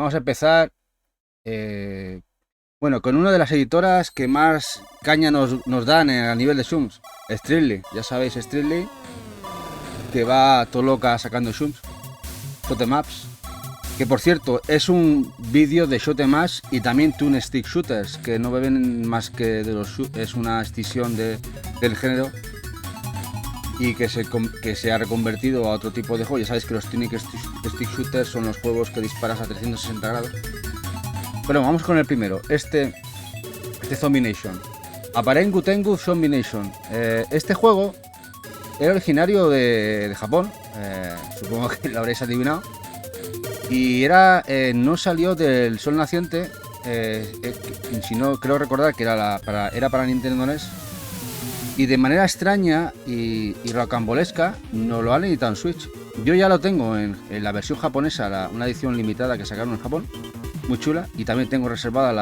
Vamos a empezar, bueno, con una de las editoras que más caña nos dan a nivel de Shums, Streetly. Ya sabéis, Streetly, que va todo loca sacando Shums, Shotemaps. Que por cierto, es un vídeo de Shotemaps y también Toon Stick Shooters, que no beben más que de los es una escisión del género y que se ha reconvertido a otro tipo de juego. Ya sabéis que los Toon Stick Shooters son los juegos que disparas a 360 grados. Bueno, vamos con el primero, este Zombie Nation. Aparengu Tengu Zombie Nation. Este juego era originario de Japón, supongo que lo habréis adivinado. Y no salió del Sol Naciente, si no creo recordar que era para Nintendo NES. Y de manera extraña y rocambolesca nos lo han editado en Switch. Yo ya lo tengo en la versión japonesa, una edición limitada que sacaron en Japón, muy chula. Y también tengo reservada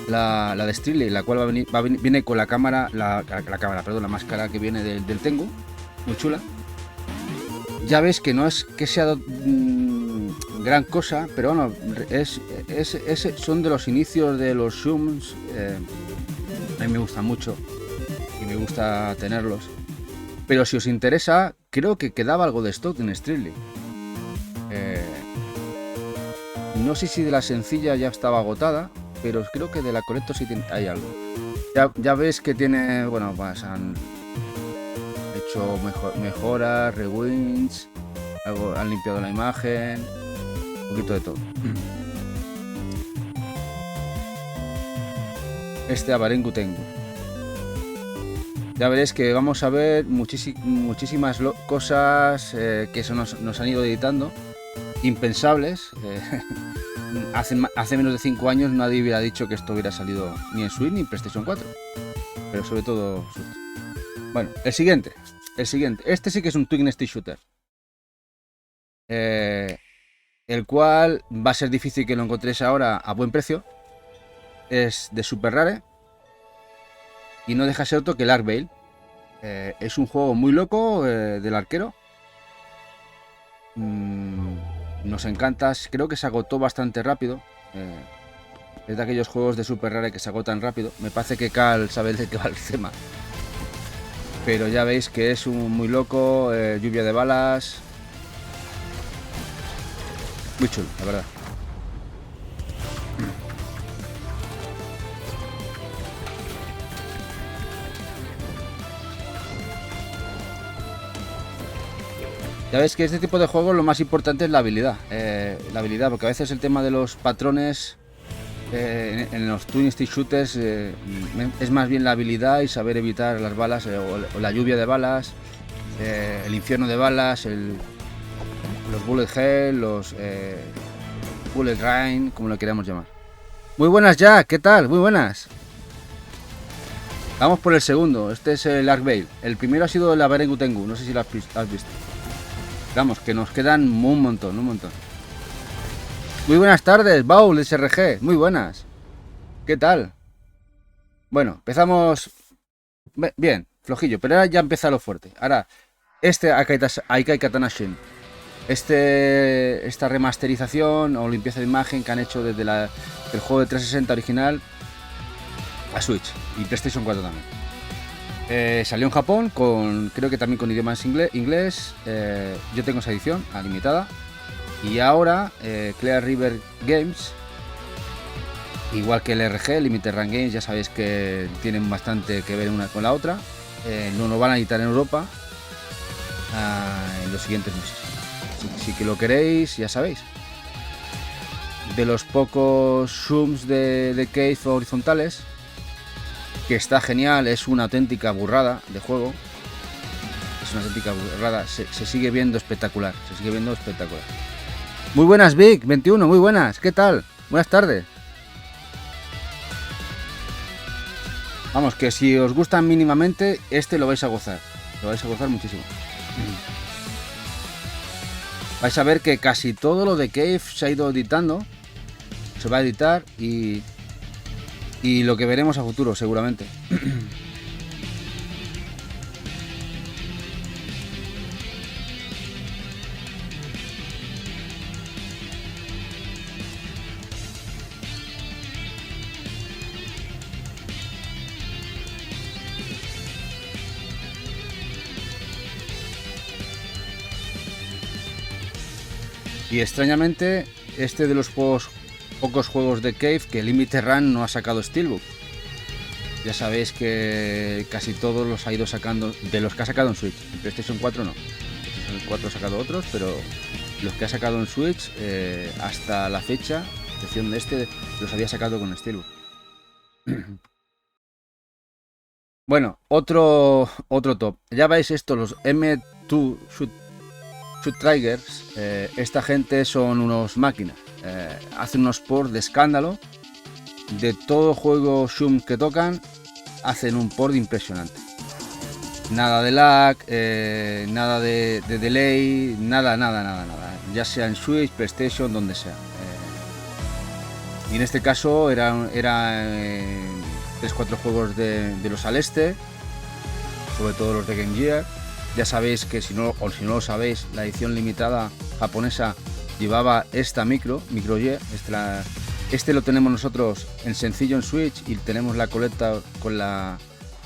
la de Streetly, la cual viene con la cámara, la máscara que viene del Tengu, muy chula. Ya veis que no es que sea gran cosa, pero bueno, son de los inicios de los Shums. A mí me gustan mucho y me gusta tenerlos. Pero si os interesa, creo que quedaba algo de stock en Streetly. No sé si de la sencilla ya estaba agotada, pero creo que de la Collector sí hay algo. Ya ves que tiene, bueno, pues han hecho mejoras, rewinds, han limpiado la imagen, un poquito de todo. Este Aparengu Tengu. Ya veréis que vamos a ver muchísimas cosas que nos han ido editando, impensables. Hace menos de 5 años nadie hubiera dicho que esto hubiera salido ni en Switch ni en PlayStation 4. Pero sobre todo Switch. Bueno, el siguiente. Este sí que es un Twin Stick Shooter. El cual va a ser difícil que lo encontréis ahora a buen precio. Es de Super Rare. Y no deja de ser otro que el Ark Veil. Es un juego muy loco del arquero. Nos encanta, creo que se agotó bastante rápido. Es de aquellos juegos de Super Rare que se agotan rápido. Me parece que Cal sabe de qué va el tema. Pero ya veis que es muy loco, lluvia de balas. Muy chulo, la verdad. Ya ves que este tipo de juegos lo más importante es la habilidad. Porque a veces el tema de los patrones en los Twin Stick Shooters es más bien la habilidad y saber evitar las balas o la lluvia de balas, el infierno de balas, los bullet hell, los bullet rain, como lo queramos llamar. Muy buenas, Jack, ¿qué tal? Muy buenas. Vamos por el segundo, este es el Ark Veil. El primero ha sido el Aparengu Tengu, no sé si lo has visto. Vamos, que nos quedan un montón. Muy buenas tardes, Baul SRG, muy buenas. ¿Qué tal? Bueno, empezamos bien, flojillo, pero ahora ya empieza lo fuerte. Ahora, Aikai Katana Shin. Esta remasterización o limpieza de imagen que han hecho desde el juego de 360 original a Switch y PlayStation 4 también. Salió en Japón, creo que también con idiomas inglés. Yo tengo esa edición, limitada. Y ahora Clear River Games, igual que el RG, Limited Run Games, ya sabéis que tienen bastante que ver una con la otra. No lo van a editar en Europa en los siguientes meses. Si que lo queréis, ya sabéis. De los pocos zooms de cave horizontales, que está genial, es una auténtica burrada de juego. Es una auténtica burrada, se sigue viendo espectacular. Muy buenas, Vic21, muy buenas, ¿qué tal? Buenas tardes. Vamos, que si os gustan mínimamente, lo vais a gozar. Lo vais a gozar muchísimo. Vais a ver que casi todo lo de Cave se ha ido editando. Se va a editar y lo que veremos a futuro, seguramente. Y extrañamente, este de los pocos juegos de Cave que Limited Run no ha sacado Steelbook. Ya sabéis que casi todos los ha ido sacando, de los que ha sacado en Switch. En PlayStation 4 no. En el 4 ha sacado otros, pero los que ha sacado en Switch hasta la fecha, a excepción de este, los había sacado con Steelbook. Bueno, otro top. Ya veis esto, los M2 Shoot Triggers. Esta gente son unos máquinas. Hacen unos ports de escándalo. De todo juego Shum que tocan, hacen un port impresionante. Nada de lag, nada de delay, nada. Ya sea en Switch, PlayStation, donde sea. Y en este caso eran 3-4 juegos de los al este, sobre todo los de Game Gear. Ya sabéis que si no lo sabéis, la edición limitada japonesa llevaba esta micro G. Este lo tenemos nosotros en sencillo en Switch y tenemos la colecta con la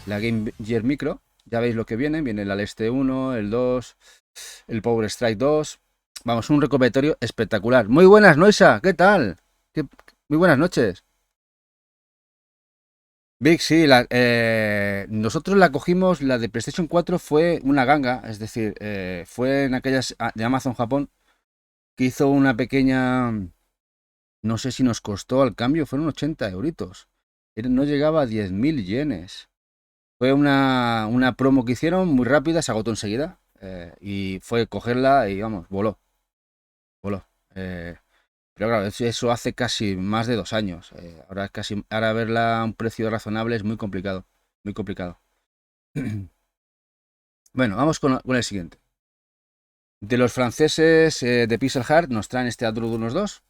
Game Gear Micro. Ya veis lo que viene el al este 1, el 2, el Power Strike 2. Vamos, un recopilatorio espectacular. Muy buenas, Noisa, ¿qué tal? Muy buenas noches. Vic, sí, nosotros la cogimos, la de PlayStation 4 fue una ganga, es decir, fue en aquellas de Amazon Japón, que hizo una pequeña, no sé si nos costó al cambio, fueron 80 euritos, no llegaba a 10.000 yenes. Fue una promo que hicieron muy rápida, se agotó enseguida, y fue cogerla y vamos, voló. Pero claro, eso hace casi más de 2 años. Ahora verla a un precio razonable es muy complicado. Muy complicado. Bueno, vamos con el siguiente. De los franceses de Pixel Heart nos traen este Androdunos 2.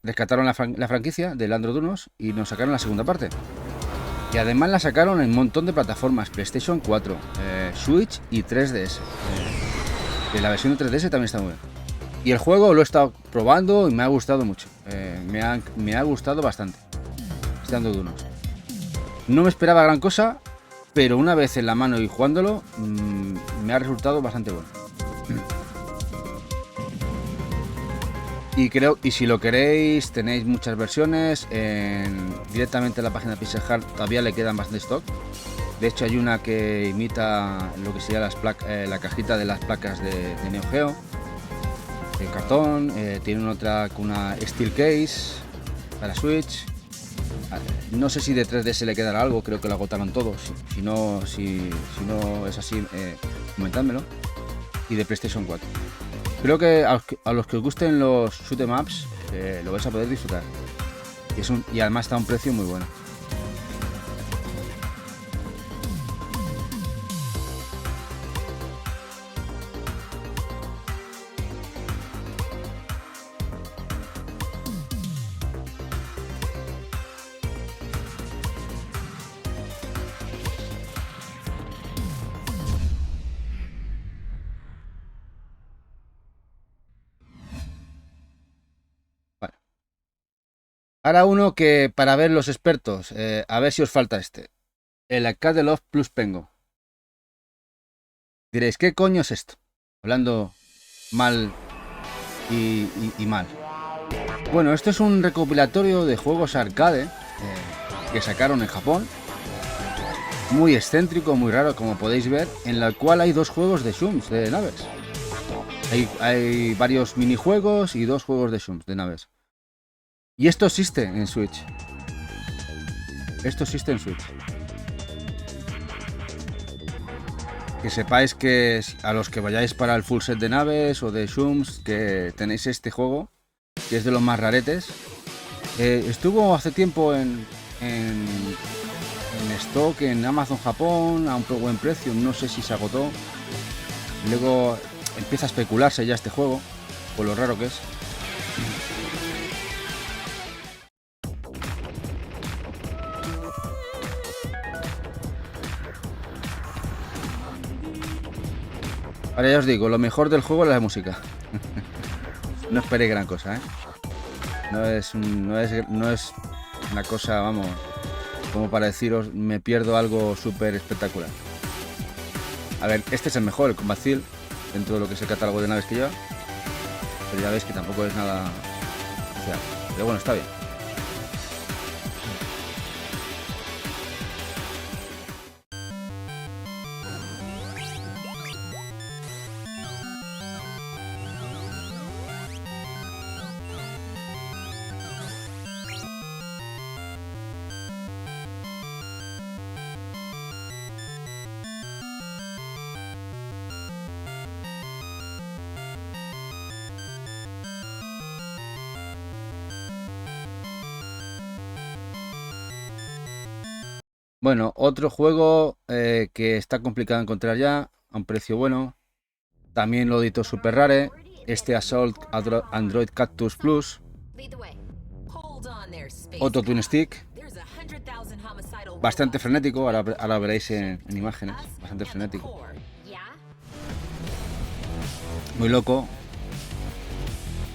Rescataron la franquicia del Androdunos y nos sacaron la segunda parte. Y además la sacaron en un montón de plataformas. PlayStation 4, Switch y 3DS. Y la versión de 3DS también está muy bien. Y el juego lo he estado probando y me ha gustado mucho. Me ha gustado bastante. Este Androdunos. No me esperaba gran cosa, pero una vez en la mano y jugándolo, me ha resultado bastante bueno. Y si lo queréis, tenéis muchas versiones. Directamente en la página de Pixel Heart todavía le quedan bastante stock. De hecho, hay una que imita lo que sería la cajita de las placas de Neo Geo. En cartón, tienen otra con una steel case para Switch. No sé si de 3DS le quedará algo, creo que lo agotaron todos. Si no es así, comentádmelo. Y de PlayStation 4. Creo que a los que os gusten los shoot 'em ups, lo vais a poder disfrutar. Y además está a un precio muy bueno. Ahora uno que para ver los expertos, a ver si os falta este. El Arcade Loft Plus Pengo. Diréis, ¿qué coño es esto? Hablando mal y mal. Bueno, esto es un recopilatorio de juegos arcade que sacaron en Japón. Muy excéntrico, muy raro, como podéis ver, en la cual hay 2 juegos de Shums, de naves. Hay varios minijuegos y 2 juegos de Shums, de naves. Y esto existe en Switch. Que sepáis que a los que vayáis para el full set de naves o de Shums, que tenéis este juego, que es de los más raretes. Estuvo hace tiempo en stock en Amazon Japón a un buen precio, no sé si se agotó. Luego empieza a especularse ya este juego, por lo raro que es. Ahora ya os digo, lo mejor del juego es la música. No esperéis gran cosa, ¿eh? No es una cosa, vamos, como para deciros, me pierdo algo súper espectacular. A ver, este es el mejor, el Combat Field, dentro de lo que es el catálogo de naves que lleva. pero ya ves que tampoco es nada especial. Pero bueno, está bien. Bueno, otro juego que está complicado de encontrar ya, a un precio bueno. También lo editó Super Rare. Este Assault Android Cactus Plus. Otro Twin Stick. Bastante frenético, ahora veréis en imágenes. Bastante frenético. Muy loco.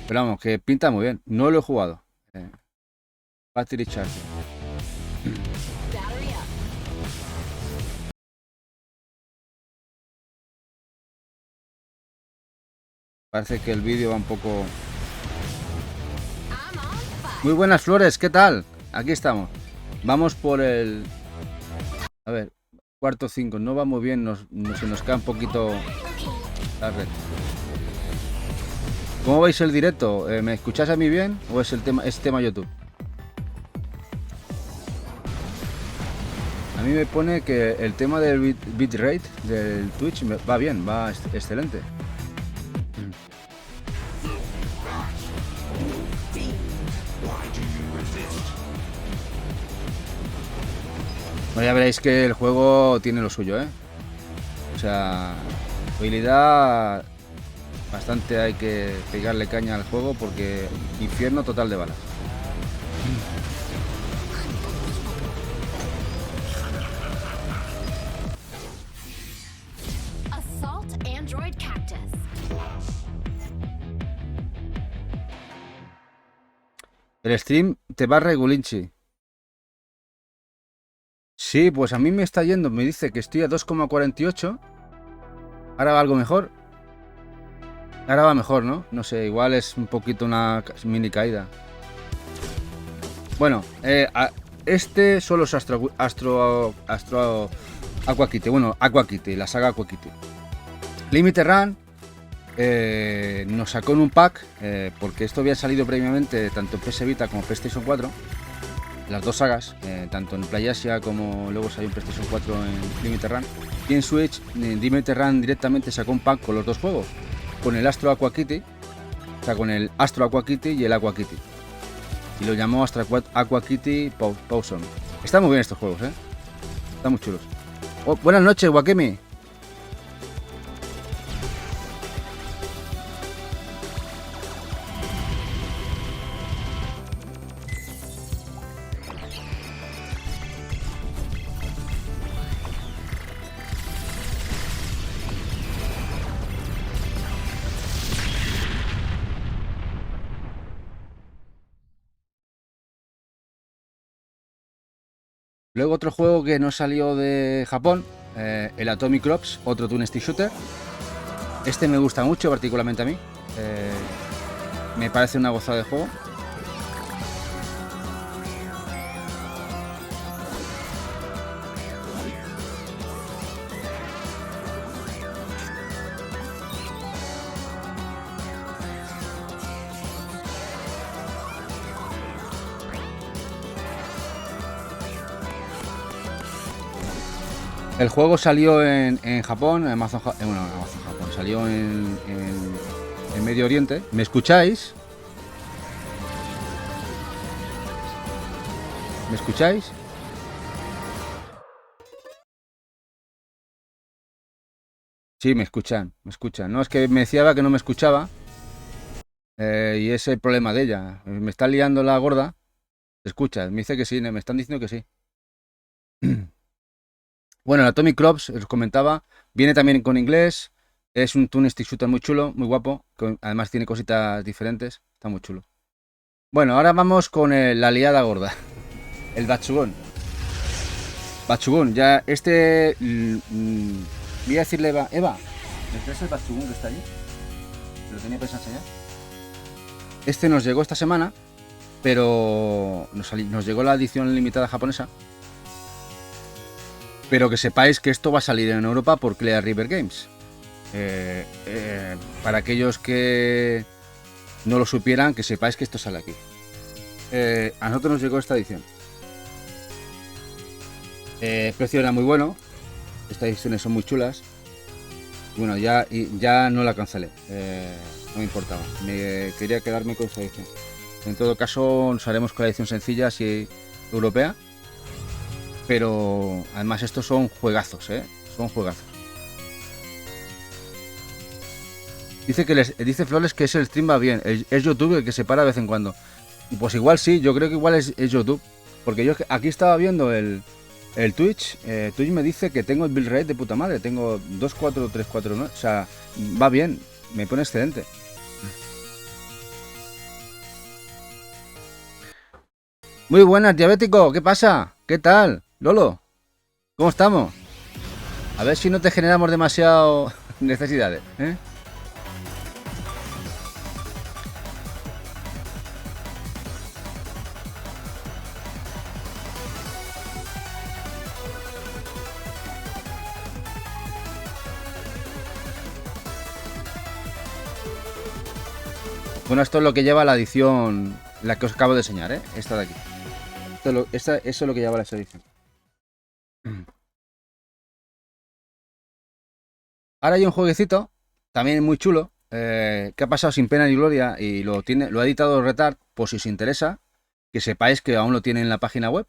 Pero vamos, que pinta muy bien. No lo he jugado. Battery Charger. Parece que el vídeo va un poco... Muy buenas, Flores, ¿qué tal? Aquí estamos. Vamos por el... A ver, cuarto 5. No va muy bien, se nos cae un poquito la red. ¿Cómo veis el directo? ¿Me escucháis a mí bien o es el tema YouTube? A mí me pone que el tema del bitrate del Twitch va bien, va excelente. Bueno, ya veréis que el juego tiene lo suyo, ¿eh? O sea, habilidad bastante hay que pegarle caña al juego porque infierno total de balas. Assault Android Cactus. El stream te va regulinchi. Sí, pues a mí me está yendo, me dice que estoy a 2,48. Ahora va algo mejor. Ahora va mejor, ¿no? No sé, igual es un poquito una mini caída. Bueno, este solo es Astro Aqua Kitty. Bueno, Aqua Kitty, la saga Aqua Kitty. Limited Run nos sacó en un pack, porque esto había salido previamente tanto en PS Vita como PlayStation 4. Las dos sagas, tanto en PlayAsia como luego salió en PlayStation 4 en Limited Run. Y en Switch, Limited Run directamente sacó un pack con los dos juegos. Con el Astro Aqua Kitty, o sea, con el Astro Aqua Kitty y el Aqua Kitty. Y lo llamó Astro Aqua Kitty Poison. Están muy bien estos juegos, están muy chulos. Oh, buenas noches, Wakemi. Luego otro juego que no salió de Japón, el Atomic Crops, otro Twin Stick Shooter. Este me gusta mucho, particularmente a mí. Me parece una gozada de juego. El juego salió en Japón, en Amazon Japón, salió en Medio Oriente. ¿Me escucháis? ¿Me escucháis? Sí, me escuchan, me escuchan. No, es que me decía que no me escuchaba. Y es el problema de ella. Me está liando la gorda. ¿Se escucha? Me dice que sí, me están diciendo que sí. Bueno, el Atomic Crops, os comentaba, viene también con inglés. Es un Twin Stick Shooter muy chulo, muy guapo. Además tiene cositas diferentes. Está muy chulo. Bueno, ahora vamos con la liada gorda. El Bakugan. Bakugan, ya este... voy a decirle, Eva, ¿me traes el Bakugan que está allí? ¿Te lo tenía pensado ya? Este nos llegó esta semana, pero nos llegó la edición limitada japonesa. Pero que sepáis que esto va a salir en Europa por Clear River Games. Para aquellos que no lo supieran, que sepáis que esto sale aquí. A nosotros nos llegó esta edición. El precio era muy bueno. Estas ediciones son muy chulas. Bueno, ya no la cancelé. No me importaba. Me quería quedarme con esta edición. En todo caso, nos haremos con la edición sencilla, así europea. Pero además estos son juegazos, son juegazos. Dice Flores que ese stream va bien. Es YouTube el que se para de vez en cuando. Pues igual sí, yo creo que igual es YouTube. Porque yo aquí estaba viendo el Twitch. Twitch me dice que tengo el build rate de puta madre. Tengo 24349. O sea, va bien. Me pone excelente. Muy buenas, diabético. ¿Qué pasa? ¿Qué tal? Lolo, ¿cómo estamos? A ver si no te generamos demasiado necesidades, ¿eh? Bueno, esto es lo que lleva la edición, la que os acabo de enseñar, ¿eh? Esta de aquí. Eso es lo que lleva la edición. Ahora hay un jueguecito, también muy chulo, que ha pasado sin pena ni gloria y lo ha editado Retard, por si os interesa, que sepáis que aún lo tiene en la página web.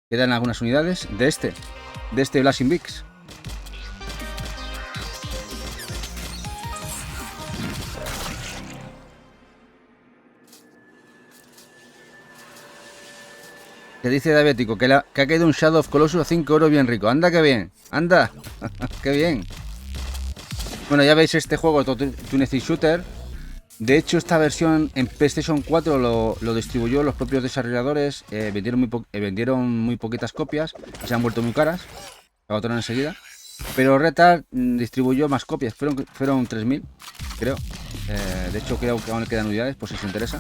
Quedan algunas unidades de este Blasting Vix. Que dice Diabético que ha caído un Shadow of Colossus a 5 euros bien rico. Anda, que bien. Anda. Qué bien. Bueno, ya veis este juego, Tuneci Shooter. De hecho, esta versión en PlayStation 4 lo distribuyó los propios desarrolladores. Vendieron muy poquitas copias. Se han vuelto muy caras. La agotaron enseguida. Pero Retard distribuyó más copias. Fueron 3000, creo. De hecho, creo que aún le quedan unidades, por si os interesa.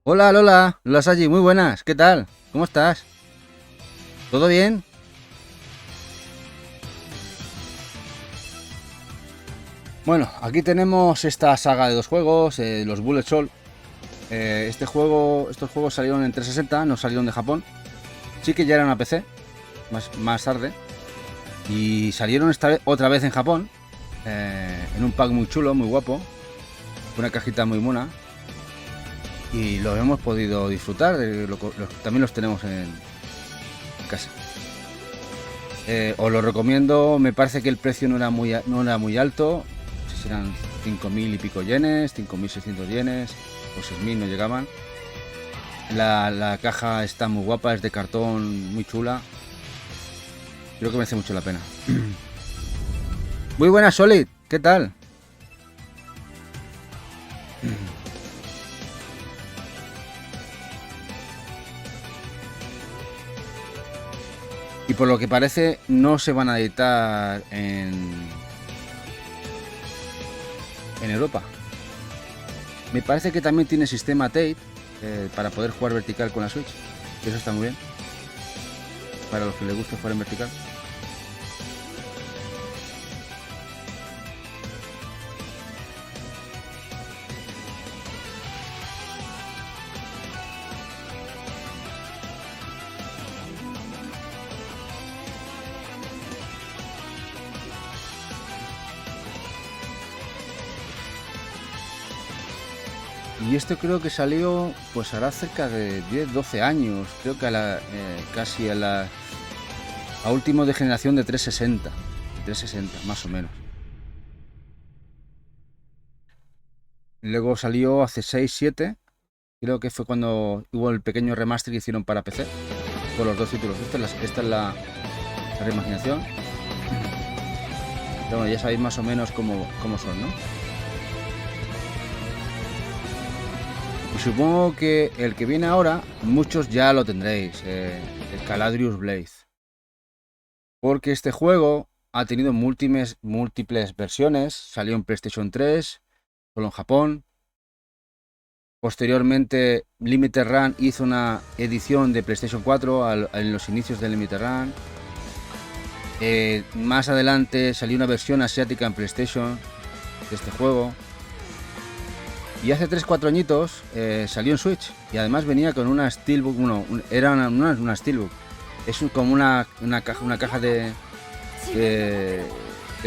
Hola Lola, Lola Saji, muy buenas, ¿qué tal? ¿Cómo estás? ¿Todo bien? Bueno, aquí tenemos esta saga de dos juegos, los Bullet Soul. Estos juegos salieron en 360, no salieron de Japón. Sí que ya eran a PC, más tarde. Y salieron otra vez en Japón, en un pack muy chulo, muy guapo. Una cajita muy mona. Y los hemos podido disfrutar, también los tenemos en casa. Os lo recomiendo, me parece que el precio no era muy alto, no sé si eran 5.000 y pico yenes, 5.600 yenes o 6.000 no llegaban. La caja está muy guapa, es de cartón, muy chula. Creo que merece mucho la pena. Muy buenas, Solid, ¿qué tal? Y por lo que parece no se van a editar en Europa. Me parece que también tiene sistema Tate para poder jugar vertical con la Switch. Eso está muy bien. Para los que les guste jugar en vertical. Y esto creo que salió, pues hará cerca de 10-12 años, creo que casi a último de generación de 360, más o menos. Luego salió hace 6-7, creo que fue cuando hubo el pequeño remaster que hicieron para PC, con los dos títulos. Esta es la reimaginación. Pero bueno, ya sabéis más o menos cómo son, ¿no? Y supongo que el que viene ahora, muchos ya lo tendréis, el Caladrius Blaze. Porque este juego ha tenido múltiples versiones, salió en PlayStation 3, solo en Japón. Posteriormente, Limited Run hizo una edición de PlayStation 4 en los inicios de Limited Run. Más adelante salió una versión asiática en PlayStation de este juego. Y hace 3-4 añitos salió en Switch. Y además venía con una Steelbook. Bueno, era una Steelbook. Es como una caja de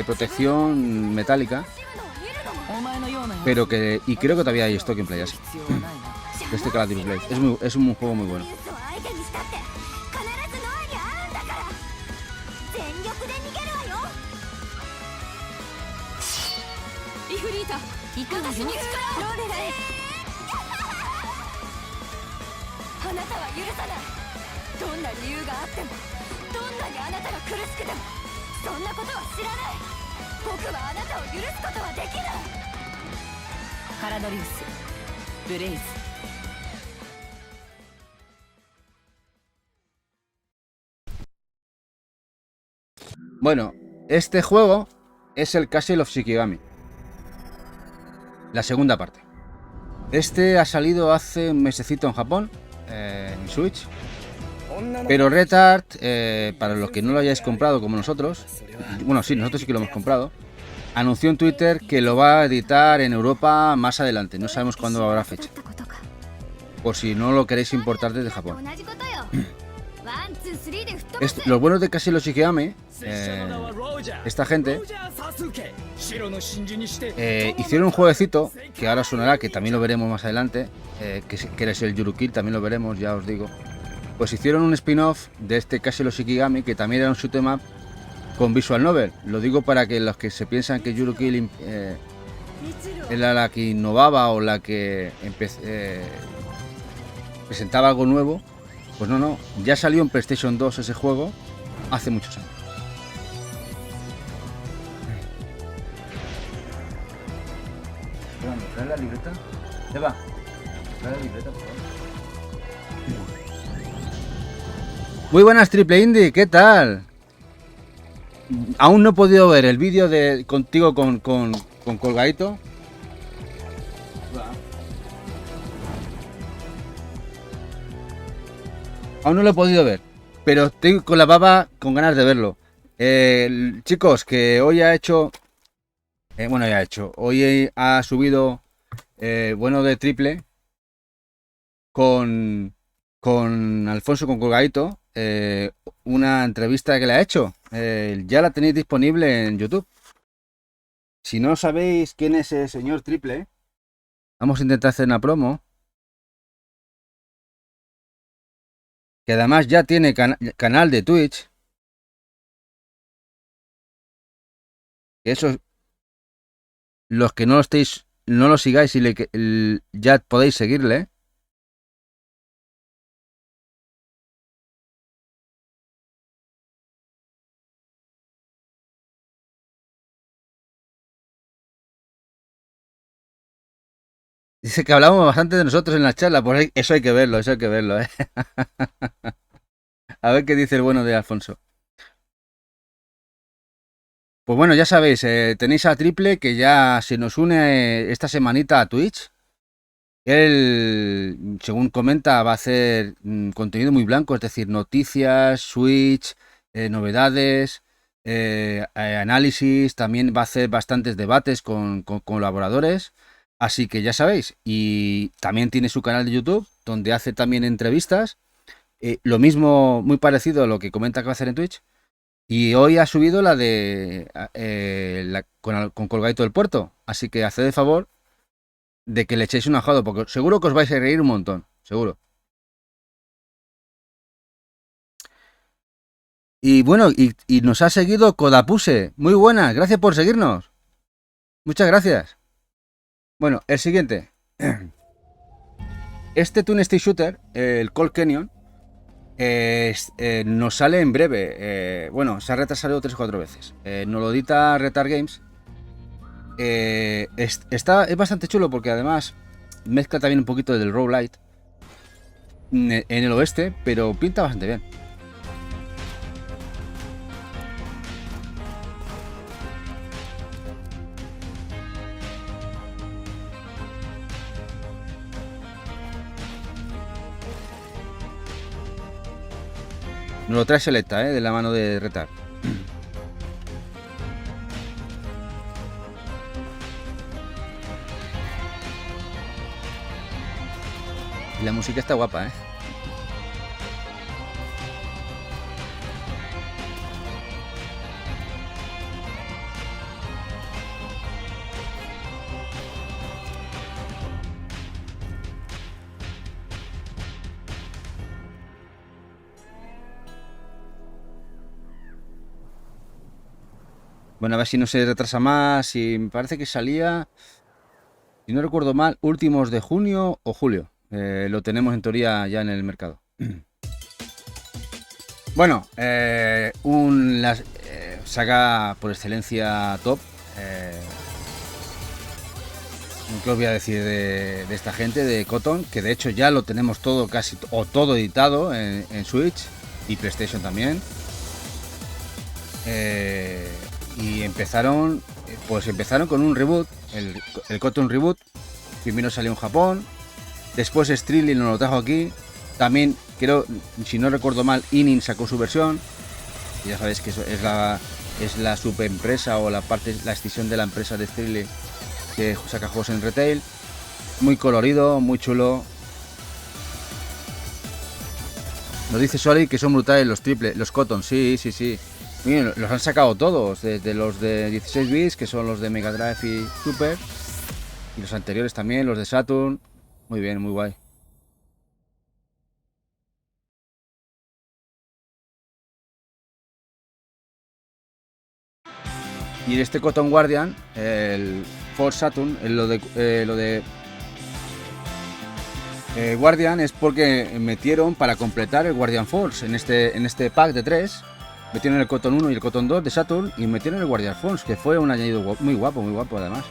protección metálica. Pero que. Y creo que todavía hay stock en Play así. Este Caladrius Blaze. Es un juego muy bueno. Bueno, este juego es el Castle of Shikigami. La segunda parte. Este ha salido hace un mesecito en Japón, en Switch. Pero Retard, para los que no lo hayáis comprado como nosotros, bueno, sí, nosotros sí que lo hemos comprado, anunció en Twitter que lo va a editar en Europa más adelante. No sabemos cuándo habrá fecha. Por si no lo queréis importar desde Japón. Los buenos de Castle of Shikigami, esta gente hicieron un jueguecito que ahora sonará, que también lo veremos más adelante, que es el Yurukil, también lo veremos, ya os digo. Pues hicieron un spin-off de este Castle of Shikigami, que también era un shoot 'em up con visual novel. Lo digo para que los que se piensan que Yurukil era la que innovaba o la que presentaba algo nuevo, pues no, ya salió en PlayStation 2 ese juego hace muchos años. ¿Trae la libreta? Eva, trae la libreta, por favor. Muy buenas, Triple Indie, ¿qué tal? Aún no he podido ver el vídeo de contigo con Colgadito. Aún no lo he podido ver, pero estoy con la baba con ganas de verlo. Chicos, que hoy ha hecho... Hoy ha subido bueno de Triple con Alfonso, con Colgadito, una entrevista que le ha hecho. Ya la tenéis disponible en YouTube. Si no sabéis quién es el señor Triple, vamos a intentar hacer una promo. Que además ya tiene canal de Twitch. Eso, los que no lo estéis, no lo sigáis y ya podéis seguirle. Dice que hablamos bastante de nosotros en la charla, pues eso hay que verlo, ¿eh? A ver qué dice el bueno de Alfonso. Pues bueno, ya sabéis, tenéis a Triple que ya se nos une esta semanita a Twitch. Él, según comenta, va a hacer contenido muy blanco, es decir, noticias, Switch, novedades, análisis, también va a hacer bastantes debates con colaboradores. Así que ya sabéis, y también tiene su canal de YouTube, donde hace también entrevistas. Lo mismo, muy parecido a lo que comenta que va a hacer en Twitch. Y hoy ha subido la de con Colgadito del Puerto. Así que haced el favor de que le echéis un ajado, porque seguro que os vais a reír un montón, seguro. Y bueno, y nos ha seguido Codapuse. Muy buenas, gracias por seguirnos. Muchas gracias. Bueno, el siguiente. Este Twin Stick Shooter, el Cold Canyon, Nos sale en breve. Bueno, se ha retrasado 3 o 4 veces. Nos lo edita Retard Games. Es bastante chulo porque además mezcla también un poquito del roguelite en el oeste, pero pinta bastante bien. Nos lo trae Selecta, de la mano de Retard. Y la música está guapa, ¿eh? Bueno, a ver si no se retrasa más. Y me parece que salía, si no recuerdo mal, últimos de junio o julio. Lo tenemos en teoría ya en el mercado. Bueno, la saga por excelencia top. ¿Qué os voy a decir de esta gente de Cotton? Que de hecho ya lo tenemos todo casi o todo editado en Switch y PlayStation también. Y empezaron con un reboot, el Cotton Reboot. Primero salió en Japón, después Streetly nos lo trajo aquí. También creo, si no recuerdo mal, Inin sacó su versión. Y ya sabéis que eso es la subempresa o la extensión de la empresa de Streetly que saca juegos en retail. Muy colorido, muy chulo. Nos dice Soli que son brutales los Cotton, sí. Miren, los han sacado todos, desde los de 16 bits, que son los de Mega Drive y Super, y los anteriores también, los de Saturn. Muy bien, muy guay. Y en este Cotton Guardian, el Force Saturn, lo de Guardian es porque metieron para completar el Guardian Force en este pack de 3. Metieron el Cotton 1 y el Cotton 2 de Saturn y metieron el Guardian Force, que fue un añadido muy guapo además.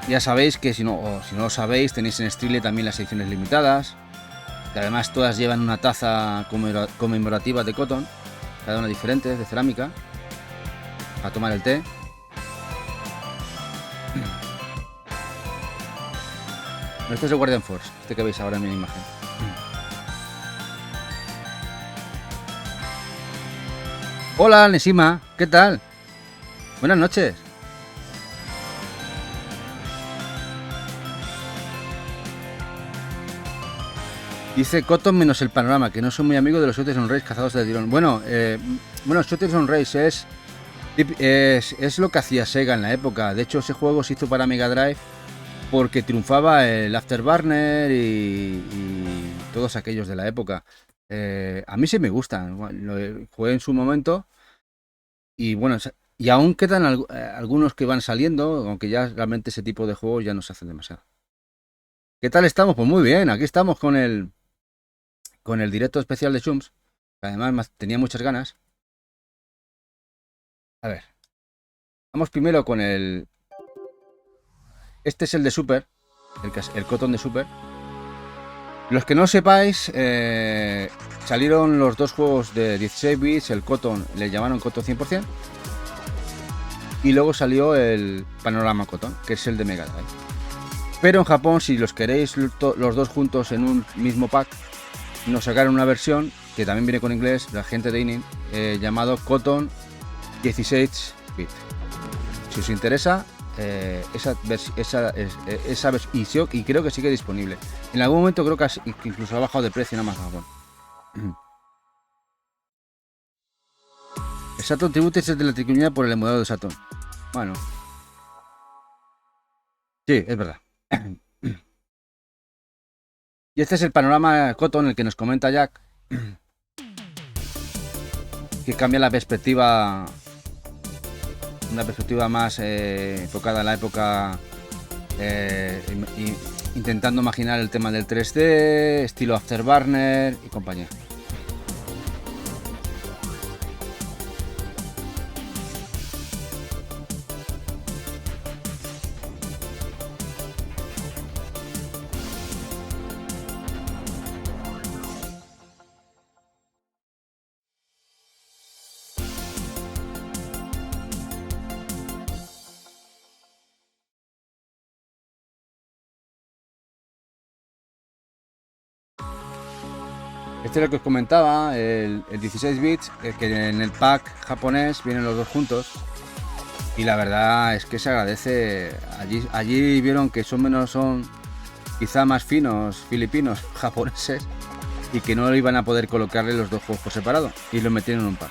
Ya sabéis que si no lo sabéis, tenéis en Streetly también las ediciones limitadas, que además todas llevan una taza conmemorativa de Cotton, cada una diferente, de cerámica, para tomar el té. Este es el Guardian Force, este que veis ahora en mi imagen. Hola, Nesima, ¿qué tal? Buenas noches. Dice Cotton menos el panorama, que no soy muy amigo de los Shooters on Race cazados de tirón. Bueno, Shooters on Race es lo que hacía Sega en la época. De hecho, ese juego se hizo para Mega Drive porque triunfaba el Afterburner y todos aquellos de la época. A mí sí me gustan, lo jugué en su momento y bueno, y aún quedan algunos que van saliendo, aunque ya realmente ese tipo de juegos ya no se hacen demasiado. ¿Qué tal estamos? Pues muy bien, aquí estamos con el directo especial de Chums, que además tenía muchas ganas. A ver, vamos primero con este es el de Super, el Cotton de Super. Los que no sepáis, salieron los dos juegos de 16 bits, el Cotton le llamaron Cotton 100%, y luego salió el Panorama Cotton, que es el de Mega Drive. Pero en Japón, si los queréis los dos juntos en un mismo pack, nos sacaron una versión que también viene con inglés, la gente de Inin, llamado Cotton 16 bit. Si os interesa, esa versión, y creo que sigue disponible. En algún momento creo que incluso ha bajado de precio en Amazon. El Saturn Tribute es de la triquiñuela por el emulador de Saturn. Bueno. Sí, es verdad. Y este es el panorama Cotton, el que nos comenta Jack. Que cambia la perspectiva. Una perspectiva más enfocada en la época intentando imaginar el tema del 3D, estilo Afterburner y compañía. Este es lo que os comentaba, el 16 bits, que en el pack japonés vienen los dos juntos. Y la verdad es que se agradece. Allí vieron que son quizá más finos filipinos, japoneses, y que no iban a poder colocarle los dos juegos por separado. Y los metieron en un pack.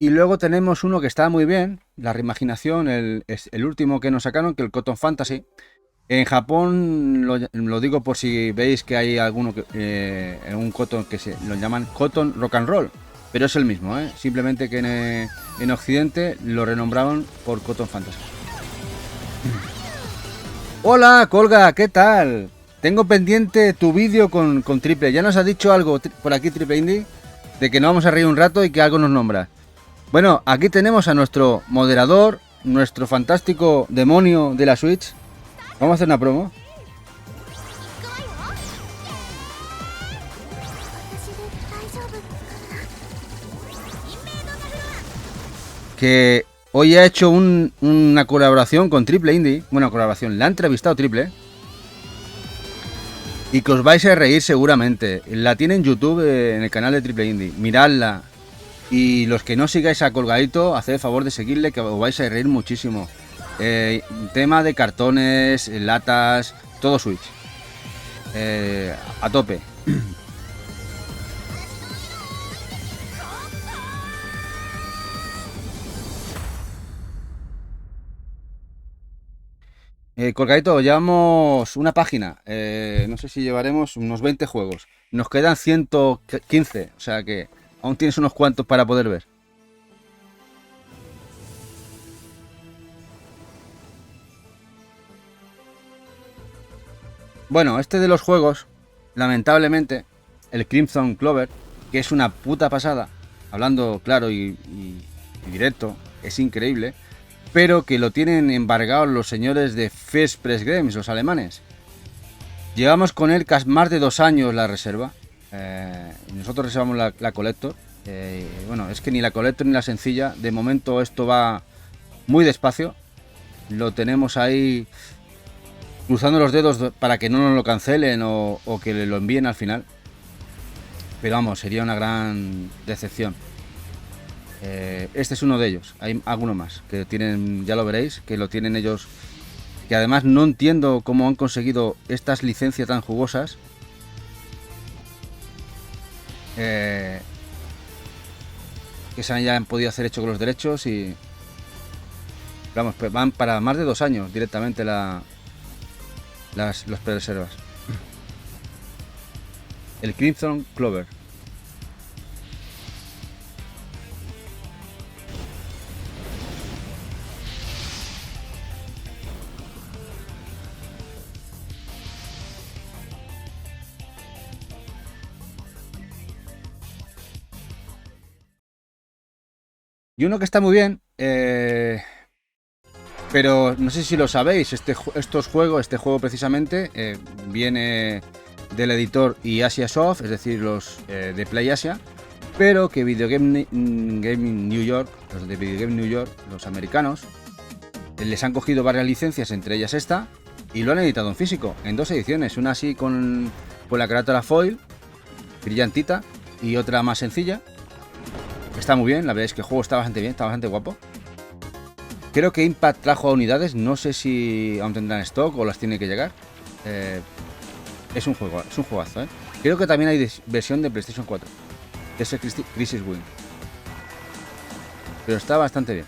Y luego tenemos uno que está muy bien, la reimaginación, el último que nos sacaron, que el Cotton Fantasy. En Japón, lo digo por si veis que hay alguno, un Cotton que lo llaman Cotton Rock and Roll, pero es el mismo, simplemente que en Occidente lo renombraron por Cotton Fantasy. Hola, Colga, ¿qué tal? Tengo pendiente tu vídeo con Triple. ¿Ya nos ha dicho algo por aquí, Triple Indie? De que nos vamos a reír un rato y que algo nos nombra. Bueno, aquí tenemos a nuestro moderador, nuestro fantástico demonio de la Switch. Vamos a hacer una promo. Que hoy ha hecho una colaboración con Triple Indie. Bueno, colaboración, la ha entrevistado Triple. Y que os vais a reír seguramente. La tiene en YouTube, en el canal de Triple Indie. Miradla. Y los que no sigáis a Colgadito, haced el favor de seguirle, que os vais a reír muchísimo. Tema de cartones, latas, todo Switch. A tope. Colgadito, llevamos una página. No sé si llevaremos unos 20 juegos. Nos quedan 115, o sea que aún tienes unos cuantos para poder ver. Bueno, este de los juegos, lamentablemente, el Crimson Clover, que es una puta pasada, hablando claro y directo, es increíble, pero que lo tienen embargado los señores de First Press Games, los alemanes. Llevamos con él más de 2 años la reserva. Nosotros reservamos la Collector. Bueno, es que ni la Collector ni la sencilla. De momento esto va muy despacio. Lo tenemos ahí cruzando los dedos para que no nos lo cancelen o que lo envíen al final. Pero vamos, sería una gran decepción. Este es uno de ellos. Hay alguno más que tienen, ya lo veréis, que lo tienen ellos. Que además no entiendo cómo han conseguido estas licencias tan jugosas. Que se hayan podido hacer hecho con los derechos y... Vamos, pues van para más de 2 años directamente los pre-reservas. El Crimson Clover. Y uno que está muy bien, pero no sé si lo sabéis, este juego precisamente viene del editor Asia Soft, es decir, los de Play Asia, pero que Videogame New York, los de Videogame New York, los americanos, les han cogido varias licencias, entre ellas esta, y lo han editado en físico, en 2 ediciones, una así con la carátula foil, brillantita, y otra más sencilla. Está muy bien, la verdad es que el juego está bastante bien, está bastante guapo. Creo que Impact trajo unidades, no sé si aún tendrán stock o las tiene que llegar. Es un juegazo, Creo que también hay versión de PlayStation 4. Es el Crisis Wing. Pero está bastante bien.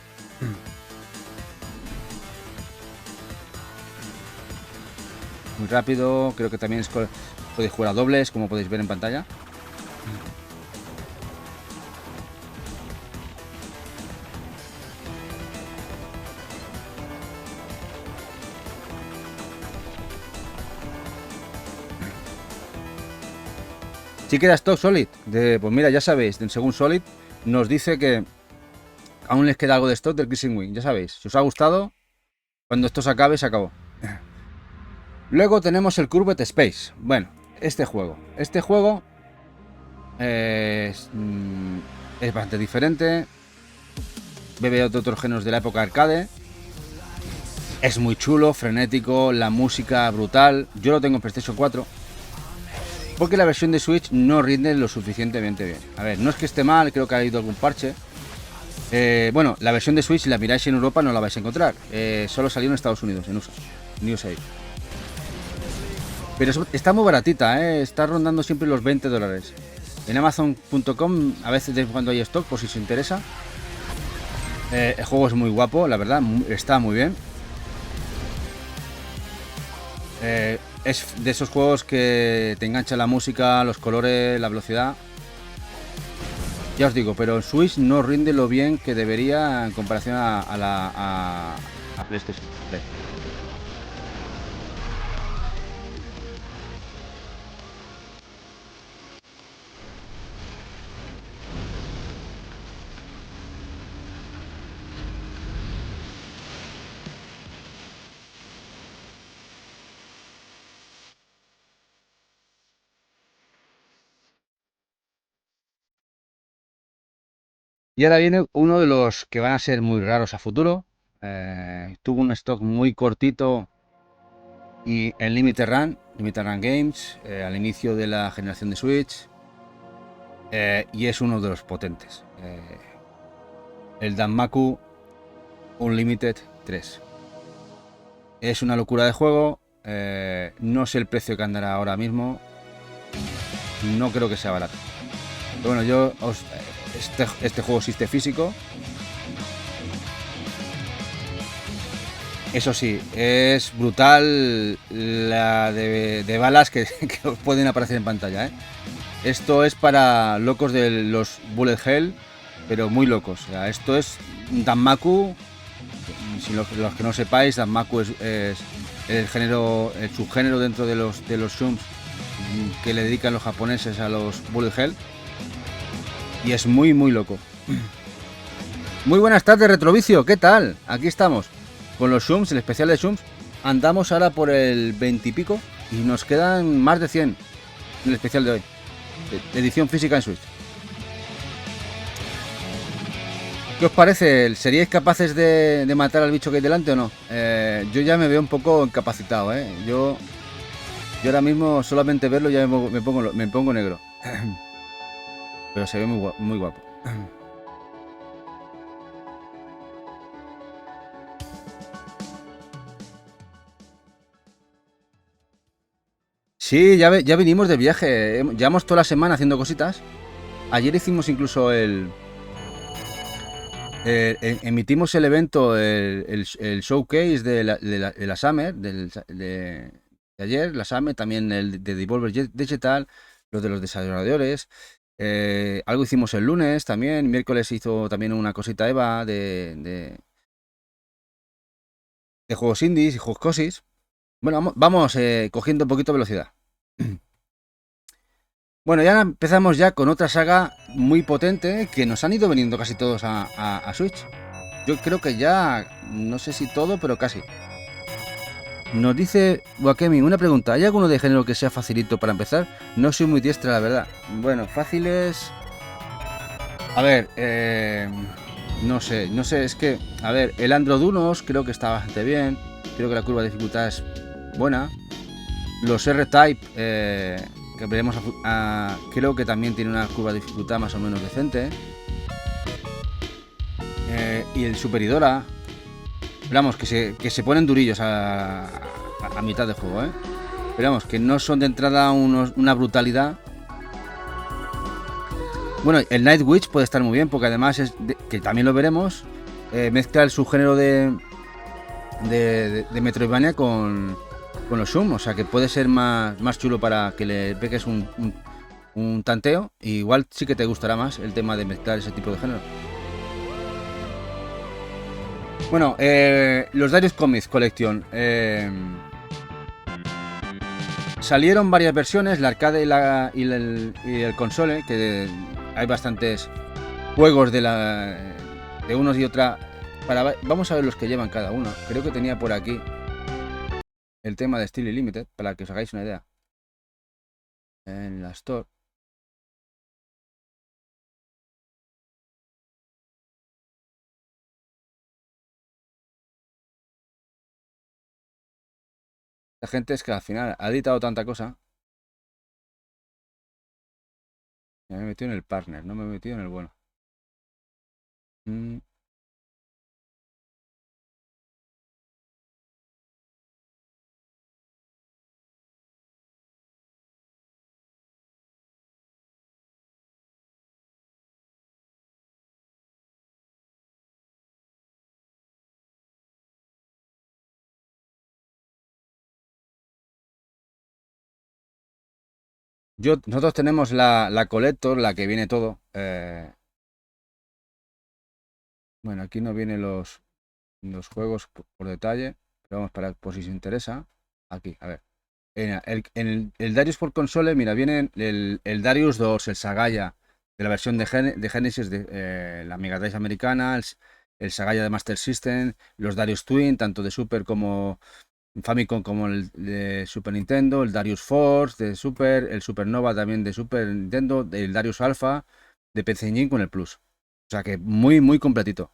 muy rápido. Creo que también podéis jugar a dobles, como podéis ver en pantalla. Si queda stock Solid, pues mira, ya sabéis, según Solid nos dice que aún les queda algo de stock del Crimson Wing, ya sabéis. Si os ha gustado, cuando esto se acabe, se acabó. Luego tenemos el Curved Space. Bueno, este juego es bastante diferente. Bebe de otros géneros de la época arcade. Es muy chulo, frenético, la música brutal. Yo lo tengo en PlayStation 4. Porque la versión de Switch no rinde lo suficientemente bien. A ver, no es que esté mal, creo que ha habido algún parche. Bueno, la versión de Switch, si la miráis en Europa, no la vais a encontrar. Solo salió en Estados Unidos, en USA. USA. Pero está muy baratita, está rondando siempre los $20. En Amazon.com a veces de cuando hay stock, por si os interesa. El juego es muy guapo, la verdad, está muy bien. Es de esos juegos que te engancha la música, los colores, la velocidad. Ya os digo, pero en Switch no rinde lo bien que debería en comparación a PlayStation 3. Y ahora viene uno de los que van a ser muy raros a futuro. Tuvo un stock muy cortito y en Limited Run Games, al inicio de la generación de Switch. Y es uno de los potentes. El Danmaku Unlimited 3. Es una locura de juego. No sé el precio que andará ahora mismo. No creo que sea barato. Pero bueno, este juego existe físico. Eso sí, es brutal la de balas que os pueden aparecer en pantalla, Esto es para locos de los Bullet Hell, pero muy locos. O sea, esto es Danmaku. Si los que no sepáis, Danmaku es el subgénero dentro de los shmups que le dedican los japoneses a los Bullet Hell. Y es muy muy loco. Muy buenas tardes, Retrovicio, ¿qué tal? Aquí estamos con los shmups, el especial de shmups. Andamos ahora por el 20 y pico y nos quedan más de 100 en el especial de hoy. Edición física en Switch. ¿Qué os parece? ¿Seríais capaces de matar al bicho que hay delante o no? Yo ya me veo un poco incapacitado, Yo ahora mismo solamente verlo ya me pongo negro. Pero se ve muy guapo. Sí, ya vinimos de viaje. Llevamos toda la semana haciendo cositas. Ayer hicimos incluso emitimos el evento, el showcase de la Summer, de ayer, la Summer, también el de Devolver Digital, los de los desarrolladores. Algo hicimos el lunes también, miércoles hizo también una cosita Eva de juegos indies y juegos cosis. Bueno, vamos cogiendo un poquito de velocidad. Bueno, ya empezamos ya con otra saga muy potente que nos han ido veniendo casi todos a Switch. Yo creo que ya, no sé si todo, pero casi. Nos dice Wakemi, una pregunta, ¿hay alguno de género que sea facilito para empezar? No soy muy diestra, la verdad. Bueno, fáciles... A ver, no sé, es que... A ver, el Androdunos creo que está bastante bien. Creo que la curva de dificultad es buena. Los R-Type, que veremos creo que también tiene una curva de dificultad más o menos decente. Y el Superidora... Vamos, que se ponen durillos a mitad de juego, Pero vamos, que no son de entrada una brutalidad. Bueno, el Night Witch puede estar muy bien, porque además que también lo veremos, mezcla el subgénero de Metroidvania con con los Shum, o sea que puede ser más chulo para que le pegues un tanteo. Y igual sí que te gustará más el tema de mezclar ese tipo de género. Bueno, los Darius Comics Collection. Salieron varias versiones, la arcade y el console, que hay bastantes juegos de unos y otra. Vamos a ver los que llevan cada uno. Creo que tenía por aquí el tema de Steel Limited, para que os hagáis una idea. En la Store. La gente es que al final ha editado tanta cosa. Me he metido en el partner, no me he metido en el bueno. Mm. Nosotros tenemos la Collector, la que viene todo. Bueno, aquí no vienen los juegos por detalle, pero vamos para por si os interesa. Aquí, a ver. En el Darius por console, mira, viene el Darius 2, el Sagaya de la versión de Genesis de la Mega Drive americana, el Sagaya de Master System, los Darius Twin, tanto de Super como Famicom como el de Super Nintendo, el Darius Force de Super, el Supernova también de Super Nintendo, el Darius Alpha de PC Engine con el Plus. O sea que muy completito.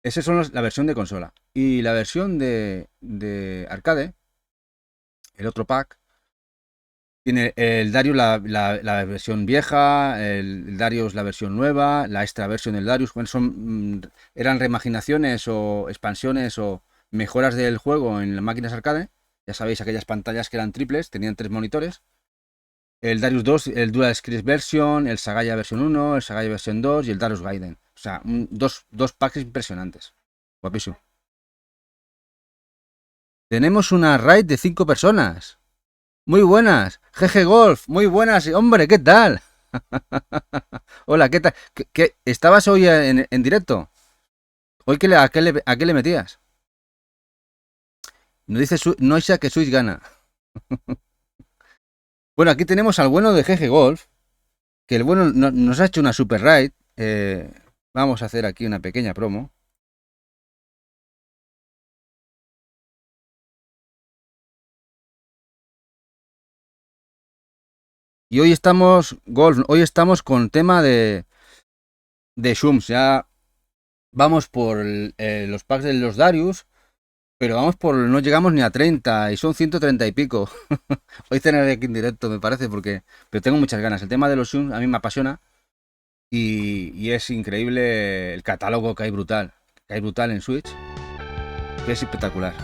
Esa son la versión de consola. Y la versión de arcade, el otro pack, tiene el Darius la versión vieja, el Darius la versión nueva, la extra versión del Darius. Bueno, eran reimaginaciones o expansiones o mejoras del juego en las máquinas arcade. Ya sabéis, aquellas pantallas que eran triples, tenían 3 monitores. El Darius 2, el Dual Screen Version, el Sagaya versión 1, el Sagaya versión 2 y el Darius Gaiden. O sea, dos packs impresionantes. Guapísimo. Tenemos una raid de 5 personas. Muy buenas. GG Golf. Muy buenas. Hombre, ¿qué tal? Hola, ¿qué tal? ¿Estabas hoy en directo? ¿Hoy a qué le metías? No dice Noisia que Switch gana. Bueno, aquí tenemos al bueno de GG Golf. Que el bueno nos ha hecho una super raid. Vamos a hacer aquí una pequeña promo. Y hoy estamos, Golf, hoy estamos con tema de Shums. Ya vamos por los packs de los Darius, pero vamos por, no llegamos ni a 30 y son 130 y pico. Hoy cenaré aquí en directo, me parece, pero tengo muchas ganas. El tema de los Shums a mí me apasiona y es increíble el catálogo que hay brutal en Switch, que es espectacular.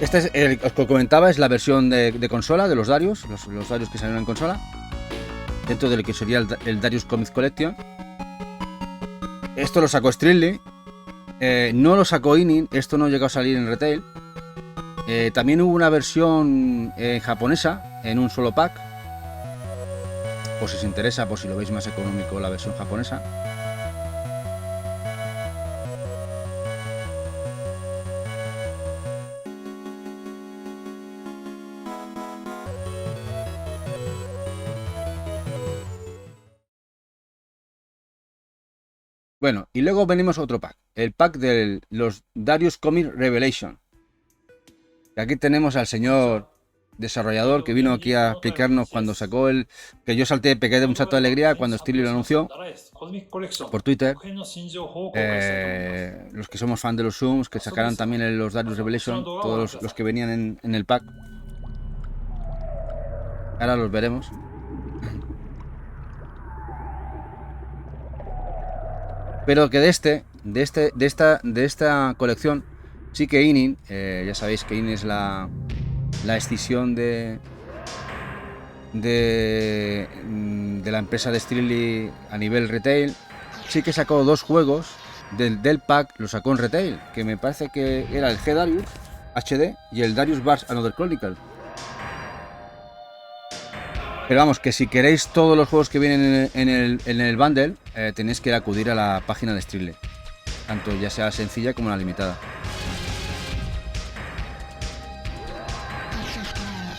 Esta es, os comentaba, es la versión de consola de los Darius, los Darius que salieron en consola, dentro de lo que sería el Darius Comics Collection. Esto lo sacó Strictly, no lo sacó Inin, esto no llegó a salir en retail. También hubo una versión japonesa en un solo pack, por si os interesa, por si lo veis más económico la versión japonesa. Bueno, y luego venimos a otro pack, el pack de los Darius Comics Revelation. Y aquí tenemos al señor desarrollador que vino aquí a explicarnos cuando sacó que yo salté, pegué de un salto de alegría cuando Steely lo anunció por Twitter. Los que somos fan de los Zooms, que sacaran también los Darius Revelation, todos los que venían en el pack. Ahora los veremos. Pero que de esta colección sí que Inin, ya sabéis que Inin es la escisión de la empresa de Strictly a nivel retail, sí que sacó 2 juegos del pack lo sacó en retail, que me parece que era el G Darius HD y el Darius Bars Another Chronicle. Pero vamos, que si queréis todos los juegos que vienen en el bundle, tenéis que acudir a la página de Strictly, tanto ya sea sencilla como la limitada.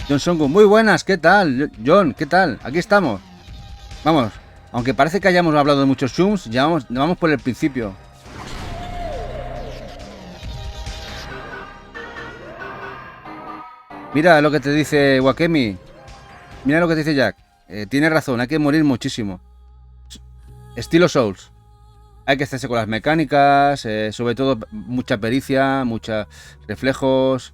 John Songo, muy buenas, ¿qué tal? John, ¿qué tal? Aquí estamos. Vamos, aunque parece que hayamos hablado de muchos Shums, ya vamos por el principio. Mira lo que te dice Wakemi. Mira lo que te dice Jack. Tienes razón, hay que morir muchísimo. Estilo Souls. Hay que hacerse con las mecánicas, sobre todo mucha pericia, muchos reflejos.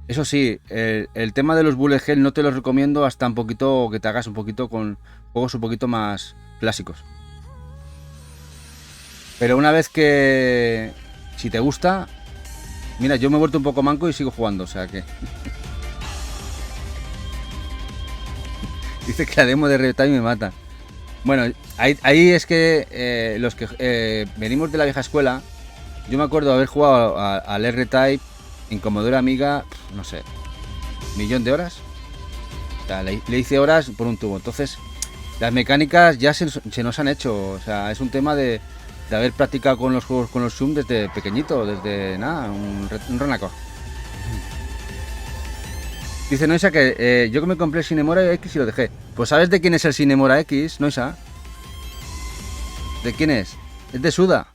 Eso sí, el tema de los bullet hell no te los recomiendo hasta un poquito que te hagas un poquito con juegos un poquito más clásicos. Pero una vez que, si te gusta, mira, yo me he vuelto un poco manco y sigo jugando, o sea que... Dice que la demo de R-Type me mata. Bueno, ahí es que los que venimos de la vieja escuela, yo me acuerdo de haber jugado al R-Type en Commodore Amiga, no sé, 1.000.000 de horas. O sea, le hice horas por un tubo. Entonces, las mecánicas ya se nos han hecho. O sea, es un tema de haber practicado con los juegos, con los Zoom desde pequeñito, desde nada, un Renacore. Dice Noisa que yo que me compré el Cinemora X y lo dejé. Pues ¿sabes de quién es el Cinemora X, Noisa? ¿De quién es? Es de Suda,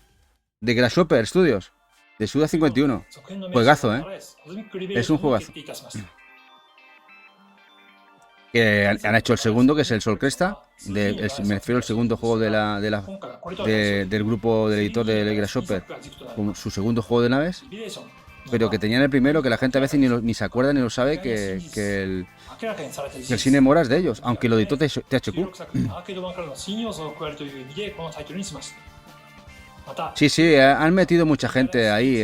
de Grasshopper Studios, de Suda 51. Juegazo, es un juegazo. Que han hecho el segundo, que es el Sol Cresta. Me refiero al segundo juego del grupo del editor de Grasshopper, su segundo juego de naves. Pero que tenían el primero, que la gente a veces ni se acuerda ni lo sabe, que el Cinemora es de ellos, aunque lo editó THQ. Sí, han metido mucha gente ahí,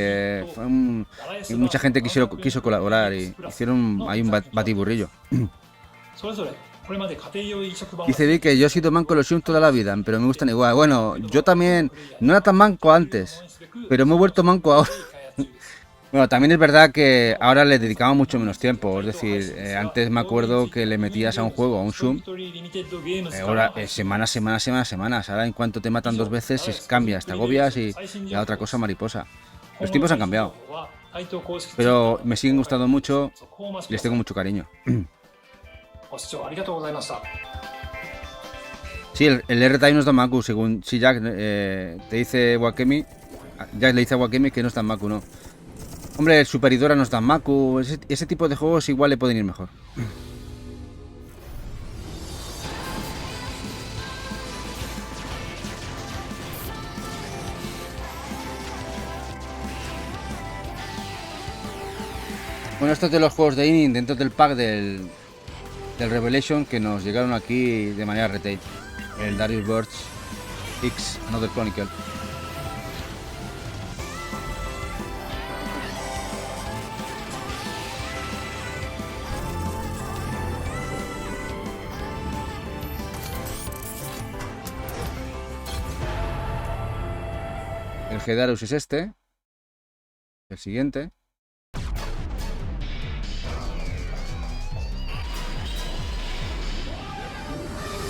y mucha gente quiso colaborar y hicieron ahí un batiburrillo. Dice Vic que yo he sido manco los Shums toda la vida, pero me gustan igual. Bueno, yo también no era tan manco antes, pero me he vuelto manco ahora. Bueno, también es verdad que ahora le dedicamos mucho menos tiempo, es decir, antes me acuerdo que le metías a un juego, a un Shum, ahora semanas, ahora en cuanto te matan 2 veces cambias, te agobias y ya otra cosa mariposa. Los tiempos han cambiado, pero me siguen gustando mucho y les tengo mucho cariño. Sí, el R-Type no es tan Maku, según si Jack te dice Wakemi, Jack le dice a Wakemi que no es tan Maku, no. Hombre, el Superidora no es tan Maku, ese tipo de juegos igual le pueden ir mejor. Bueno, estos de los juegos de Inning dentro del pack del Revelation que nos llegaron aquí de manera retail. El Darius Burst X Another Chronicle. El G-Darius es este. El siguiente.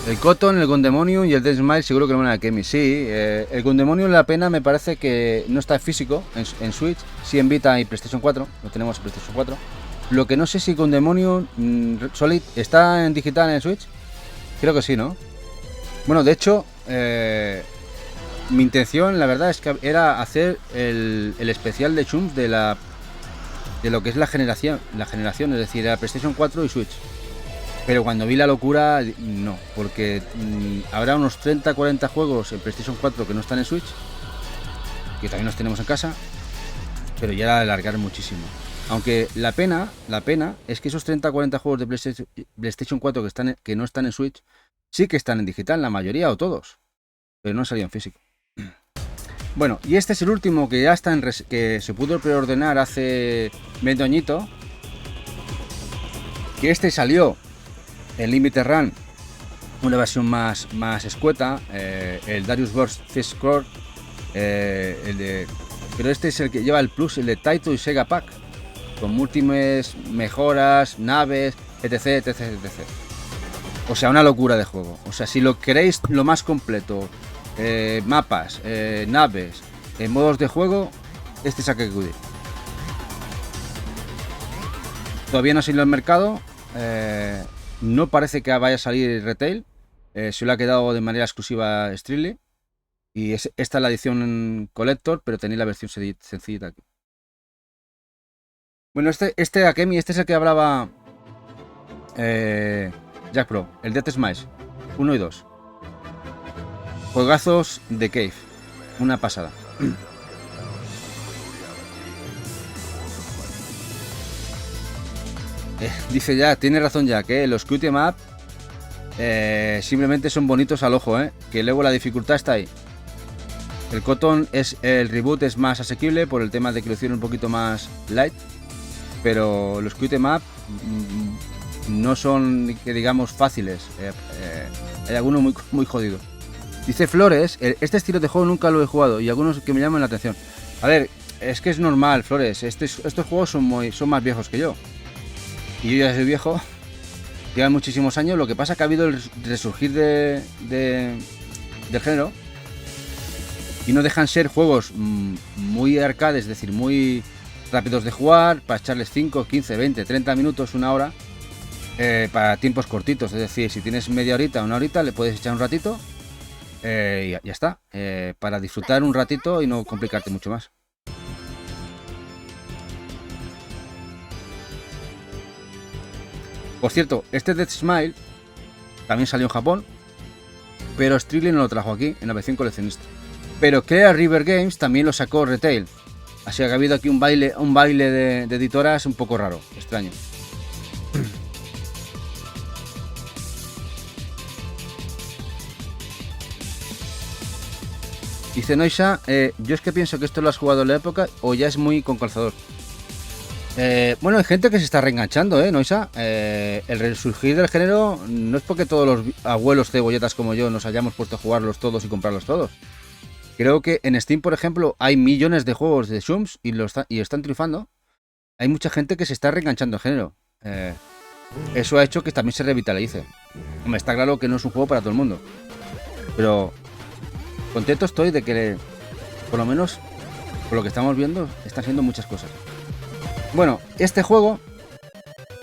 El Cotton, el Gundemonium y el Death Smile seguro que no van a Kemi. Sí, el Gundemonium la pena me parece que no está físico en Switch. Sí en Vita y PlayStation 4. Lo tenemos en PlayStation 4. Lo que no sé si Gundemonium Solid está en digital en Switch. Creo que sí, ¿no? Bueno, de hecho... mi intención, la verdad, es que era hacer el especial de Chums de lo que es la generación, es decir, la PlayStation 4 y Switch. Pero cuando vi la locura, no, porque habrá unos 30-40 juegos en PlayStation 4 que no están en Switch, que también los tenemos en casa, pero ya era alargar muchísimo. Aunque la pena es que esos 30-40 juegos de PlayStation 4 que no están en Switch, sí que están en digital, la mayoría o todos, pero no han salido en físico. Bueno, y este es el último que ya está que se pudo preordenar hace medio añito. Que este salió en Limited Run una versión más escueta, el Darius Burst Fist Core, pero este es el que lleva el plus, el de Taito y Sega Pack, con múltiples mejoras, naves, etc, etc, etc. O sea, una locura de juego. O sea, si lo queréis lo más completo, mapas, naves, modos de juego, este es Akeguri. Todavía no ha salido al mercado, no parece que vaya a salir retail, se lo ha quedado de manera exclusiva Strictly. Y esta es la edición Collector, pero tenéis la versión sencilla aquí. Bueno, este Akemi, este es el que hablaba Jack Pro, el Death Smash 1 y 2. Juegazos de Cave, una pasada. Dice Jack, tiene razón Jack, los Q Map simplemente son bonitos al ojo, que luego la dificultad está ahí. El reboot es más asequible por el tema de que lo hicieron un poquito más light, pero los Q Map no son, que digamos, fáciles. Hay algunos muy jodidos. Dice Flores, este estilo de juego nunca lo he jugado y algunos que me llaman la atención. A ver, es que es normal, Flores, estos juegos son más viejos que yo. Y yo ya soy viejo, llevan muchísimos años. Lo que pasa es que ha habido el resurgir del género y no dejan ser juegos muy arcades, es decir, muy rápidos de jugar, para echarles 5, 15, 20, 30 minutos, una hora, para tiempos cortitos. Es decir, si tienes media horita, una horita, le puedes echar un ratito y ya está, para disfrutar un ratito y no complicarte mucho más. Por cierto, este Death Smile también salió en Japón, pero Strictly no lo trajo aquí, en la versión coleccionista. Pero Crea River Games también lo sacó retail. Así que ha habido aquí un baile de editoras un poco raro, extraño. Dice Noisa, yo es que pienso que esto lo has jugado en la época o ya es muy con calzador. Bueno, hay gente que se está reenganchando, Noisa. El resurgir del género no es porque todos los abuelos cebolletas como yo nos hayamos puesto a jugarlos todos y comprarlos todos. Creo que en Steam, por ejemplo, hay millones de juegos de Shums y están triunfando. Hay mucha gente que se está reenganchando al género. Eso ha hecho que también se revitalice. Me está claro que no es un juego para todo el mundo, pero contento estoy de que, por lo menos, por lo que estamos viendo, están haciendo muchas cosas. Bueno, este juego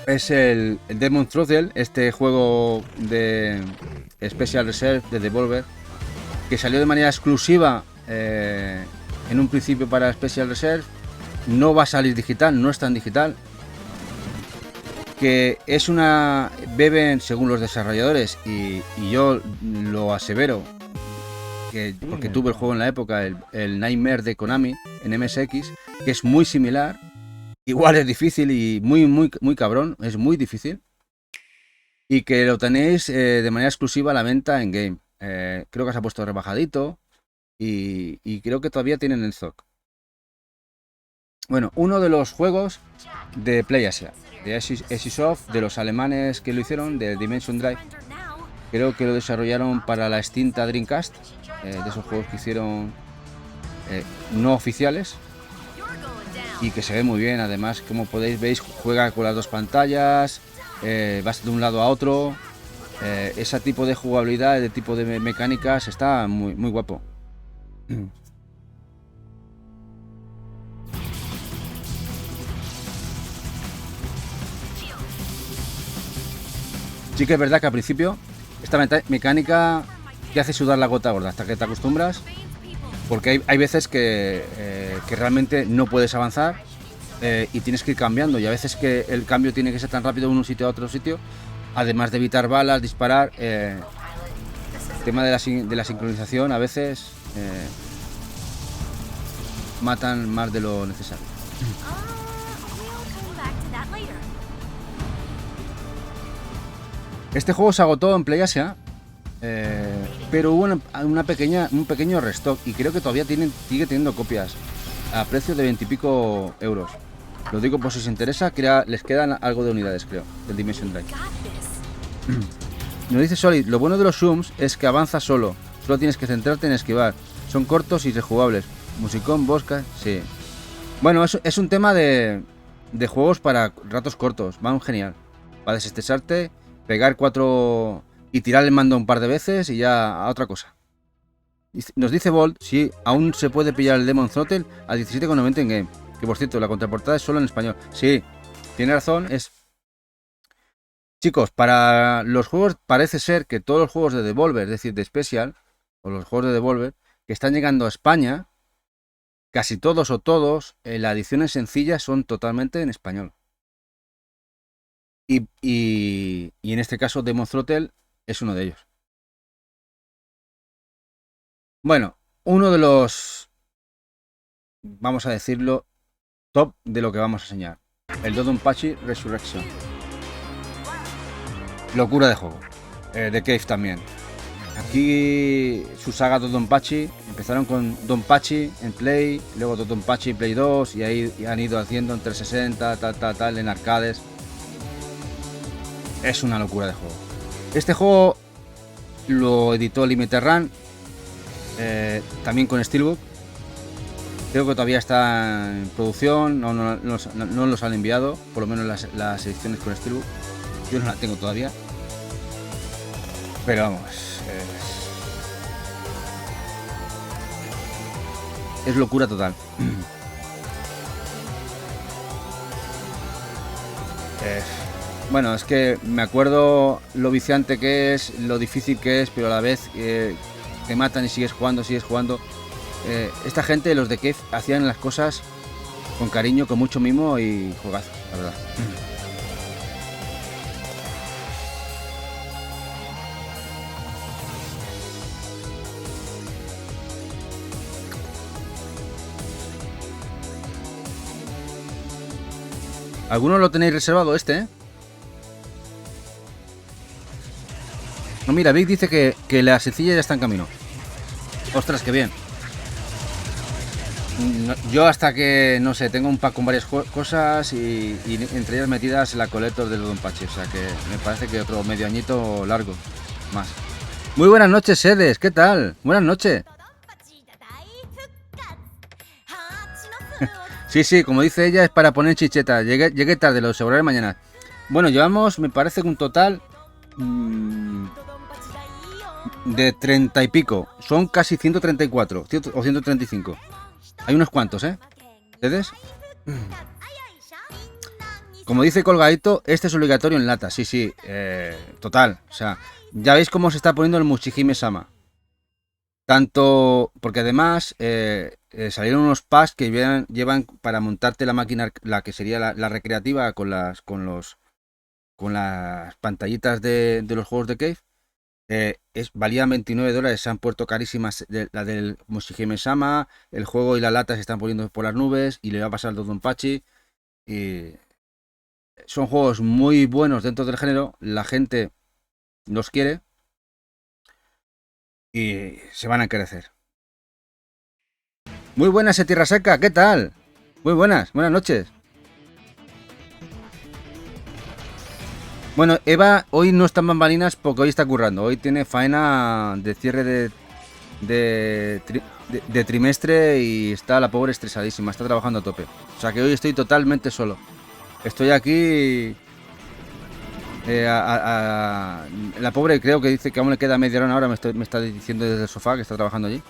es el Demon Throttle, este juego de Special Reserve de Devolver, que salió de manera exclusiva en un principio para Special Reserve. No va a salir digital, no está en digital. Que es una... beben, según los desarrolladores, y yo lo asevero, porque tuve el juego en la época, el Nightmare de Konami en MSX, que es muy similar. Igual es difícil y muy cabrón, es muy difícil. Y que lo tenéis de manera exclusiva a la venta en Game. Creo que se ha puesto rebajadito y creo que todavía tienen el stock. Bueno, uno de los juegos de PlayAsia, de Esisoft, de los alemanes que lo hicieron, de Dimension Drive. Creo que lo desarrollaron para la extinta Dreamcast, de esos juegos que hicieron no oficiales. Y que se ve muy bien, además, como podéis veis, juega con las dos pantallas, vas de un lado a otro, ese tipo de jugabilidad, de tipo de mecánicas, está muy guapo. Sí que es verdad que al principio esta mecánica te hace sudar la gota gorda hasta que te acostumbras. Porque hay veces que realmente no puedes avanzar y tienes que ir cambiando. Y a veces que el cambio tiene que ser tan rápido de un sitio a otro sitio. Además de evitar balas, disparar. El tema de la sincronización a veces matan más de lo necesario. Este juego se agotó en PlayAsia. Pero hubo un pequeño restock y creo que todavía sigue teniendo copias a precio de 20 y pico euros. Lo digo por si os interesa, les quedan algo de unidades, creo, del Dimension Drive. Nos dice Solid, lo bueno de los Shums es que avanza solo tienes que centrarte en esquivar. Son cortos y rejugables. Musicón, Bosca, sí. Bueno, es un tema de juegos para ratos cortos. Van genial. Para desestresarte, pegar 4 y tirar el mando un par de veces y ya a otra cosa. Nos dice Bolt, sí, aún se puede pillar el Demon Throttle a 17,90 en game. Que por cierto, la contraportada es solo en español. Sí, tiene razón, es... Chicos, para los juegos parece ser que todos los juegos de Devolver, es decir, de Special, o los juegos de Devolver, que están llegando a España, casi todos o todos, las ediciones sencillas son totalmente en español. Y en este caso Demon Throttle es uno de ellos. Bueno, uno de los, vamos a decirlo, top de lo que vamos a enseñar. El Dodonpachi Resurrection. Locura de juego. The Cave también. Aquí su saga Dodonpachi, empezaron con Donpachi en Play, luego Dodonpachi Play 2 y ahí han ido haciendo en 360, tal, en arcades. Es una locura de juego. Este juego lo editó Limited Run, también con Steelbook. Creo que todavía está en producción, no los han enviado, por lo menos las ediciones con Steelbook. Yo no la tengo todavía. Pero vamos, es locura total. Bueno, es que me acuerdo lo viciante que es, lo difícil que es, pero a la vez te matan y sigues jugando. Esta gente, los de Cave, hacían las cosas con cariño, con mucho mimo y juegazo, la verdad. ¿Algunos lo tenéis reservado este, No, mira, Vic dice que la sencilla ya está en camino. Ostras, qué bien. Yo hasta que, no sé, tengo un pack con varias cosas y entre ellas metidas la Collector del Dodonpachi. O sea que me parece que otro medio añito largo más. Muy buenas noches, Sedes. ¿Qué tal? Buenas noches. Sí, como dice ella, es para poner chicheta. Llegué tarde, lo aseguraré mañana. Bueno, llevamos, me parece que un total de 30 y pico. Son casi 134 o 135. Hay unos cuantos, ¿Ustedes? Como dice Colgadito, este es obligatorio en lata. Sí, total. O sea, ya veis cómo se está poniendo el Mushihime-sama. Tanto, porque además salieron unos packs que llevan para montarte la máquina, la que sería la recreativa con las pantallitas de los juegos de Cave. Valían $29, se han puesto carísimas la del Mushihime-sama, el juego y la lata se están poniendo por las nubes y le va a pasar al Dodonpachi. Y son juegos muy buenos dentro del género, la gente los quiere y se van a encarecer. Muy buenas, Tierra Seca, ¿qué tal? Muy buenas noches. Bueno, Eva hoy no está en bambalinas porque hoy está currando. Hoy tiene faena de cierre de trimestre y está la pobre estresadísima, está trabajando a tope. O sea que hoy estoy totalmente solo. Estoy aquí... la pobre creo que dice que aún le queda media hora ahora, me está diciendo desde el sofá que está trabajando allí.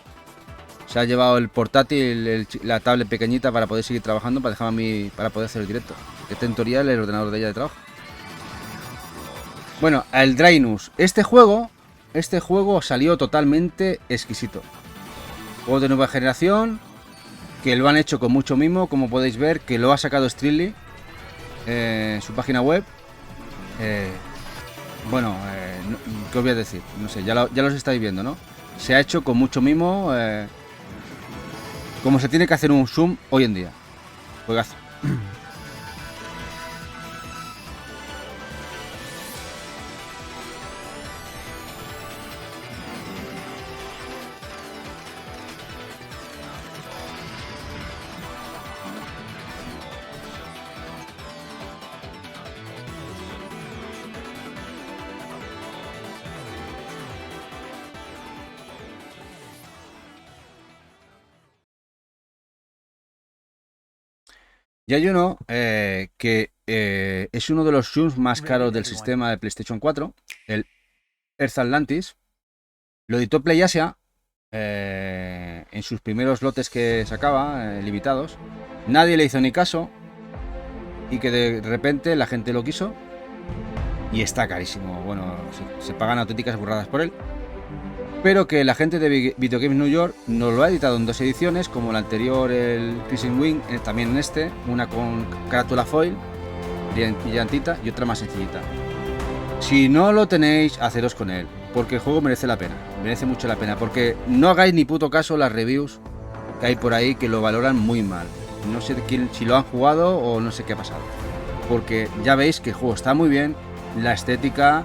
Se ha llevado el portátil, la tablet pequeñita para poder seguir trabajando, para dejarme a mí, para poder hacer el directo. Este en teoría es el ordenador de ella de trabajo. Bueno, el Drainus. Este juego salió totalmente exquisito. Juego de nueva generación, que lo han hecho con mucho mimo, como podéis ver, que lo ha sacado Streetly en su página web. Bueno, ¿qué os voy a decir? No sé, ya los estáis viendo, ¿no? Se ha hecho con mucho mimo, como se tiene que hacer un zoom hoy en día. Juegazo. Y hay uno que es uno de los Shums más caros del sistema de PlayStation 4, el Earth Atlantis. Lo editó PlayAsia en sus primeros lotes que sacaba, limitados. Nadie le hizo ni caso y que de repente la gente lo quiso y está carísimo. Bueno, se pagan auténticas burradas por él. Pero que la gente de Video Games New York nos lo ha editado en 2 ediciones, como la anterior, el Crimson Wing, también en este, una con carátula foil, brillantita, y otra más sencillita. Si no lo tenéis, haceros con él, porque el juego merece la pena, merece mucho la pena, porque no hagáis ni puto caso las reviews que hay por ahí que lo valoran muy mal. No sé si lo han jugado o no sé qué ha pasado, porque ya veis que el juego está muy bien, la estética,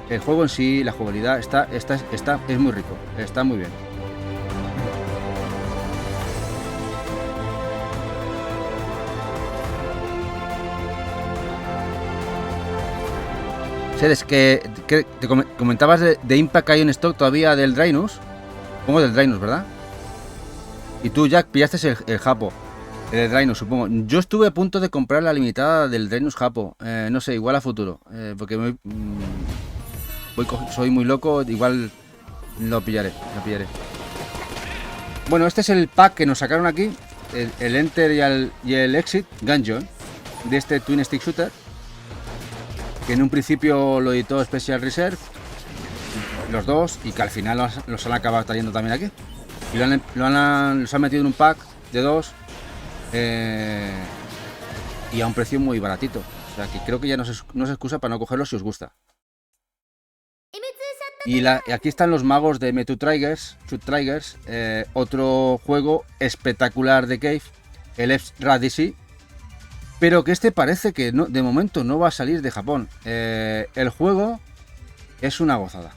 el juego en sí, la jugabilidad es muy rico, está muy bien. Seres, que te comentabas de Impact, hay en stock todavía del Draenus. Pongo del Draenus, ¿verdad? Y tú, Jack, pillaste el Japo. El Draenus, supongo. Yo estuve a punto de comprar la limitada del Draenus Japo. No sé, igual a futuro. Porque soy muy loco, igual lo pillaré. Bueno, este es el pack que nos sacaron aquí. El Enter y el Exit, Gungeon, de este Twin Stick Shooter, que en un principio lo editó Special Reserve, los dos, y que al final los han acabado trayendo también aquí. Y los han metido en un pack de 2 y a un precio muy baratito. O sea que creo que ya no es excusa para no cogerlo si os gusta. Y aquí están los magos de M2 Tigers, otro juego espectacular de Cave, el F-Radici, pero que este parece que no, de momento no va a salir de Japón. El juego es una gozada.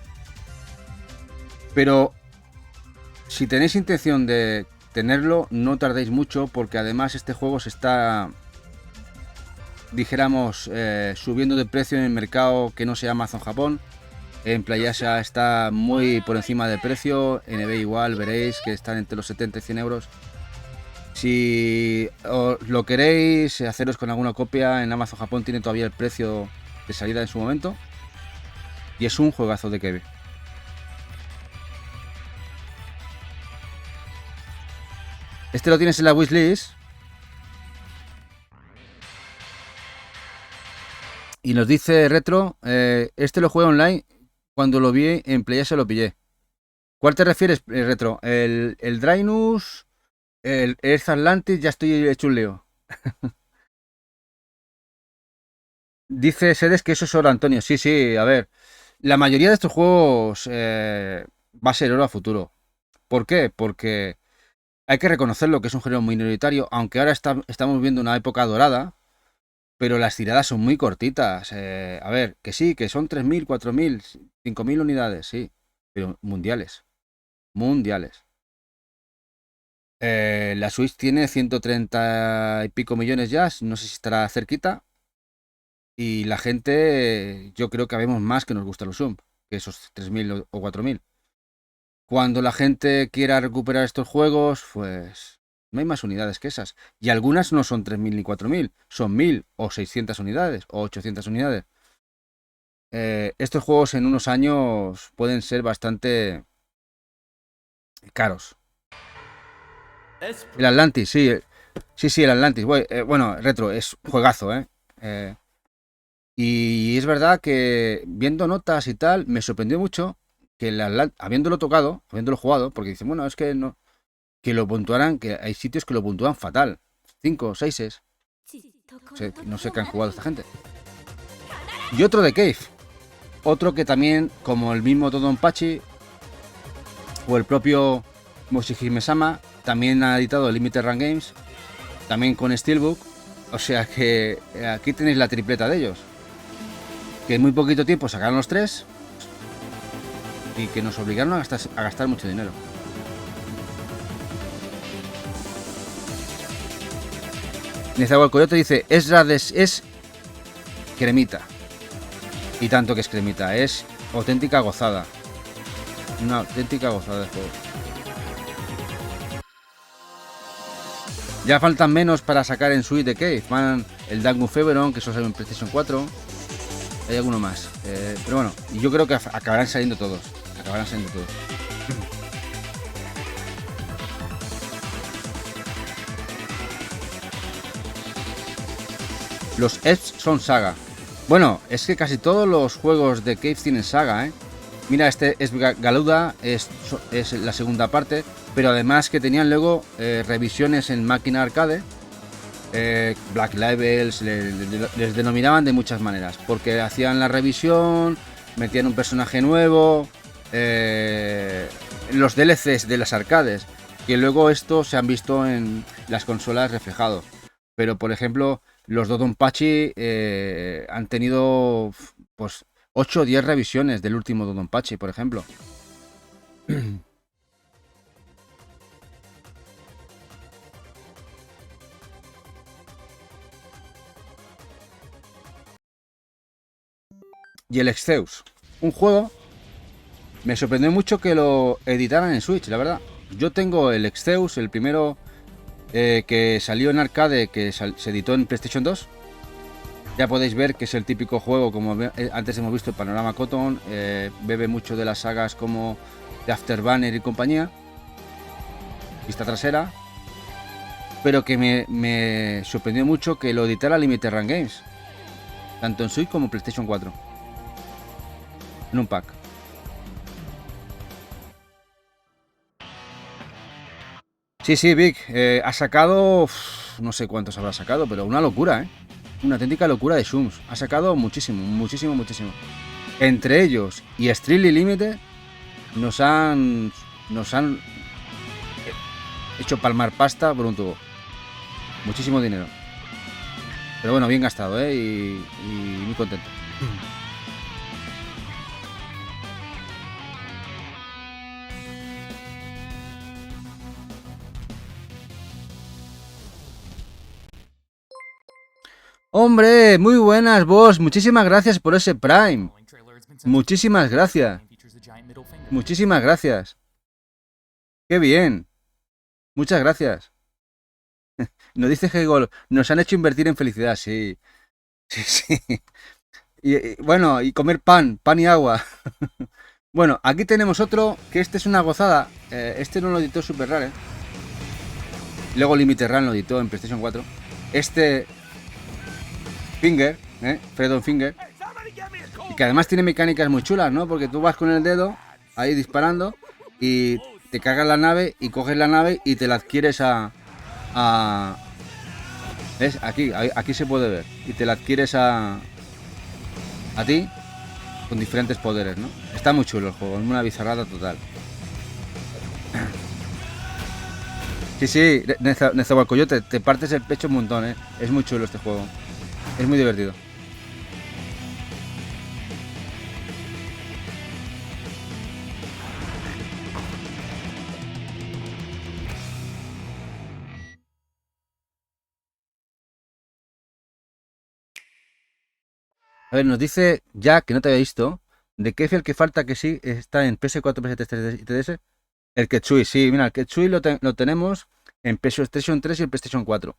Pero si tenéis intención de tenerlo, no tardéis mucho, porque además este juego se está, dijéramos, subiendo de precio en el mercado que no sea Amazon Japón. En PlayAsia está muy por encima del precio, en eBay igual, veréis que están entre los 70 y 100 euros. Si lo queréis, haceros con alguna copia, en Amazon Japón tiene todavía el precio de salida en su momento. Y es un juegazo de Kevin. Este lo tienes en la wishlist. Y nos dice Retro, este lo jugué online, cuando lo vi en PlayAsia lo pillé. ¿Cuál te refieres, Retro? ¿El Draenus? ¿El Earth Atlantis? Ya estoy hecho un lío. Dice Sedes que eso es oro, Antonio. Sí, a ver. La mayoría de estos juegos va a ser oro a futuro. ¿Por qué? Porque hay que reconocerlo que es un género minoritario, aunque ahora estamos viendo una época dorada, pero las tiradas son muy cortitas. A ver, que sí, que son 3.000, 4.000, 5.000 unidades, sí, pero mundiales. La Switch tiene 130 y pico millones ya, no sé si estará cerquita. Y la gente, yo creo que habemos más que nos gustan los Zoom, que esos 3.000 o 4.000. Cuando la gente quiera recuperar estos juegos, pues no hay más unidades que esas. Y algunas no son 3.000 ni 4.000, son 1.000 o 600 unidades o 800 unidades. Estos juegos en unos años pueden ser bastante caros. El Atlantis, sí, el Atlantis. Bueno, Retro, es juegazo, y es verdad que viendo notas y tal, me sorprendió mucho que habiéndolo tocado, habiéndolo jugado, porque dicen, bueno, es que no, que lo puntuaran, que hay sitios que lo puntúan fatal. 5, 6. No sé qué han jugado esta gente. Y otro de Cave. Otro que también, como el mismo Todonpachi o el propio Moshihime-sama, también ha editado Limited Run Games, también con Steelbook. O sea que aquí tenéis la tripleta de ellos. Que en muy poquito tiempo sacaron los 3 y que nos obligaron a gastar mucho dinero. Nezahual Coyote dice, es cremita. Y tanto que es cremita, es auténtica gozada. Una auténtica gozada de juego. Ya faltan menos para sacar en Switch de Cave. Van el Dango Feveron, que eso sale en PlayStation 4. Hay alguno más. Pero bueno, yo creo que acabarán saliendo todos. Acabarán saliendo todos. Los Edge son saga. Bueno, es que casi todos los juegos de Cave tienen saga, ¿eh? Mira, este es Galuda, es la segunda parte, pero además que tenían luego revisiones en máquina arcade. Black Labels, les denominaban de muchas maneras, porque hacían la revisión, metían un personaje nuevo, los DLCs de las arcades, que luego esto se han visto en las consolas reflejados. Pero por ejemplo, los Dodonpachi han tenido pues 8 o 10 revisiones del último Dodonpachi, por ejemplo. Y el Exceus, un juego, me sorprendió mucho que lo editaran en Switch, la verdad. Yo tengo el Exceus, el primero que salió en arcade, que se editó en PlayStation 2. Ya podéis ver que es el típico juego, como antes hemos visto, el Panorama Cotton, bebe mucho de las sagas como de Afterburner y compañía, vista trasera, pero que me sorprendió mucho que lo editara Limited Run Games, tanto en Switch como en PlayStation 4, en un pack. Sí, Vic, ha sacado, no sé cuántos habrá sacado, pero una locura, ¿eh? Una auténtica locura de Shums. Ha sacado muchísimo. Entre ellos y Strictly Limited nos han hecho palmar pasta por un tubo. Muchísimo dinero. Pero bueno, bien gastado, ¿eh? Y muy contento. Hombre, muy buenas, boss. Muchísimas gracias por ese Prime. Muchísimas gracias. Muchísimas gracias. Qué bien. Muchas gracias. Nos dice Hegel, nos han hecho invertir en felicidad, sí. Sí. Y bueno, y comer pan y agua. Bueno, aquí tenemos otro, que este es una gozada. Este no lo editó Super Rare. Luego Limited Run lo editó en PlayStation 4. Este Finger, Freedom Finger, y que además tiene mecánicas muy chulas, ¿no? Porque tú vas con el dedo ahí disparando y te cargas la nave y coges la nave y te la adquieres ¿ves? Aquí se puede ver, y te la adquieres a ti con diferentes poderes, ¿no? Está muy chulo el juego, es una bizarrada total. Sí, Nezahualcóyotl, te partes el pecho un montón, ¿eh? Es muy chulo este juego. Es muy divertido. A ver, nos dice Jack, que no te había visto, de qué es el que falta que sí está en PS4, PS3 y 3DS. El Ketsui, sí, mira, el Ketsui lo tenemos en PlayStation 3 y en PlayStation 4.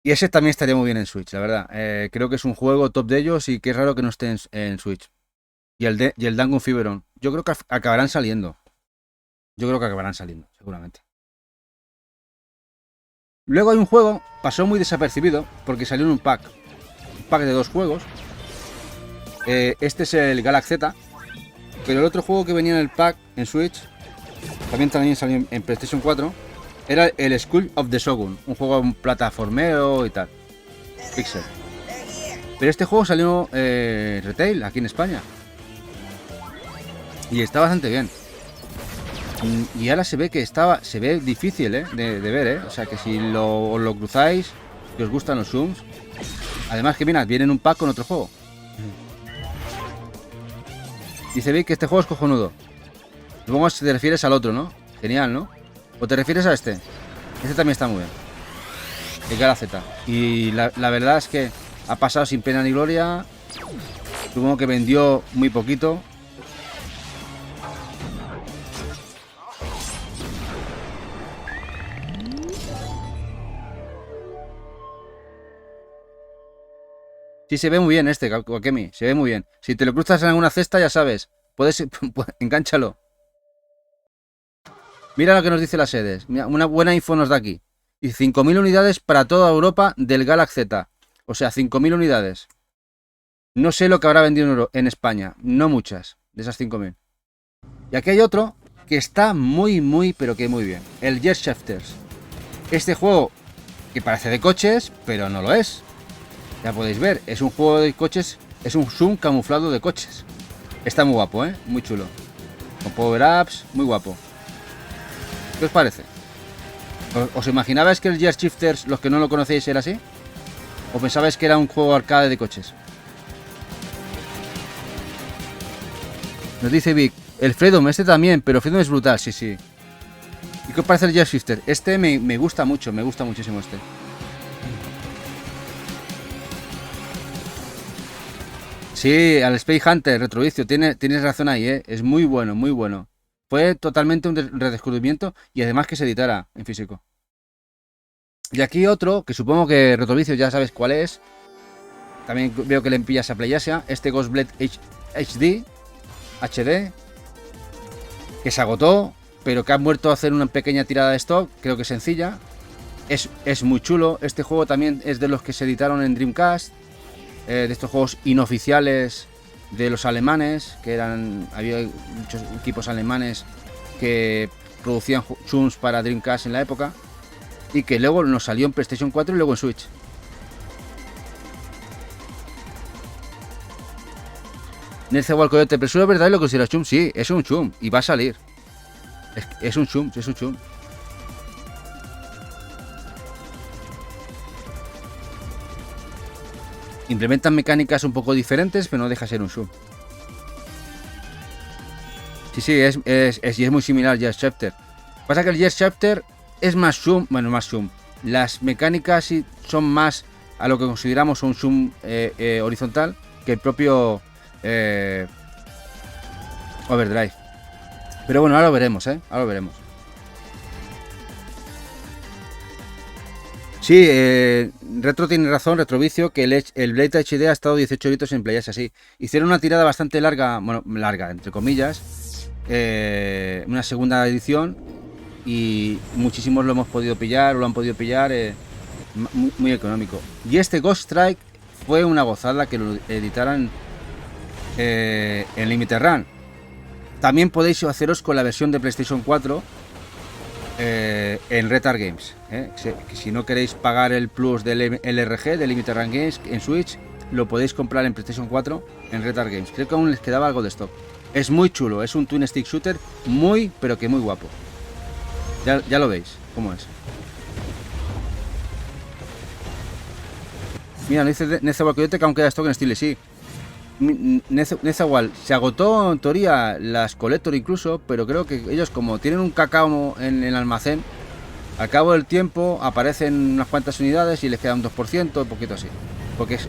Y ese también estaría muy bien en Switch, la verdad. Creo que es un juego top de ellos y que es raro que no esté en Switch. Y el Dango Feveron. Yo creo que acabarán saliendo. Seguramente. Luego hay un juego, pasó muy desapercibido, porque salió en un pack. Un pack de 2 juegos. Este es el Galaxy Z. Pero el otro juego que venía en el pack, en Switch, también salió en PlayStation 4. Era el School of the Shogun, un juego plataformero y tal, pixel. Pero este juego salió retail aquí en España y está bastante bien. Y ahora se ve que se ve difícil de ver, o sea que si lo cruzáis, que os gustan los zooms. Además que mira, viene en un pack con otro juego. Dice Vic que este juego es cojonudo. Supongo que te refieres al otro, ¿no? Genial, ¿no? ¿O te refieres a este? Este también está muy bien. El Galaxy Z. Y la verdad es que ha pasado sin pena ni gloria. Supongo que vendió muy poquito. Sí, se ve muy bien este, Wakemi. Se ve muy bien. Si te lo cruzas en alguna cesta, ya sabes. Puedes, engánchalo. Mira lo que nos dice las sedes. Mira, una buena info nos da aquí. Y 5.000 unidades para toda Europa del Galaxy Z. O sea, 5.000 unidades. No sé lo que habrá vendido en España. No muchas de esas 5.000. Y aquí hay otro que está muy, pero que muy bien. El Jet Shifters. Este juego que parece de coches, pero no lo es. Ya podéis ver, es un juego de coches, es un zoom camuflado de coches. Está muy guapo, muy chulo. Con power-ups, muy guapo. ¿Qué os parece? ¿Os imaginabais que el Gear Shifters, los que no lo conocéis, era así? ¿O pensabais que era un juego arcade de coches? Nos dice Vic, el Freedom, este también, pero Freedom es brutal, sí, sí. ¿Y qué os parece el Gear Shifter? Este me gusta mucho, me gusta muchísimo este. Sí, al Space Hunter, Retrovicio, tienes razón ahí, es muy bueno, muy bueno. Fue totalmente un redescubrimiento y además que se editara en físico. Y aquí otro, que supongo que Retrovicio ya sabes cuál es. También veo que le empillas a Playasia. Este Ghostblade HD, que se agotó, pero que ha muerto a hacer una pequeña tirada de stock, creo que sencilla. Es muy chulo. Este juego también es de los que se editaron en Dreamcast. De estos juegos inoficiales de los alemanes, había muchos equipos alemanes que producían chums para Dreamcast en la época y que luego nos salió en PlayStation 4 y luego en Switch. Nercewal Coyote, pero eso es verdad lo que considera chum, sí, es un chum y va a salir. Es un chum, es un chum. Implementan mecánicas un poco diferentes, pero no deja de ser un zoom. Sí, es muy similar al Jazz Chapter. Pasa que el Jazz Chapter es más zoom, bueno, más zoom. Las mecánicas sí son más a lo que consideramos un zoom horizontal que el propio Overdrive. Pero bueno, ahora lo veremos, ahora lo veremos. Sí, Retro tiene razón, Retrovicio, que el Blade HD ha estado 18 horitos en playas así. Hicieron una tirada bastante larga, bueno, larga, entre comillas, una segunda edición y muchísimos lo hemos podido pillar, o lo han podido pillar muy económico. Y este Ghost Strike fue una gozada que lo editaran en Limited Run. También podéis haceros con la versión de PlayStation 4 en Retard Games. Si no queréis pagar el plus del LRG, de Limited Run Games, en Switch, lo podéis comprar en PlayStation 4 en Retard Games. Creo que aún les quedaba algo de stock. Es muy chulo, es un twin stick shooter muy, pero que muy guapo. Ya lo veis, cómo es. Mira, no dice Nezawal Coyote que aún queda stock en Steel, sí. Nezawal, se agotó en teoría las Collector incluso, pero creo que ellos como tienen un cacao en el almacén, al cabo del tiempo aparecen unas cuantas unidades y les queda un 2%, un poquito así. Porque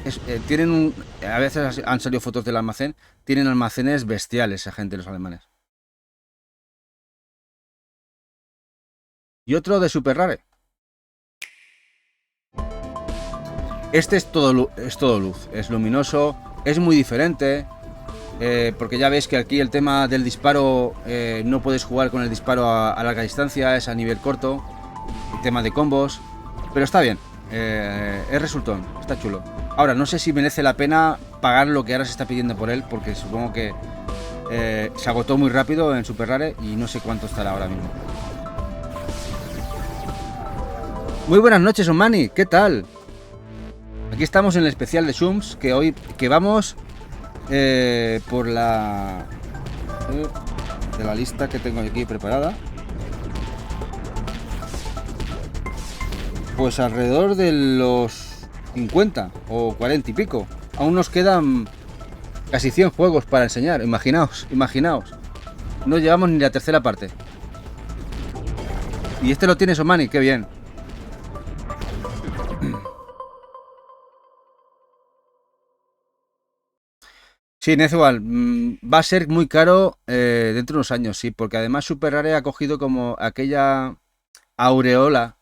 tienen a veces han salido fotos del almacén, tienen almacenes bestiales esa gente, los alemanes. Y otro de Super Rare. Este es todo luz, es luminoso, es muy diferente. Porque ya veis que aquí el tema del disparo no puedes jugar con el disparo a larga distancia, es a nivel corto. El tema de combos, pero está bien, es resultón, está chulo. Ahora, no sé si merece la pena pagar lo que ahora se está pidiendo por él, porque supongo que se agotó muy rápido en Super Rare y no sé cuánto estará ahora mismo. Muy buenas noches, Omani, ¿qué tal? Aquí estamos en el especial de Shums, que hoy vamos por la de la lista que tengo aquí preparada. Pues alrededor de los 50 o 40 y pico. Aún nos quedan casi 100 juegos para enseñar. Imaginaos. No llevamos ni la tercera parte. Y este lo tienes, Omani, qué bien. Sí, Nezual, va a ser muy caro dentro de unos años, sí, porque además Super Rare ha cogido como aquella aureola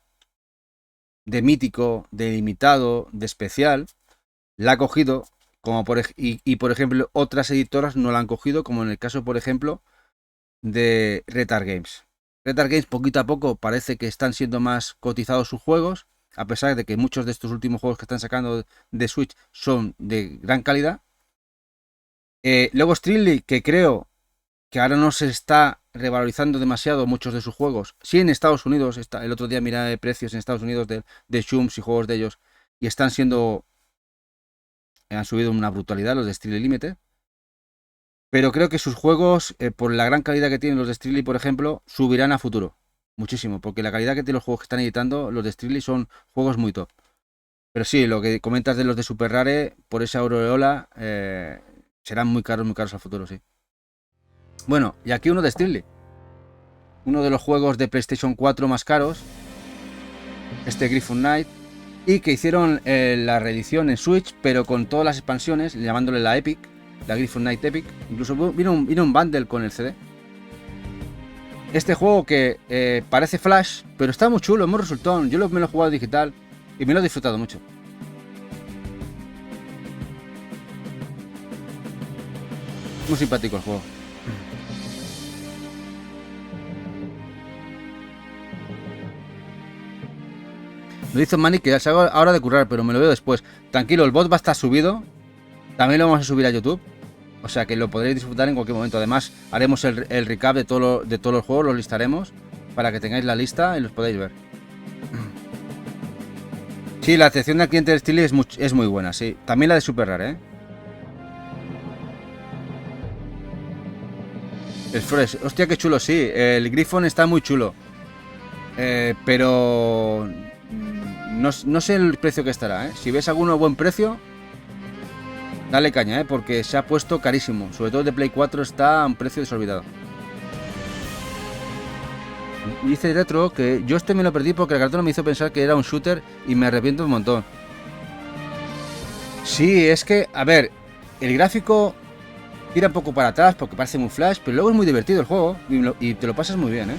de mítico, de limitado, de especial, la ha cogido, como por ejemplo otras editoras no la han cogido, como en el caso, por ejemplo, de Retard Games. Retard Games poquito a poco parece que están siendo más cotizados sus juegos, a pesar de que muchos de estos últimos juegos que están sacando de Switch son de gran calidad. Luego Strictly, que creo que ahora no se está revalorizando demasiado muchos de sus juegos. Sí, en Estados Unidos, el otro día miré precios en Estados Unidos de Shums y juegos de ellos, y están siendo, han subido una brutalidad los de Strictly Limited. Pero creo que sus juegos, por la gran calidad que tienen los de Strictly, por ejemplo, subirán a futuro. Muchísimo, porque la calidad que tienen los juegos que están editando, los de Strictly, son juegos muy top. Pero sí, lo que comentas de los de Super Rare, por esa aureola, serán muy caros a futuro, sí. Bueno, y aquí uno de Strictly. Uno de los juegos de PlayStation 4 más caros, este Griffon Knight, y que hicieron la reedición en Switch, pero con todas las expansiones, llamándole la Epic, la Griffon Knight Epic. Incluso vino un bundle con el CD. Este juego que parece Flash, pero está muy chulo, muy resultón. Yo me lo he jugado digital y me lo he disfrutado mucho. Muy simpático el juego. Lo hizo Manny que se hago ahora de currar, pero me lo veo después. Tranquilo, el bot va a estar subido. También lo vamos a subir a YouTube. O sea que lo podréis disfrutar en cualquier momento. Además, haremos el recap de todos los juegos, los listaremos para que tengáis la lista y los podáis ver. Sí, la atención del cliente de Steely es muy buena, sí. También la de Super Rare, ¿eh? El Fresh, hostia, qué chulo, sí. El Griffon está muy chulo. Pero no sé el precio que estará, ¿eh? Si ves alguno a buen precio, dale caña, ¿eh? Porque se ha puesto carísimo. Sobre todo el de Play 4 está a un precio desorbitado. Dice Retro que yo me lo perdí porque la cartona me hizo pensar que era un shooter y me arrepiento un montón. Sí, es que, a ver, el gráfico tira un poco para atrás porque parece muy flash, pero luego es muy divertido el juego y te lo pasas muy bien, ¿eh?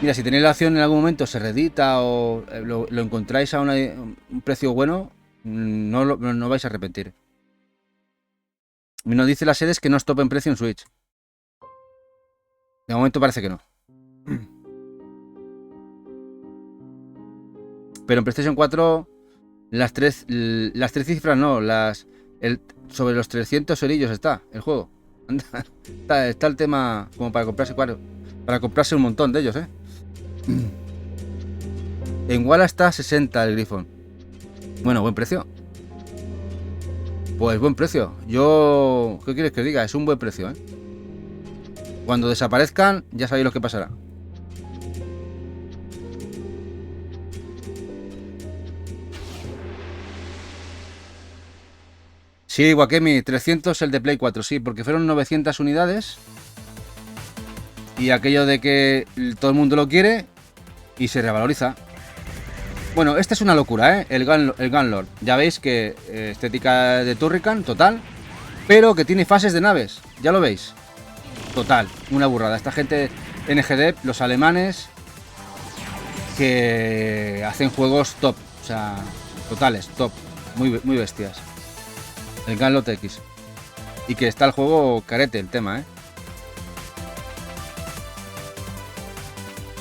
Mira, si tenéis la opción en algún momento se reedita o lo encontráis a un precio bueno, no vais a arrepentir. Nos dice las sedes que no stop en precio en Switch. De momento parece que no. Pero en PlayStation 4 las tres cifras no, sobre los 300 eurillos está el juego. Está el tema como para comprarse un montón de ellos, ¿eh? En Walla está 60 el Griffon. Bueno, buen precio. Pues buen precio. ¿Qué quieres que diga? Es un buen precio, ¿eh? Cuando desaparezcan, ya sabéis lo que pasará. Sí, Wakemi, 300 el de Play 4, sí, porque fueron 900 unidades. Y aquello de que todo el mundo lo quiere y se revaloriza. Bueno, esta es una locura, ¿eh? El Gunlord. Ya veis que estética de Turrican, total. Pero que tiene fases de naves, ya lo veis. Total, una burrada. Esta gente NGD, los alemanes, que hacen juegos top. O sea, totales, top. Muy bestias. El Gunlord X. Y que está el juego carete, el tema, ¿eh?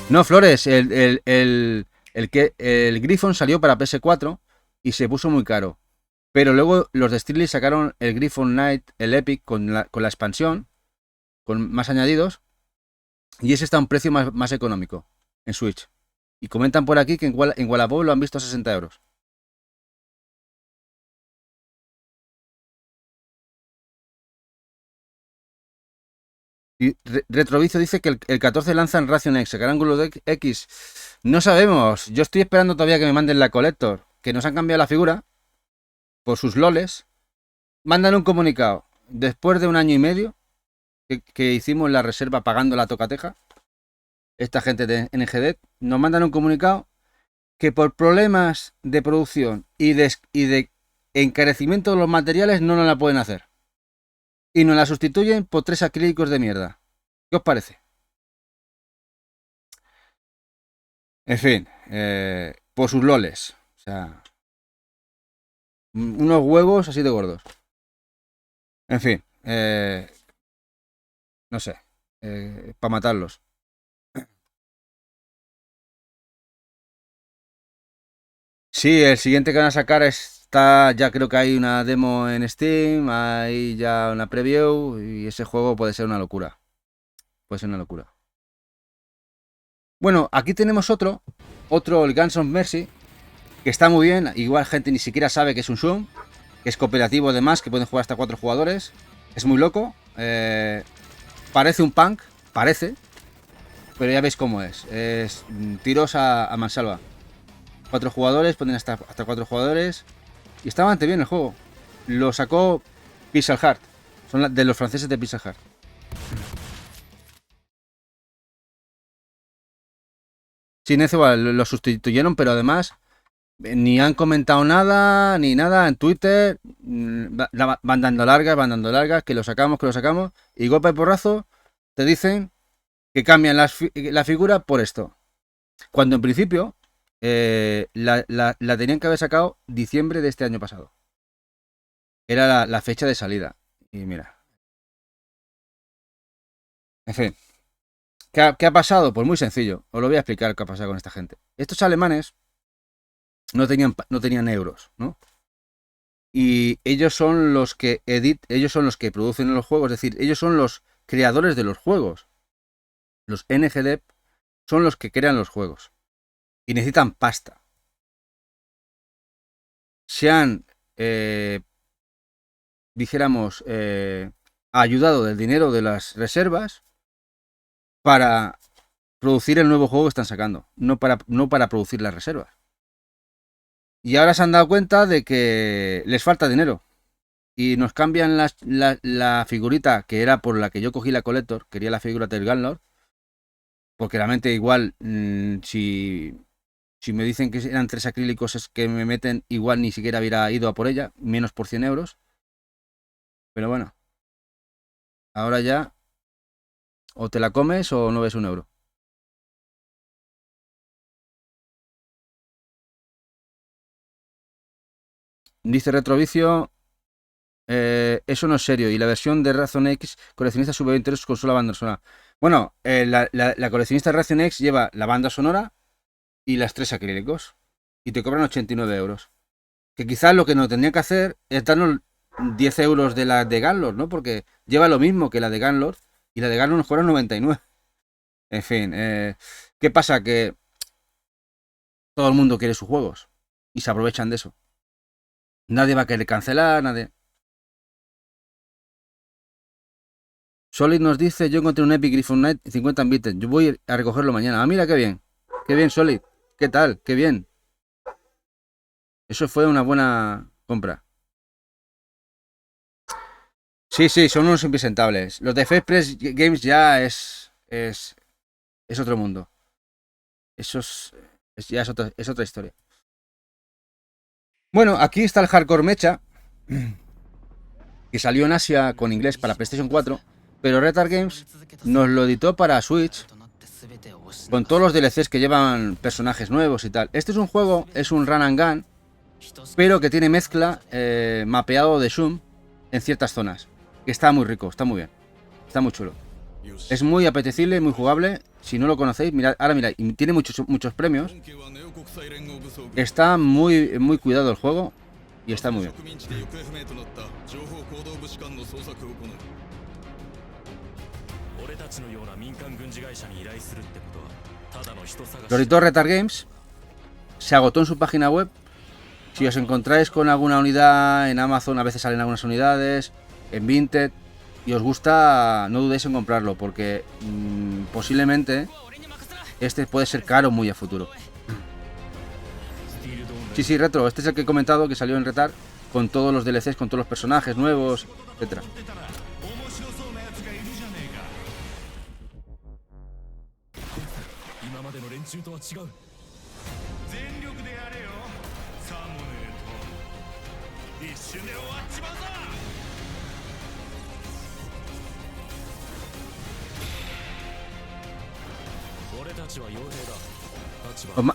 No, Flores, el Griffon salió para PS4 y se puso muy caro. Pero luego los de Steely sacaron el Griffon Knight, el Epic, con la expansión, con más añadidos. Y ese está a un precio más económico en Switch. Y comentan por aquí que en Wallapop lo han visto a 60 euros. Y Retrovicio dice que el 14 lanzan Ration X, sacarán Ángulo X. No sabemos. Yo estoy esperando todavía que me manden la Collector. Que nos han cambiado la figura por sus loles. Mandan un comunicado. Después de un año y medio que hicimos la reserva pagando la tocateja, esta gente de NGD nos mandan un comunicado que por problemas de producción y de encarecimiento de los materiales no nos la pueden hacer. Y nos la sustituyen por 3 acrílicos de mierda. ¿Qué os parece? En fin, por sus loles. O sea, Unos huevos así de gordos. En fin, no sé, para matarlos. Sí, el siguiente que van a sacar está, ya creo que hay una demo en Steam, hay ya una preview y ese juego puede ser una locura. Puede ser una locura. Bueno, aquí tenemos otro, el Guns of Mercy, que está muy bien. Igual gente ni siquiera sabe que es un Zoom, que es cooperativo además, que pueden jugar hasta 4 jugadores. Es muy loco. Parece un punk, parece, pero ya veis cómo es. Es tiros a mansalva. 4 jugadores, ponen hasta 4 jugadores. Y está bastante bien el juego. Lo sacó Pixel Heart. Son de los franceses de Pixel Heart. Sí, igual lo sustituyeron, pero además ni han comentado nada, ni nada en Twitter. Van dando largas, que lo sacamos. Y golpe de porrazo te dicen que cambian la figura por esto. Cuando en principio la tenían que haber sacado diciembre de este año pasado. Era la fecha de salida. Y mira. En fin. ¿Qué ha pasado? Pues muy sencillo. Os lo voy a explicar qué ha pasado con esta gente. Estos alemanes no tenían euros, ¿no? Y ellos son los que ellos son los que producen los juegos, es decir, ellos son los creadores de los juegos. Los NGDev son los que crean los juegos. Y necesitan pasta. Se han, dijéramos, ayudado del dinero de las reservas para producir el nuevo juego que están sacando, no para producir las reservas. Y ahora se han dado cuenta de que les falta dinero. Y nos cambian la figurita que era por la que yo cogí la Collector. Quería la figura del Gunlord. Porque realmente igual, si me dicen que eran 3 acrílicos es que me meten, igual ni siquiera hubiera ido a por ella. Menos por 100 euros. Pero bueno. Ahora ya o te la comes o no ves un euro. Dice Retrovicio, eso no es serio. Y la versión de Razon X coleccionista sube 20 euros con solo banda sonora. Bueno, la coleccionista de Razon X lleva la banda sonora y las 3 acrílicos. Y te cobran 89 euros. Que quizás lo que nos tendría que hacer es darnos 10 euros de la de Gunlord, ¿no? Porque lleva lo mismo que la de Gunlord. Y la de Gunlord nos cobra 99. En fin, ¿qué pasa? Que todo el mundo quiere sus juegos. Y se aprovechan de eso. Nadie va a querer cancelar, nadie. Solid nos dice, yo encontré un Epic Griffon Knight 50 en bits. Yo voy a recogerlo mañana. Ah, mira qué bien. Qué bien, Solid. ¿Qué tal? Qué bien. Eso fue una buena compra. Sí, son unos impresentables. Los de FacePress Games ya es otro mundo. Eso ya es otra historia. Bueno, aquí está el Hardcore Mecha, que salió en Asia con inglés para PlayStation 4, pero Retard Games nos lo editó para Switch con todos los DLCs que llevan personajes nuevos y tal. Este es un juego, es un run and gun, pero que tiene mezcla mapeado de Zoom en ciertas zonas. Que está muy rico, está muy bien, está muy chulo. Es muy apetecible, muy jugable. Si no lo conocéis, mirad, ahora mirad, y tiene muchos premios. Está muy cuidado el juego y está muy bien. Lorito Retard Games se agotó en su página web. Si os encontráis con alguna unidad en Amazon, a veces salen algunas unidades, en Vinted, y os gusta, no dudéis en comprarlo, porque posiblemente este puede ser caro muy a futuro. Sí, Retro, este es el que he comentado, que salió en Retard, con todos los DLCs, con todos los personajes nuevos, etc.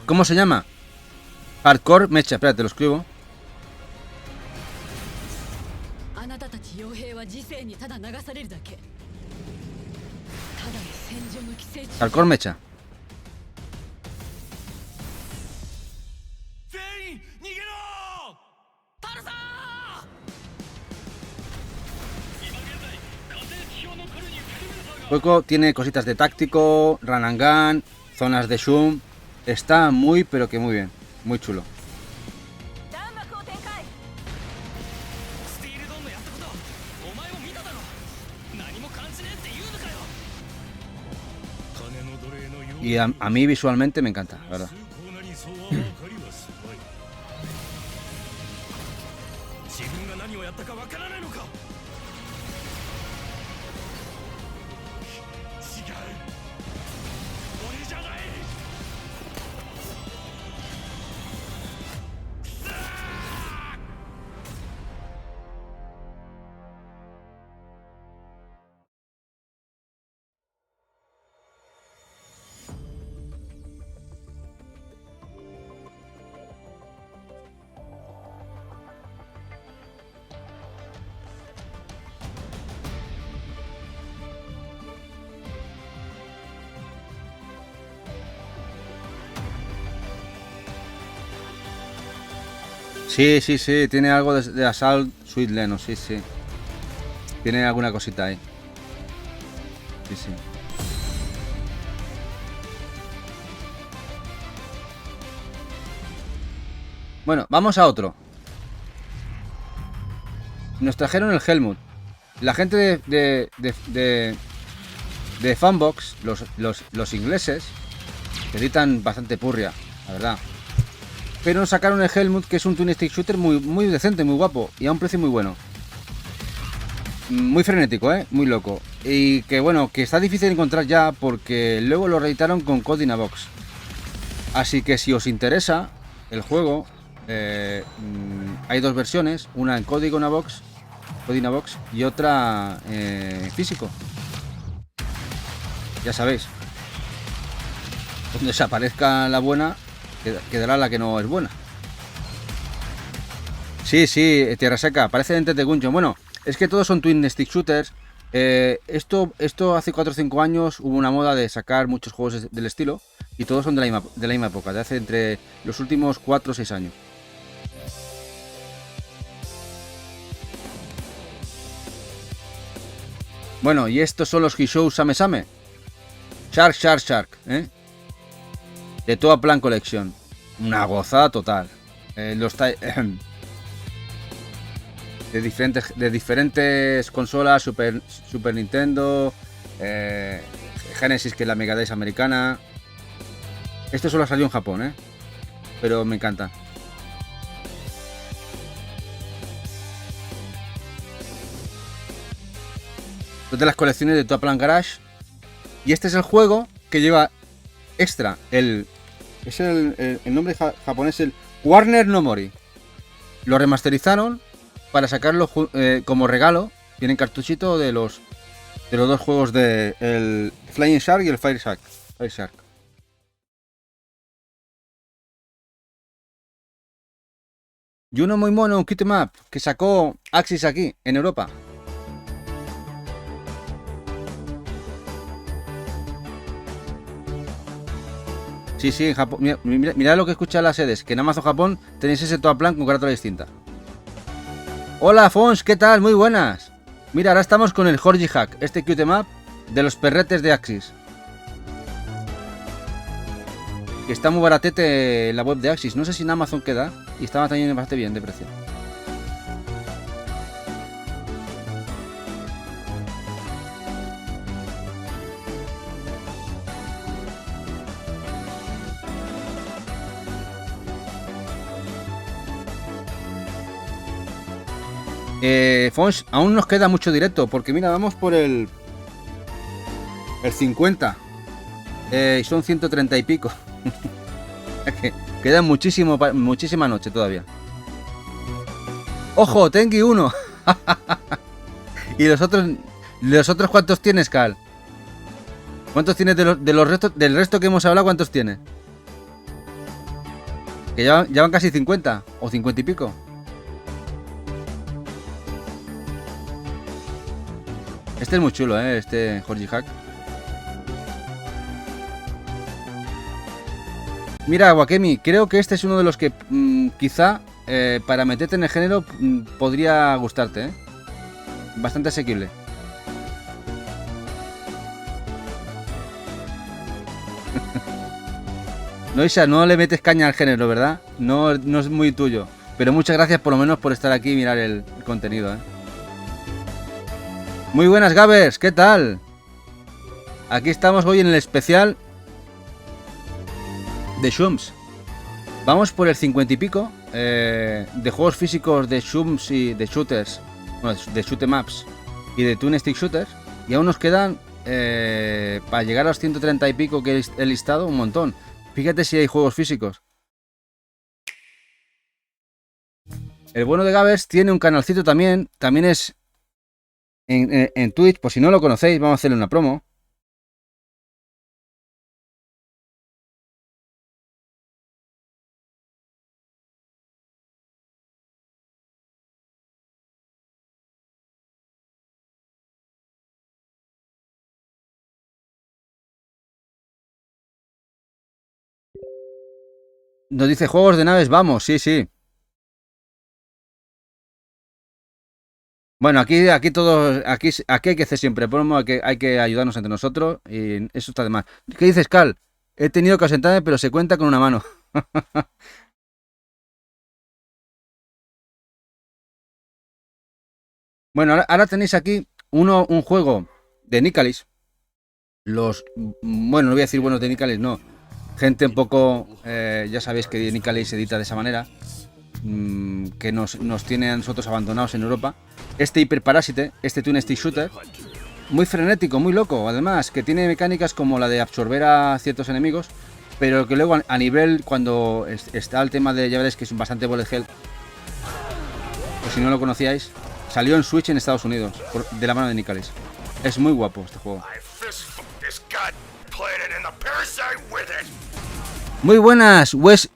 ¿Cómo se llama? Hardcore Mecha, espérate, lo escribo. Halcón mecha. El juego tiene cositas de táctico, run and gun, zonas de zoom. Está muy, pero que muy bien. Muy chulo. Y a mí visualmente me encanta, la verdad. Sí, sí, sí, tiene algo de Assault Sweet Leno, sí, sí. Tiene alguna cosita ahí. Sí, sí. Bueno, vamos a otro. Nos trajeron el Helmut. La gente de Fanbox, los ingleses, editan bastante purria, la verdad. Pero nos sacaron el Helmut, que es un twin stick shooter muy decente, muy guapo y a un precio muy bueno. Muy frenético, muy loco. Y que bueno, que está difícil de encontrar ya porque luego lo reeditaron con Code in a Box. Así que si os interesa el juego, hay dos versiones, una en Code in a Box y otra físico. Ya sabéis. Donde desaparezca la buena, quedará la que no es buena. Sí, sí, Tierra Seca, parece Enter the Gungeon. Bueno, es que todos son twin stick shooters. Esto hace 4 o 5 años hubo una moda de sacar muchos juegos del estilo y todos son de la misma época, de hace entre los últimos 4 o 6 años. Bueno, y estos son los Hishou Same Same. Shark, de Toa Plan Collection. Una gozada total. De diferentes consolas, Super Nintendo, Genesis, que es la Mega Drive americana. Esto solo salió en Japón, pero me encanta. De las colecciones de Toa Plan Garage. Y este es el juego que lleva extra. El nombre japonés, el Warner no Mori. Lo remasterizaron para sacarlo como regalo. Tienen cartuchito de los dos juegos de el Flying Shark y el Fire Shark. Y uno muy mono, un kit map que sacó Axis aquí en Europa. Sí, sí, en Japón. Mirad lo que escucha las sedes, que en Amazon Japón tenéis ese Toa Plan con carátula distinta. Hola, Fons, ¿qué tal? Muy buenas. Mira, ahora estamos con el Horji Hack, este cute map de los perretes de Axis. Que está muy baratete en la web de Axis. No sé si en Amazon queda. Y estaba también bastante bien de precio. Fons, aún nos queda mucho directo. Porque mira, vamos por el 50. Y son 130 y pico. Queda muchísima noche todavía. ¡Ojo! Tengi 1. ¿Y los otros cuántos tienes, Cal? ¿Cuántos tienes del resto que hemos hablado? ¿Cuántos tienes? Que ya van casi 50 o 50 y pico. Este es muy chulo, este Jorge Hack. Mira, Wakemi, creo que este es uno de los que quizá para meterte en el género podría gustarte, ¿eh? Bastante asequible. No, Isa, no le metes caña al género, ¿verdad? No, no es muy tuyo. Pero muchas gracias por lo menos por estar aquí y mirar el contenido, ¿eh? Muy buenas, Gabers, ¿qué tal? Aquí estamos hoy en el especial de Shums. Vamos por el 50 y pico de juegos físicos de Shums y de shooters, bueno, de shoot maps y de twin stick shooters. Y aún nos quedan para llegar a los 130 y pico que he listado un montón. Fíjate si hay juegos físicos. El bueno de Gabers tiene un canalcito también. También es en Twitch. Por si no lo conocéis, vamos a hacerle una promo. Nos dice juegos de naves, vamos, sí, sí. Bueno, aquí todos, aquí hay que hacer siempre promo, hay que ayudarnos entre nosotros y eso está de más. ¿Qué dices, Cal? He tenido que ausentarme, pero se cuenta con una mano. Bueno, ahora tenéis aquí un juego de Nicalis. Bueno, no voy a decir buenos de Nicalis, no. Gente un poco, ya sabéis que Nicalis se edita de esa manera, que nos tiene a nosotros abandonados en Europa. Este Hyper Parasite, este Twin Stick Shooter, muy frenético, muy loco, además, que tiene mecánicas como la de absorber a ciertos enemigos, pero que luego a nivel, cuando está el tema de, ya veréis que es bastante bullet hell, pues si no lo conocíais, salió en Switch en Estados Unidos, de la mano de Nicalis. Es muy guapo este juego. Muy buenas, Wes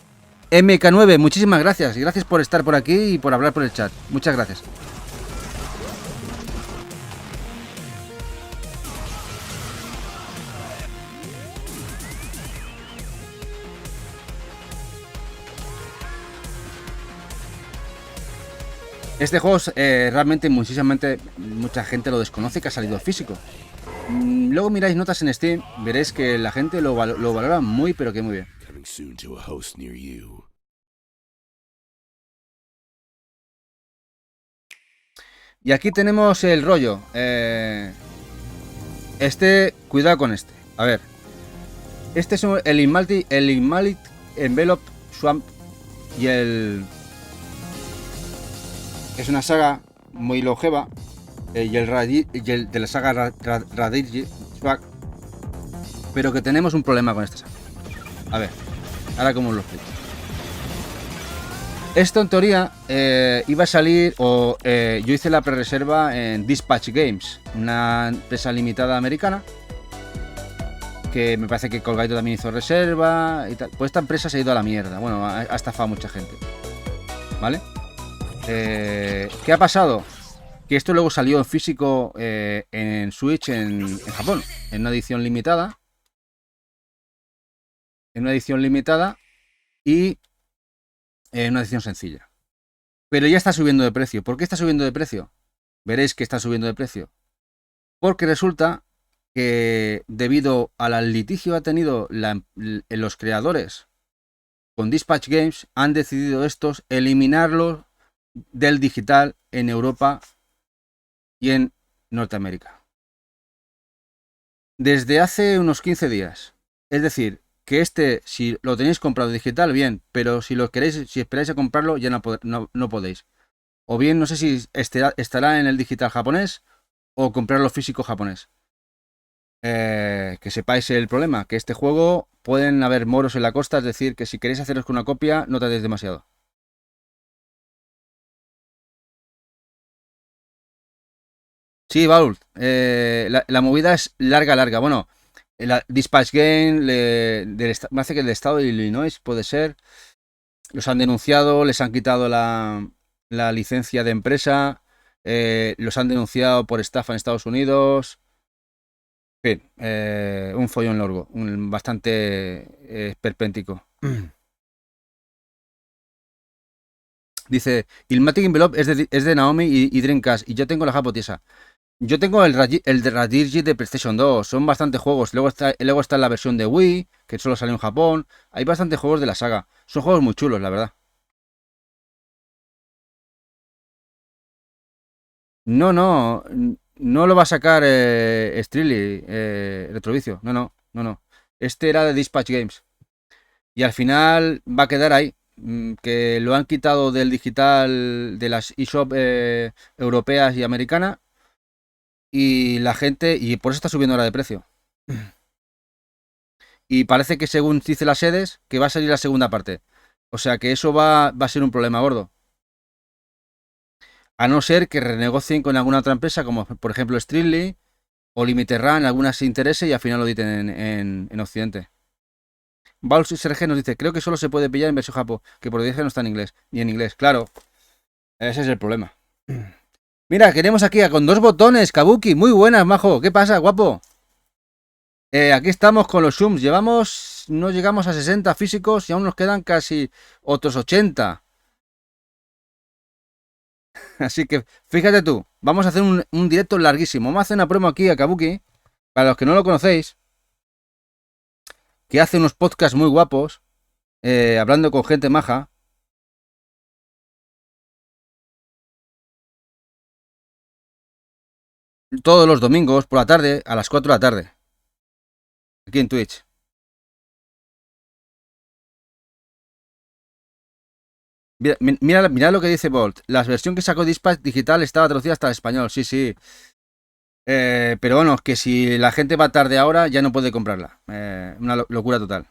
MK9, muchísimas gracias. Y gracias por estar por aquí y por hablar por el chat. Muchas gracias. Este juego realmente mucha gente lo desconoce, que ha salido físico. Luego miráis notas en Steam, veréis que la gente lo valora muy, pero que muy bien. Y aquí tenemos el rollo. Cuidado con este. A ver. Este es el Inmalite Envelope Swamp y el... Es una saga muy longeva y el de la saga Radirji Swag, pero que tenemos un problema con esta saga. A ver, ahora cómo os lo explico. Esto en teoría iba a salir, yo hice la pre-reserva en Dispatch Games, una empresa limitada americana, que me parece que Colgaito también hizo reserva y tal. Pues esta empresa se ha ido a la mierda, bueno, ha estafado a mucha gente, ¿vale? ¿Qué ha pasado? Que esto luego salió en físico en Switch en Japón, en una edición limitada. En una edición limitada y en una edición sencilla. Pero ya está subiendo de precio. ¿Por qué está subiendo de precio? Veréis que está subiendo de precio. Porque resulta que debido al litigio que ha tenido los creadores con Dispatch Games, han decidido estos eliminarlo del digital en Europa y en Norteamérica. Desde hace unos 15 días. Es decir, que si lo tenéis comprado digital, bien, pero si lo queréis, si esperáis a comprarlo, ya no podéis. O bien, no sé si estará en el digital japonés o comprarlo físico japonés. Que sepáis el problema, que este juego pueden haber moros en la costa, es decir, que si queréis haceros con una copia, no tardéis demasiado. Sí, Baul, la movida es larga. Bueno, la Dispatch Game, me hace que el estado de Illinois puede ser, los han denunciado, les han quitado la licencia de empresa, Los han denunciado por estafa en Estados Unidos. En fin, un follón largo, bastante esperpéntico. Dice, Ilmatic Envelope es de Naomi y Dreamcast, y yo tengo la japonesa. Yo tengo el de Radirji de PlayStation 2, son bastantes juegos. Luego está la versión de Wii, que solo salió en Japón. Hay bastantes juegos de la saga. Son juegos muy chulos, la verdad. No, no, no lo va a sacar Strilly, Retrovicio. No, no, no, no. Este era de Dispatch Games. Y al final va a quedar ahí. Que lo han quitado del digital de las eShop europeas y americanas. Y la gente, y por eso está subiendo ahora de precio. Y parece que según dice las sedes, que va a salir la segunda parte. O sea que eso va a ser un problema gordo. A no ser que renegocien con alguna otra empresa, como por ejemplo Streamly o Limited Run, algunas se interese y al final lo editen en Occidente. Bauls SRG nos dice, creo que solo se puede pillar en versión japo, que por desgracia no está en inglés, ni en inglés. Claro, ese es el problema. Mira, queremos aquí con 2 botones, Kabuki, muy buenas, majo. ¿Qué pasa, guapo? Aquí estamos con los Shums. No llegamos a 60 físicos y aún nos quedan casi otros 80. Así que fíjate tú, vamos a hacer un directo larguísimo. Vamos a hacer una promo aquí a Kabuki, para los que no lo conocéis, que hace unos podcasts muy guapos, hablando con gente maja. Todos los domingos por la tarde, a las 4 de la tarde. Aquí en Twitch. Mira lo que dice Bolt. La versión que sacó Dispatch Digital estaba traducida hasta el español. Sí, sí. Pero bueno, que si la gente va tarde ahora, ya no puede comprarla. Una locura total.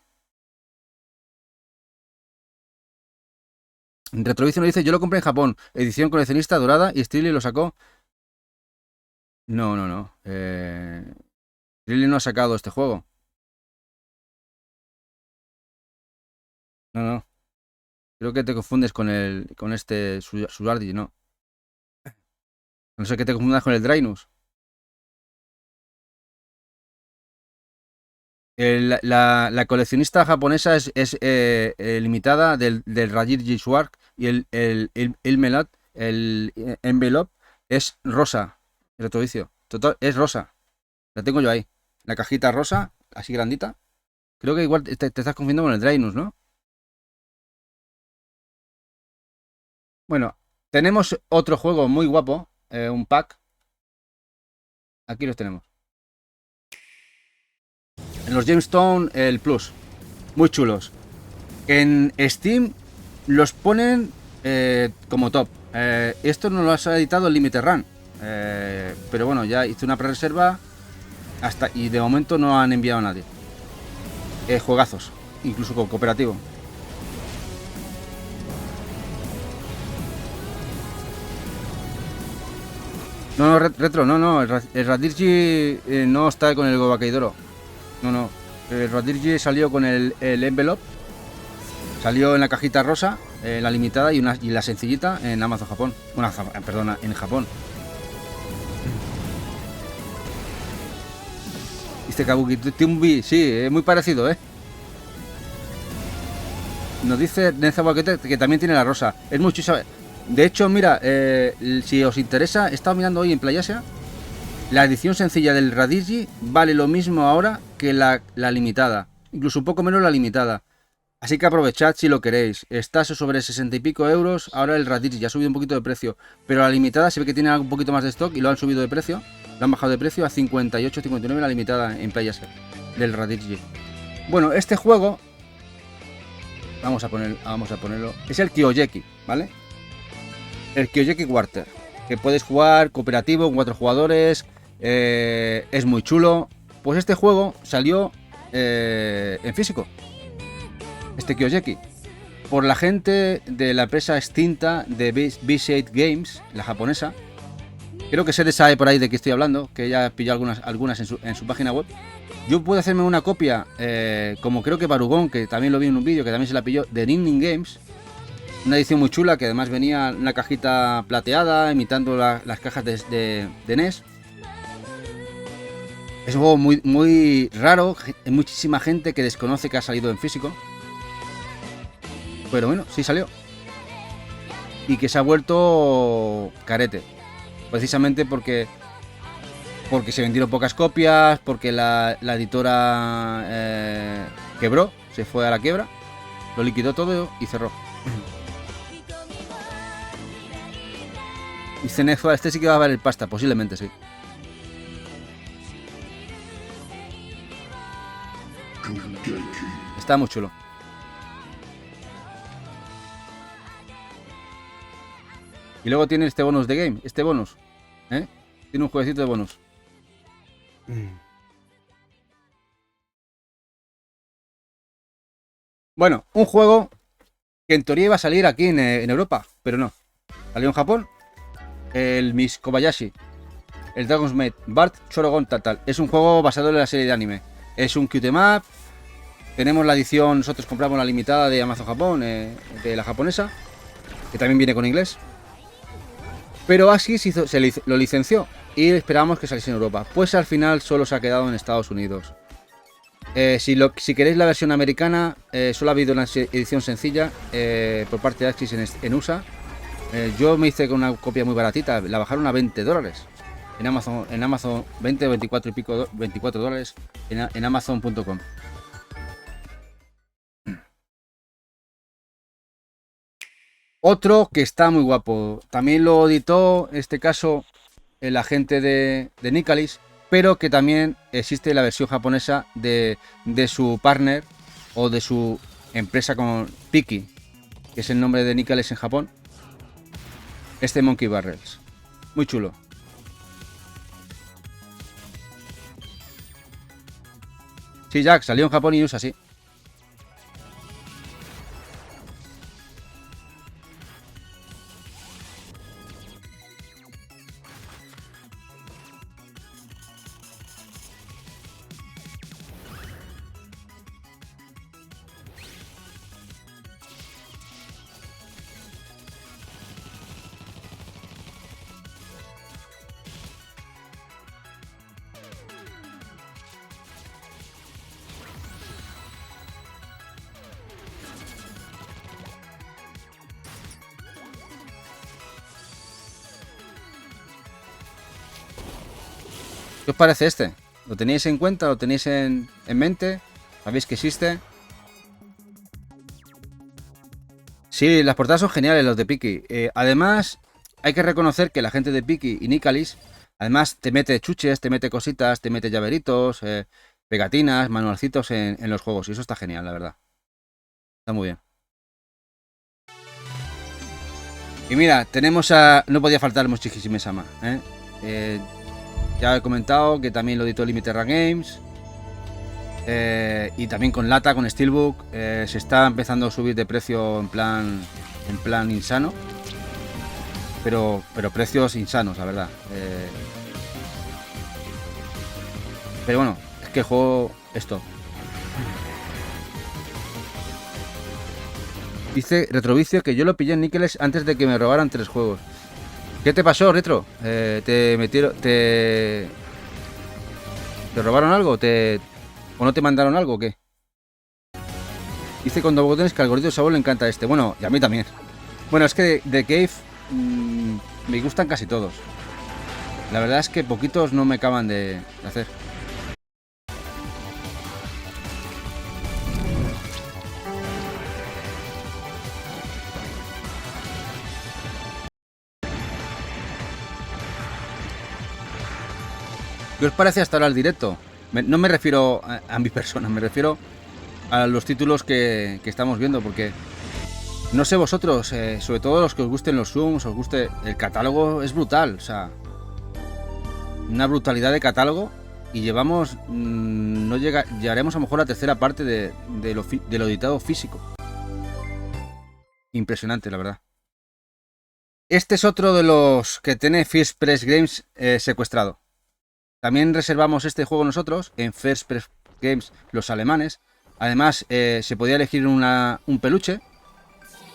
Retrovision lo dice, yo lo compré en Japón. Edición coleccionista dorada y Strilly lo sacó. No, no, no. Strilly no ha sacado este juego. No, no. Creo que te confundes con este Suardi, ¿no? No sé que te confundas con el Drainus. La coleccionista japonesa es limitada del Rajirji Sword y el Melot, el Envelope, es rosa. El retrovicio. Total, es rosa. La tengo yo ahí. La cajita rosa, así grandita. Creo que igual te estás confundiendo con el Drainus, ¿no? Bueno, tenemos otro juego muy guapo. Un pack. Aquí los tenemos. En los Gemstone, el Plus. Muy chulos. En Steam los ponen como top. Esto no lo ha editado el Limited Run. Pero bueno, ya hice una pre-reserva y de momento no han enviado a nadie. Juegazos, incluso con cooperativo. No, no, retro, no, el Radirji no está con el Gobakeidoro. No, no, el Radirji salió con el Envelope. Salió en la cajita rosa, la limitada y la sencillita en Amazon Japón. Bueno, perdona, en Japón. Este Kabuki Tumbi, sí, es muy parecido, ¿eh? Nos dice Neza Boquete que también tiene la rosa. Es mucho. De hecho, mira, si os interesa, he estado mirando hoy en Playasia. La edición sencilla del Radigi vale lo mismo ahora que la limitada. Incluso un poco menos la limitada. Así que aprovechad si lo queréis. Está sobre 60 y pico euros. Ahora el Radigi ya ha subido un poquito de precio. Pero la limitada se ve que tiene un poquito más de stock y lo han subido de precio. Lo han bajado de precio a 58, 59 la limitada en Playasia del Radigi. Bueno, este juego... Vamos a ponerlo. Es el Kiyojeki, ¿vale? El Kiyojeki Quarter. Que puedes jugar cooperativo con 4 jugadores. Es muy chulo. Pues este juego salió en físico. Este Kiyojeki. Por la gente de la empresa extinta de B-Shade Games, la japonesa. Creo que se sabe por ahí de qué estoy hablando. Que ella pilló algunas en su página web. Yo puedo hacerme una copia, como creo que Barugón, que también lo vi en un vídeo, que también se la pilló, de Ning Ning Games. Una edición muy chula que además venía en una cajita plateada, imitando las cajas de NES. Es un juego muy raro, hay muchísima gente que desconoce que ha salido en físico. Pero bueno, sí salió. Y que se ha vuelto carete. Precisamente porque se vendieron pocas copias, porque la editora quebró, se fue a la quiebra, lo liquidó todo y cerró. Y Cenezo, este sí que va a valer pasta, posiblemente sí. Está muy chulo. Y luego tiene este bonus de game, este bonus, ¿eh? Tiene un jueguecito de bonus. Bueno, un juego que en teoría iba a salir aquí en Europa, pero no. Salió en Japón. El Miss Kobayashi. El Dragon's Maid. Bart Chorogon Tatal. Es un juego basado en la serie de anime. Es un cute map. Tenemos la edición, nosotros compramos la limitada de Amazon Japón, de la japonesa, que también viene con inglés. Pero así lo licenció y esperamos que saliese en Europa. Pues al final solo se ha quedado en Estados Unidos. Si queréis la versión americana, solo ha habido una edición sencilla por parte de Axis en USA. Yo me hice con una copia muy baratita, la bajaron a $20 en Amazon 20 o 24 y pico, $24 en Amazon.com. Otro que está muy guapo, también lo editó, en este caso, el agente de Nicalis, pero que también existe la versión japonesa de su partner o de su empresa con Piki, que es el nombre de Nicalis en Japón. Este Monkey Barrels, muy chulo. Sí, Jack, salió en Japón y USA, sí. ¿Qué os parece este? ¿Lo tenéis en cuenta? ¿Lo tenéis en mente? ¿Sabéis que existe? Sí, las portadas son geniales, los de Piki. Además, hay que reconocer que la gente de Piki y Nicalis, además te mete chuches, te mete cositas, te mete llaveritos, pegatinas, manualcitos en los juegos. Y eso está genial, la verdad. Está muy bien. Y mira, tenemos a... No podía faltar Mochihisime-sama, ya he comentado que también lo editó Limited Run Games. Y también con lata, con Steelbook. Se está empezando a subir de precio en plan insano. Pero precios insanos, la verdad. Pero bueno, es que el juego es top. Dice Retrovicio que yo lo pillé en Níqueles antes de que me robaran 3 juegos. ¿Qué te pasó, Retro? ¿Te metieron... ¿Te robaron algo? ¿O no te mandaron algo o qué? Dice con dos botones que al gordito Sabor le encanta este. Bueno, y a mí también. Bueno, es que de Cave me gustan casi todos. La verdad es que poquitos no me acaban de hacer. ¿Qué os parece hasta ahora el directo? No me refiero a mi persona, me refiero a los títulos que estamos viendo, porque no sé vosotros, sobre todo los que os gusten los zooms, os guste el catálogo, es brutal, o sea, una brutalidad de catálogo, y llevamos, llegaremos a lo mejor a la tercera parte de lo editado físico. Impresionante, la verdad. Este es otro de los que tiene First Press Games secuestrado. También reservamos este juego nosotros en First Press Games, los alemanes. Además, se podía elegir un peluche.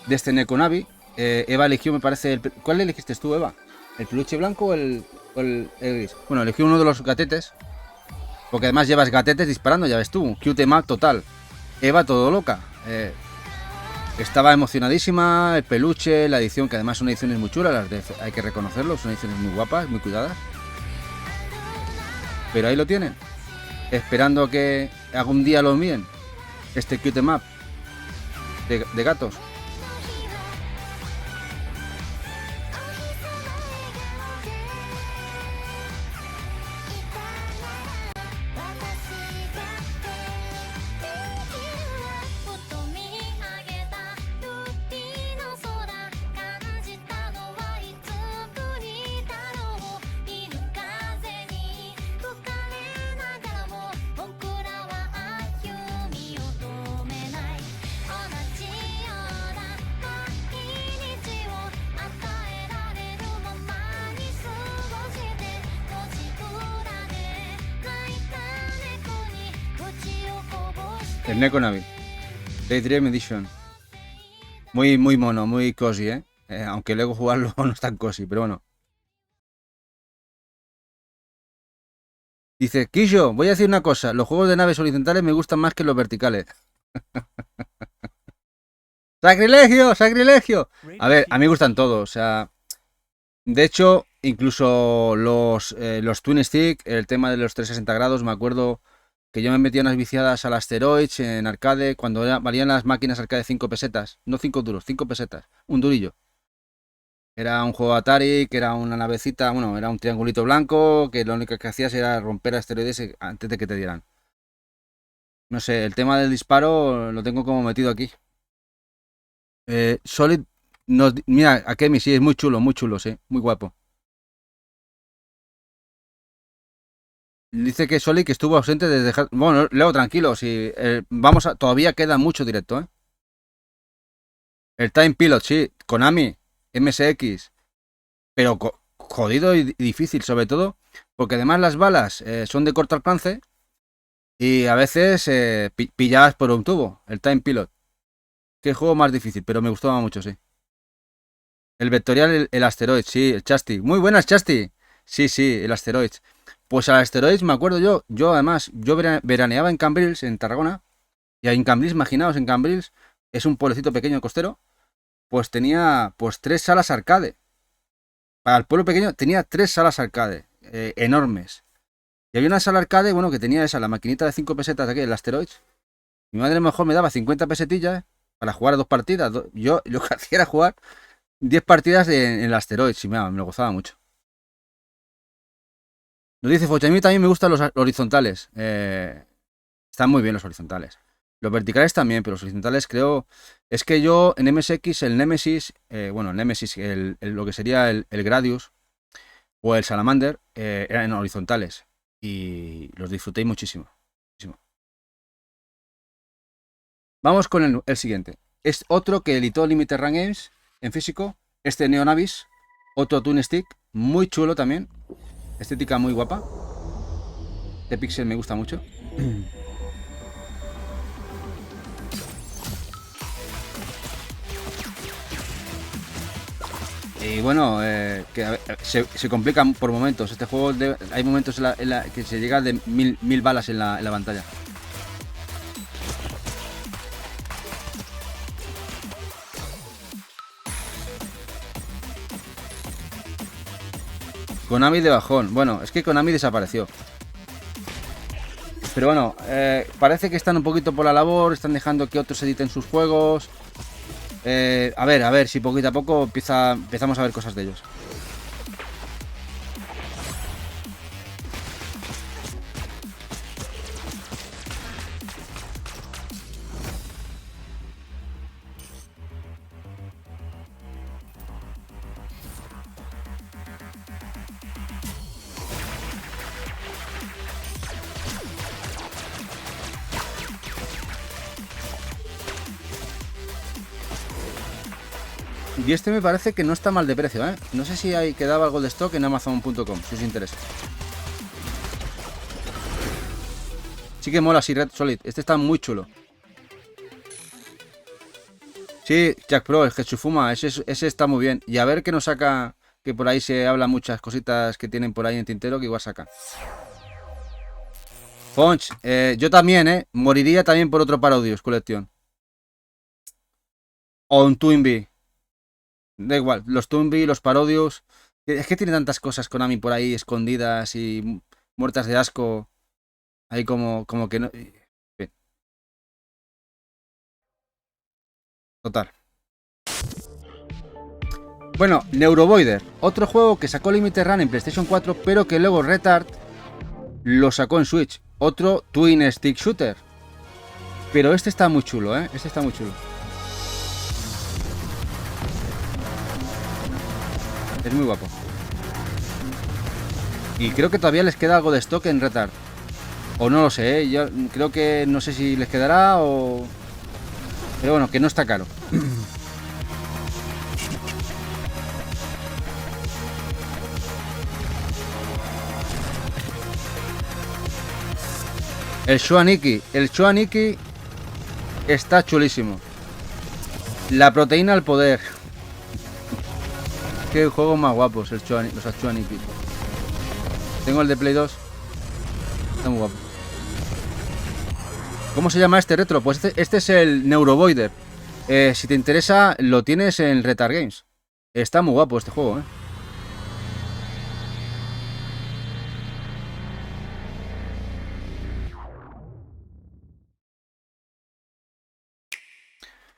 de este Nekonavi. Eva eligió, me parece, ¿cuál elegiste tú, Eva? ¿El peluche blanco o el gris? Bueno, elegí uno de los gatetes. Porque además llevas gatetes disparando, ya ves tú. Cute map total. Eva todo loca. Estaba emocionadísima, el peluche, la edición, que además son ediciones muy chulas, hay que reconocerlo, son ediciones muy guapas, muy cuidadas. Pero ahí lo tienen. Esperando a que algún día lo envíen. Este cute map de gatos. El Nekonavi. Daydream Edition. Muy mono, muy cozy, aunque luego jugarlo no es tan cozy, pero bueno. Dice, Kisho, voy a decir una cosa. Los juegos de naves horizontales me gustan más que los verticales. ¡Sacrilegio! ¡Sacrilegio! A ver, a mí me gustan todos. O sea, de hecho, incluso los Twin Stick, el tema de los 360 grados, me acuerdo que yo me metía unas viciadas al Asteroids en arcade cuando valían las máquinas arcade 5 pesetas. No 5 duros, 5 pesetas. Un durillo. Era un juego Atari, que era una navecita, bueno, era un triangulito blanco, que lo único que hacías era romper asteroides antes de que te dieran. No sé, el tema del disparo lo tengo como metido aquí. Solid, mira, Akemi, sí, es muy chulo, sí, muy guapo. Dice que Solid que estuvo ausente desde... Bueno, Leo, tranquilo, sí, todavía queda mucho directo, ¿eh? El Time Pilot, sí, Konami, MSX, pero jodido y difícil, sobre todo, porque además las balas son de corto alcance y a veces pilladas por un tubo, el Time Pilot. Qué juego más difícil, pero me gustaba mucho, sí. El vectorial, el Asteroid, sí, el Chasti. Muy buenas, Chasti. Sí, sí, el Asteroid. Pues al Asteroid me acuerdo yo además, yo veraneaba en Cambrils, en Tarragona, y en Cambrils, imaginaos, en Cambrils, es un pueblecito pequeño costero, pues tenía pues 3 salas arcade. Para el pueblo pequeño tenía 3 salas arcade, enormes. Y había una sala arcade, bueno, que tenía esa, la maquinita de 5 pesetas de aquí, el Asteroids. Mi madre mejor me daba 50 pesetillas para jugar 2 partidas. Yo lo que hacía era jugar 10 partidas en el Asteroids y me lo gozaba mucho. Nos dice Focha, a mí también me gustan los horizontales. Están muy bien los horizontales. Los verticales también, pero los horizontales creo... Es que yo en MSX, el Nemesis, bueno, el Nemesis, lo que sería el Gradius o el Salamander, eran horizontales. Y los disfruté muchísimo. Muchísimo. Vamos con el siguiente. Es otro que editó Limited Run Games en físico. Este Neonavis. Otro Twin Stick. Muy chulo también. Estética muy guapa. Este pixel me gusta mucho. Y bueno, se complican por momentos. Este juego hay momentos que se llega de mil balas en la pantalla. Konami de bajón. Bueno, es que Konami desapareció. Pero bueno, parece que están un poquito por la labor, están dejando que otros editen sus juegos. A ver si poquito a poco empezamos a ver cosas de ellos. Y este me parece que no está mal de precio, ¿eh? No sé si quedaba algo de stock en Amazon.com, si os interesa. Sí que mola, sí, Red Solid. Este está muy chulo. Sí, Jack Pro, el Hetsufuma, ese está muy bien. Y a ver qué nos saca, que por ahí se habla muchas cositas que tienen por ahí en tintero que igual saca. Fonch, yo también, moriría también por otro Parodius colección. O un Twinbee. Da igual, los Twinbee, los Parodius. Es que tiene tantas cosas Konami por ahí escondidas y muertas de asco. Ahí como que no. Bien, total. Bueno, Neurovoider, otro juego que sacó Limited Run en PlayStation 4, pero que luego Retard lo sacó en Switch. Otro Twin Stick Shooter. Pero este está muy chulo, Este está muy chulo. Es muy guapo. Y creo que todavía les queda algo de stock en Retard. O no lo sé, Yo creo que no sé si les quedará o... Pero bueno, que no está caro. El Shuaniki. El Shuaniki está chulísimo. La proteína al poder. Qué juegos más guapos los Shuaniki. Tengo el de Play 2. Está muy guapo. ¿Cómo se llama este retro? Pues este es el Neurovoider. Si te interesa, lo tienes en Retard Games. Está muy guapo este juego,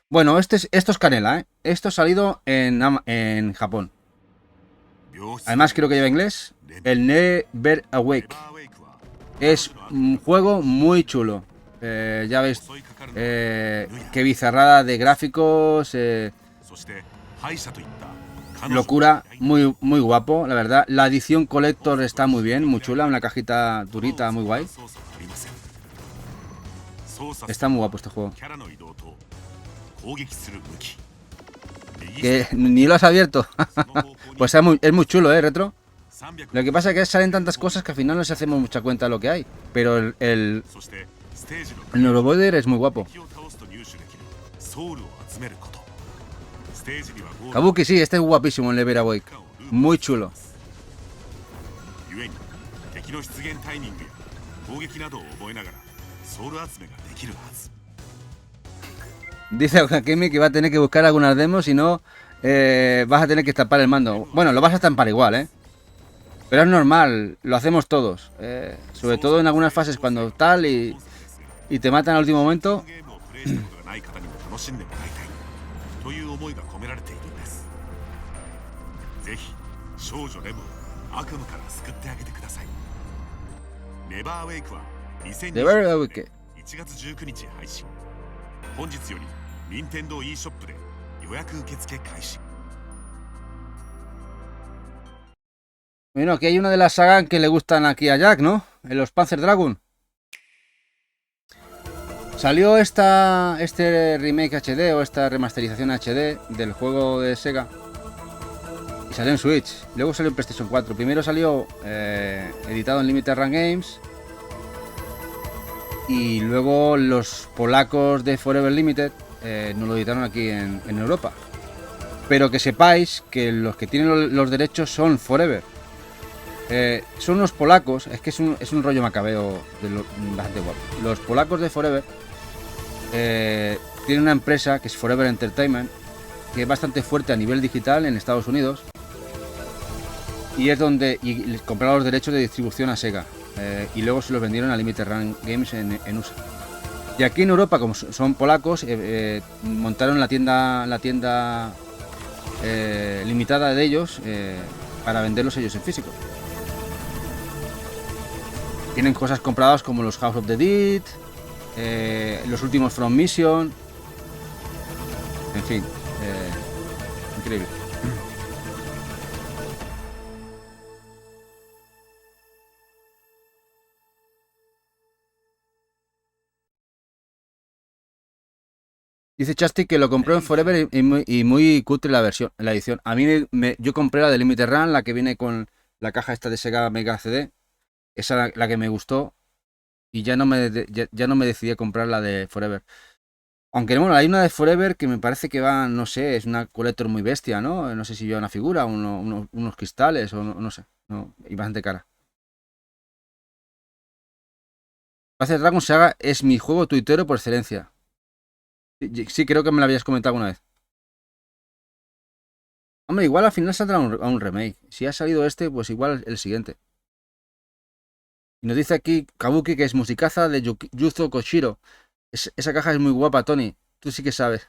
Bueno, esto es canela, Esto ha salido en Japón. Además creo que lleva inglés. El Never Awake. Es un juego muy chulo. Ya veis qué bizarrada de gráficos. Locura, muy guapo, la verdad. La edición Collector está muy bien, muy chula. Una cajita durita, muy guay. Está muy guapo este juego. Que ni lo has abierto. Pues es muy chulo, Retro. Lo que pasa es que salen tantas cosas que al final no se hacemos mucha cuenta de lo que hay. Pero el Neurovoider es muy guapo. Kabuki, sí, este es guapísimo en Never Awake. Muy chulo. Dice Hakemi que va a tener que buscar algunas demos, si no vas a tener que estampar el mando. Bueno, lo vas a estampar igual, Pero es normal, lo hacemos todos. Sobre todo en algunas fases cuando tal y te matan al último momento. De verdad que... Bueno, aquí hay una de las sagas que le gustan aquí a Jack, ¿no? En los Panzer Dragoon. Salió este remake HD o esta remasterización HD del juego de Sega. Y salió en Switch. Luego salió en PlayStation 4. Primero salió editado en Limited Run Games. Y luego los polacos de Forever Limited nos lo editaron aquí en Europa. Pero que sepáis que los que tienen los derechos son Forever. Son unos polacos, es que es un rollo macabeo bastante guapo. Los polacos de Forever tienen una empresa que es Forever Entertainment, que es bastante fuerte a nivel digital en Estados Unidos. Y es donde les compraron los derechos de distribución a Sega. Y luego se los vendieron a Limited Run Games en USA. Y aquí en Europa, como son polacos, montaron la tienda limitada de ellos para venderlos ellos en físico. Tienen cosas compradas como los House of the Dead, los últimos From Mission, en fin, increíble. Dice Chasti que lo compró en Forever y muy cutre la edición. A mí yo compré la de Limited Run, la que viene con la caja esta de Sega Mega CD. Esa la que me gustó y ya no me decidí a comprar la de Forever. Aunque bueno, hay una de Forever que me parece que va, no sé, es una collector muy bestia, ¿no? No sé si lleva una figura, unos cristales o no sé. No, y bastante cara. Panzer Dragon Saga es mi juego tuitero por excelencia. Sí, creo que me lo habías comentado alguna vez. Hombre, igual al final saldrá un remake. Si ha salido este, pues igual el siguiente. Y nos dice aquí Kabuki que es musicaza de Yuzo Koshiro. Esa caja es muy guapa, Tony. Tú sí que sabes.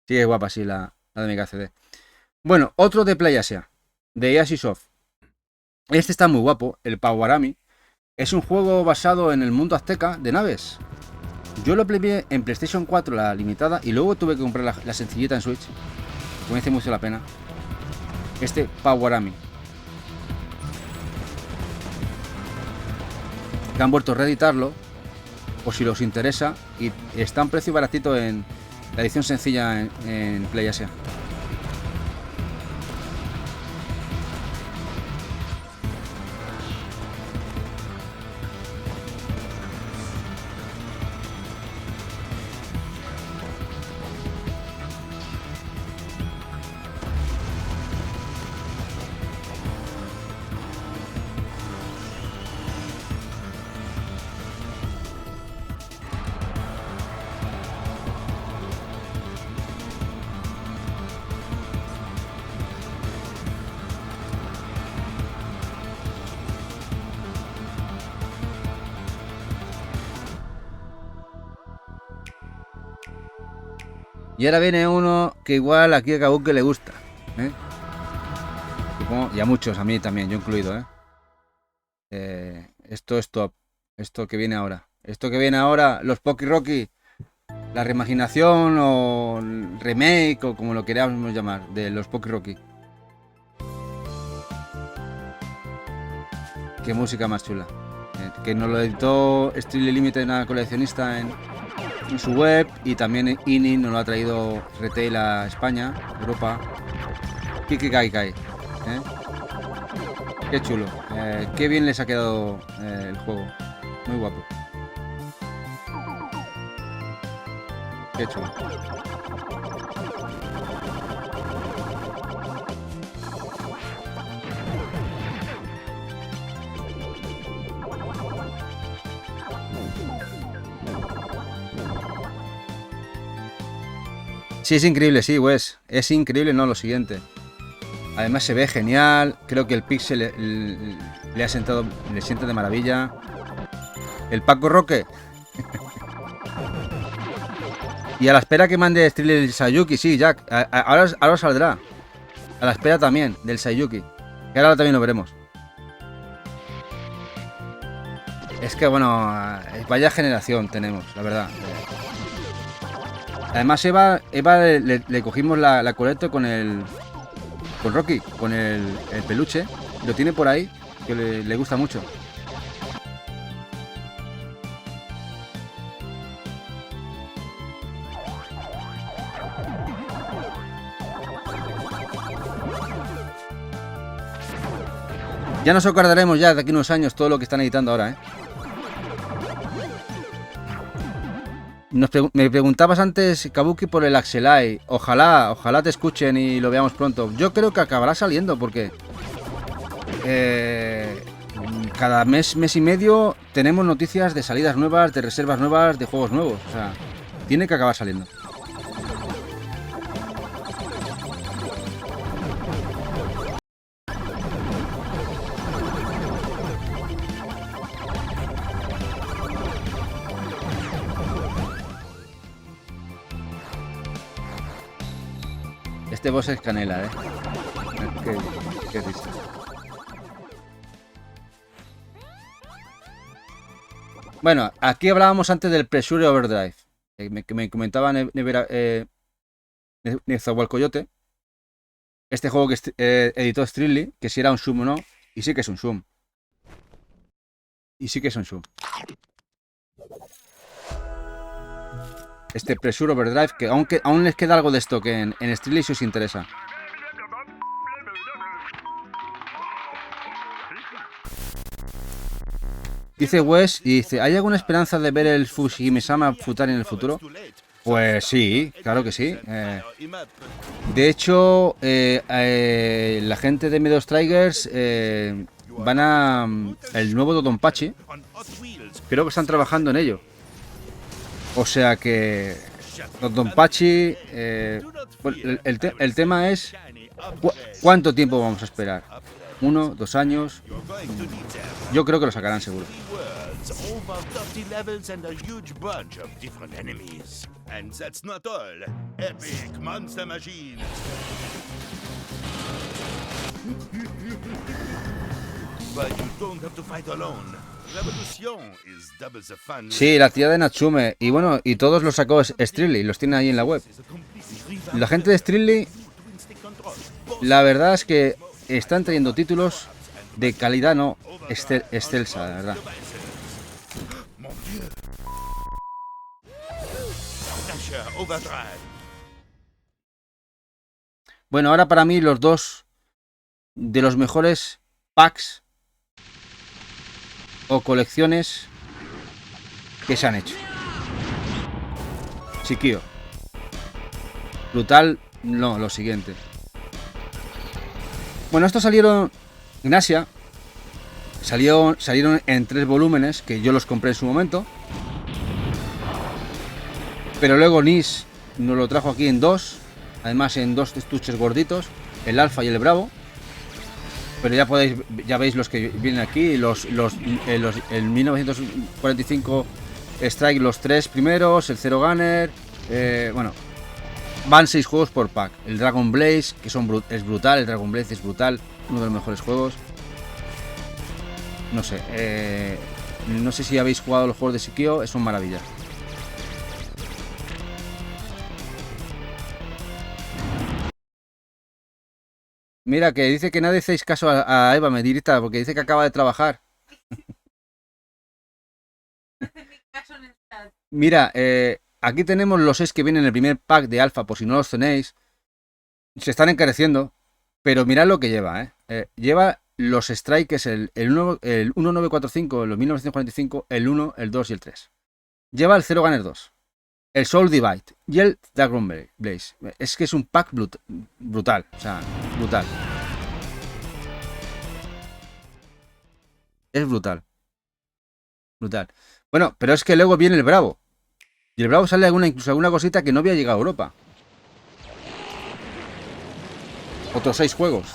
Sí, es guapa, sí, la de MKCD. Bueno, otro de PlayAsia, de Asisoft. Este está muy guapo, el Powerami. Es un juego basado en el mundo azteca de naves. Yo lo playé en PlayStation 4, la limitada, y luego tuve que comprar la sencillita en Switch. Me hace mucho la pena. Este Powerami. Que han vuelto a reeditarlo, por si os interesa, y está a un precio baratito en la edición sencilla en PlayAsia. Y ahora viene uno que igual aquí a Kabuki le gusta, ¿eh? Y a muchos, a mí también, yo incluido, ¿eh? Esto es top. Esto que viene ahora. Esto que viene ahora, los Poki Rocky, la reimaginación o remake o como lo queramos llamar, de los Poki Rocky. Qué música más chula. Que nos lo editó Strictly Limited, una coleccionista en su web, y también INI nos lo ha traído Retail a España, Europa. Kiki Kai Kai. Qué chulo. Qué bien les ha quedado el juego. Muy guapo. Qué chulo. Sí, es increíble, sí, Wes. Es increíble, no, lo siguiente. Además se ve genial. Creo que el pixel le ha sentado, le siente de maravilla. El Paco Roque. Y a la espera que mande Stril el Sayuki, sí, Jack. Ahora saldrá. A la espera también del Sayuki. Que ahora también lo veremos. Es que bueno, vaya generación tenemos, la verdad. Además Eva le cogimos la colecta con Rocky, con el peluche. Lo tiene por ahí, que le gusta mucho. Ya nos acordaremos ya de aquí unos años todo lo que están editando ahora, ¿eh? Me preguntabas antes, Kabuki, por el Axelai. Ojalá te escuchen y lo veamos pronto. Yo creo que acabará saliendo porque cada mes y medio tenemos noticias de salidas nuevas, de reservas nuevas, de juegos nuevos. O sea, tiene que acabar saliendo. Este boss es canela, ¿eh? Qué risa. Bueno, aquí hablábamos antes del Pressure Overdrive. Que me comentaba Nezahualcoyote. Este juego que editó Strictly, que si era un Shum o no. Y sí que es un Shum. Este Pressure Overdrive, que aún les queda algo de stock en Strictly si os interesa. Dice Wes y dice, ¿hay alguna esperanza de ver el Fushimi-sama Futari en el futuro? Pues sí, claro que sí. De hecho, la gente de Meadow Strikers van a... el nuevo Dodonpachi, creo que están trabajando en ello. O sea que Dodonpachi... bueno, el tema es cuánto tiempo vamos a esperar. 1, 2 años. Yo creo que lo sacarán seguro. Over 30 levels and a huge bunch of different enemies. And that's not all. Epic monster machines. But you don't have to fight alone. Revolution is double the fun. Sí, la tía de Natsume. Y bueno, y todos los sacó Strictly, los tiene ahí en la web. La gente de Strictly, la verdad es que están trayendo títulos de calidad no excelsa, la verdad. Bueno, ahora para mí los dos de los mejores packs o colecciones que se han hecho. Shikio. Brutal, no, lo siguiente. Bueno, estos salieron en Asia. Salieron en 3 volúmenes, que yo los compré en su momento. Pero luego Nis nos lo trajo aquí en 2. Además en 2 estuches gorditos. El Alfa y el Bravo. Pero ya veis los que vienen aquí. El 1945 Strike, los 3 primeros. El Zero Gunner. Bueno, van 6 juegos por pack. El Dragon Blaze, que es brutal. El Dragon Blaze es brutal. Uno de los mejores juegos. No sé. No sé si habéis jugado los juegos de Shikio. Son maravillas. Mira, que dice que nadie hacéis caso a Eva Medirita porque dice que acaba de trabajar. Mira, aquí tenemos los 6 que vienen en el primer pack de Alpha, por si no los tenéis. Se están encareciendo, pero mirad lo que lleva, lleva los strikes, el 1945, los 1945, el 1, el 2 y el 3. Lleva el Zero Gunner 2, el Soul Divide y el Dragon Blaze. Es que es un pack brutal, o sea, brutal. Es brutal. Brutal. Bueno, pero es que luego viene el Bravo. Y el Bravo sale incluso alguna cosita que no había llegado a Europa. Otros 6 juegos.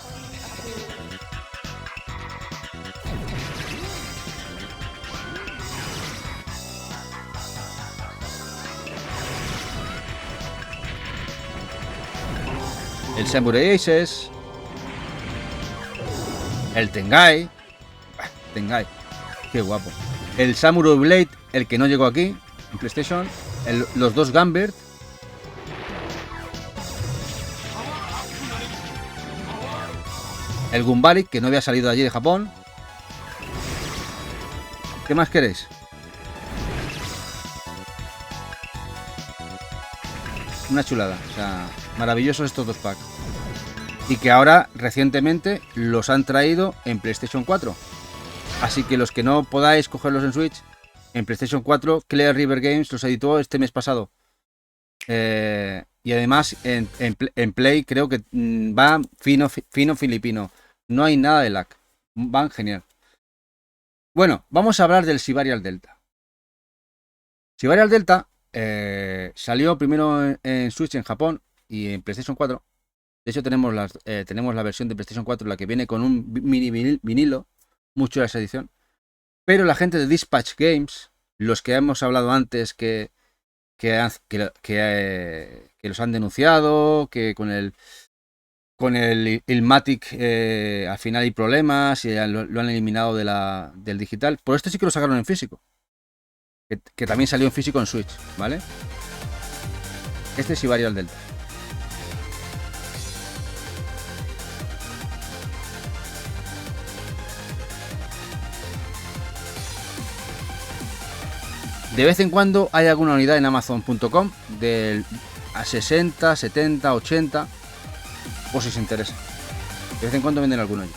El Samurai Aces. El Tengai. Tengai. Qué guapo. El Samurai Blade, el que no llegó aquí en PlayStation. Los 2 Gambit. El Gumbaric, que no había salido allí de Japón. ¿Qué más queréis? Una chulada. O sea, maravillosos estos 2 packs. Y que ahora, recientemente, los han traído en PlayStation 4. Así que los que no podáis cogerlos en Switch, en PlayStation 4, Clear River Games los editó este mes pasado. Y además en Play creo que va fino filipino. No hay nada de lag. Van genial. Bueno, vamos a hablar del Sibarial Delta. Sibarial Delta salió primero en Switch en Japón y en PlayStation 4. De hecho tenemos la versión de PlayStation 4, la que viene con un mini vinilo. Mucho de esa edición. Pero la gente de Dispatch Games, los que hemos hablado antes que los han denunciado, que con el Ilmatic al final hay problemas y lo han eliminado del digital. Por esto sí que lo sacaron en físico. Que también salió en físico en Switch, ¿vale? Este es Sibarial Delta. De vez en cuando hay alguna unidad en Amazon.com a 60, 70, 80, por si os interesa. De vez en cuando venden alguno allí.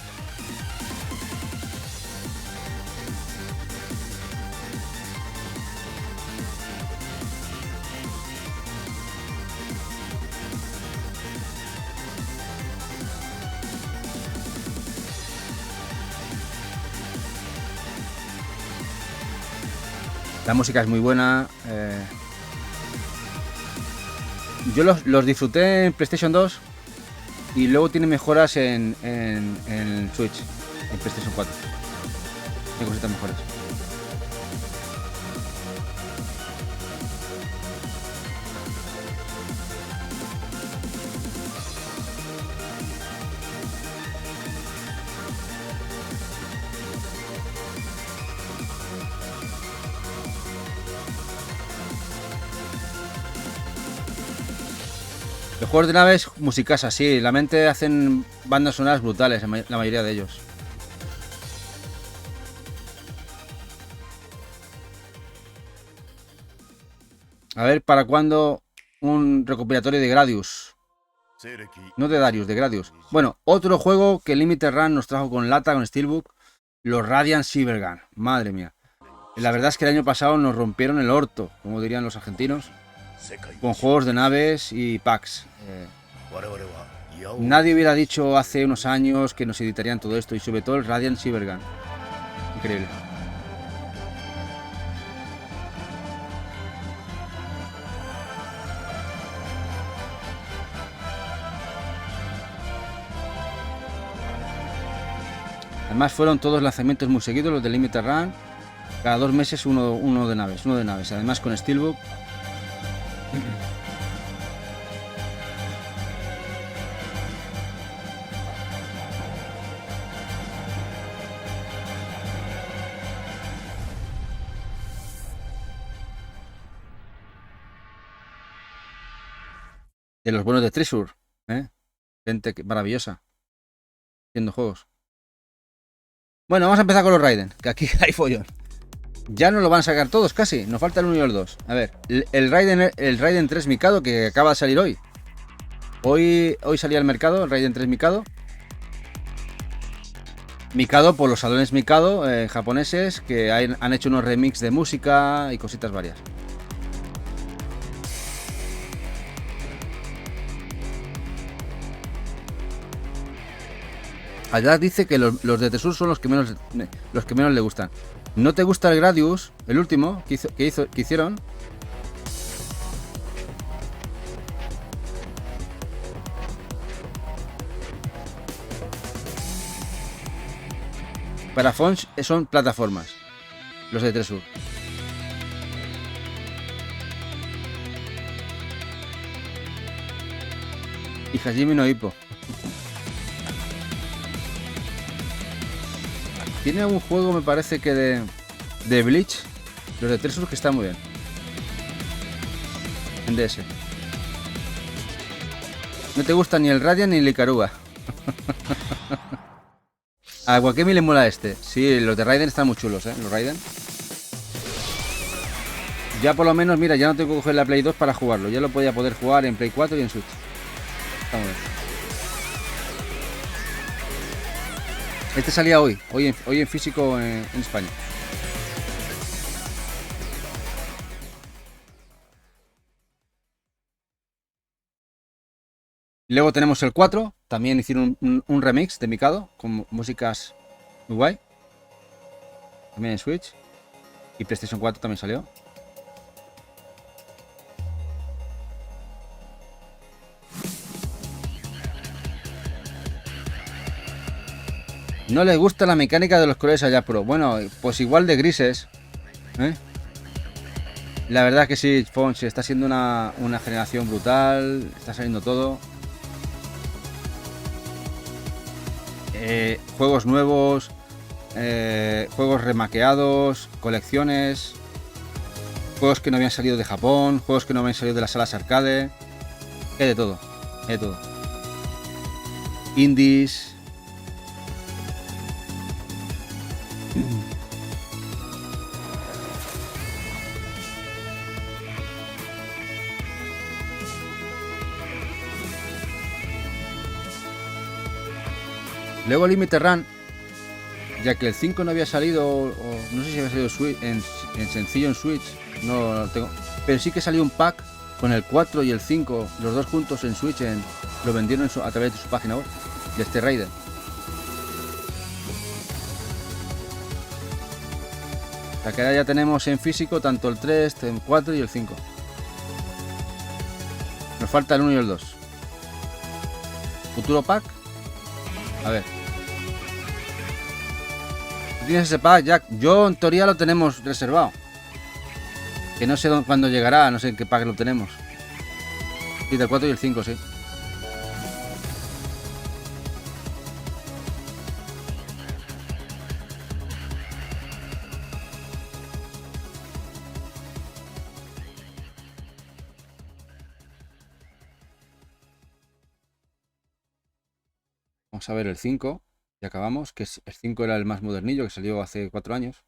La música es muy buena. Yo los disfruté en PlayStation 2 y luego tiene mejoras en Switch, en PlayStation 4. Hay cositas mejores. Los juegos de naves, musicasa, sí. La mente hacen bandas sonoras brutales, la mayoría de ellos. A ver, ¿para cuándo un recopilatorio de Gradius? No de Darius, de Gradius. Bueno, otro juego que Limited Run nos trajo con lata, con Steelbook. Los Radiant Silvergun. Madre mía. La verdad es que el año pasado nos rompieron el orto, como dirían los argentinos, con juegos de naves y packs. Nadie hubiera dicho hace unos años que nos editarían todo esto, y sobre todo el Radiant Silvergun. Increíble. Además fueron todos lanzamientos muy seguidos, los de Limited Run. Cada 2 meses uno de naves. Además con Steelbook. De los buenos de Treasure, gente maravillosa haciendo juegos. Bueno, vamos a empezar con los Raiden, que aquí hay follón. Ya no lo van a sacar todos casi, nos falta el 1 y el 2. A ver, el Raiden 3 Mikado, que acaba de salir hoy. Hoy salía al mercado el Raiden 3 Mikado. Mikado por los salones Mikado japoneses, que han hecho unos remix de música y cositas varias. Allá dice que los de Tesur son los que menos le gustan. ¿No te gusta el Gradius, el último que hicieron? Para Fons son plataformas, los de Tesur. Y Hajime no Ippo. Tiene un juego, me parece que de Bleach, los de Treasure, que está muy bien. En DS. No te gusta ni el Radiant ni el Ikaruga. A Wakemi le mola este. Sí, los de Raiden están muy chulos, los Raiden. Ya por lo menos, mira, ya no tengo que coger la Play 2 para jugarlo. Ya lo podía poder jugar en Play 4 y en Switch. Está muy bien. Este salía hoy en físico en España. Luego tenemos el 4, también hicieron un remix de Mikado con músicas muy guay. También en Switch. Y PlayStation 4 también salió. No les gusta la mecánica de los colores allá pro. Bueno, pues igual de grises. La verdad que sí, Fons, está siendo una generación brutal. Está saliendo todo. Juegos nuevos. Juegos remaqueados. Colecciones. Juegos que no habían salido de Japón. Juegos que no habían salido de las salas arcade. Hay de todo. Hay de todo. Indies. Luego Limited Run, ya que el 5 no había salido, o no sé si había salido en sencillo en Switch, no lo tengo, pero sí que salió un pack con el 4 y el 5, los dos juntos en Switch, lo vendieron a través de su página web, de este Raiden. O sea que ahora ya tenemos en físico tanto el 3, el 4 y el 5. Nos falta el 1 y el 2. Futuro pack. A ver. ¿Tienes ese pack, Jack? Yo en teoría lo tenemos reservado. Que no sé cuándo llegará, no sé en qué pack lo tenemos. Sí, del 4 y el 5, sí. Vamos a ver el 5. Y acabamos, que el 5 era el más modernillo, que salió hace 4 años.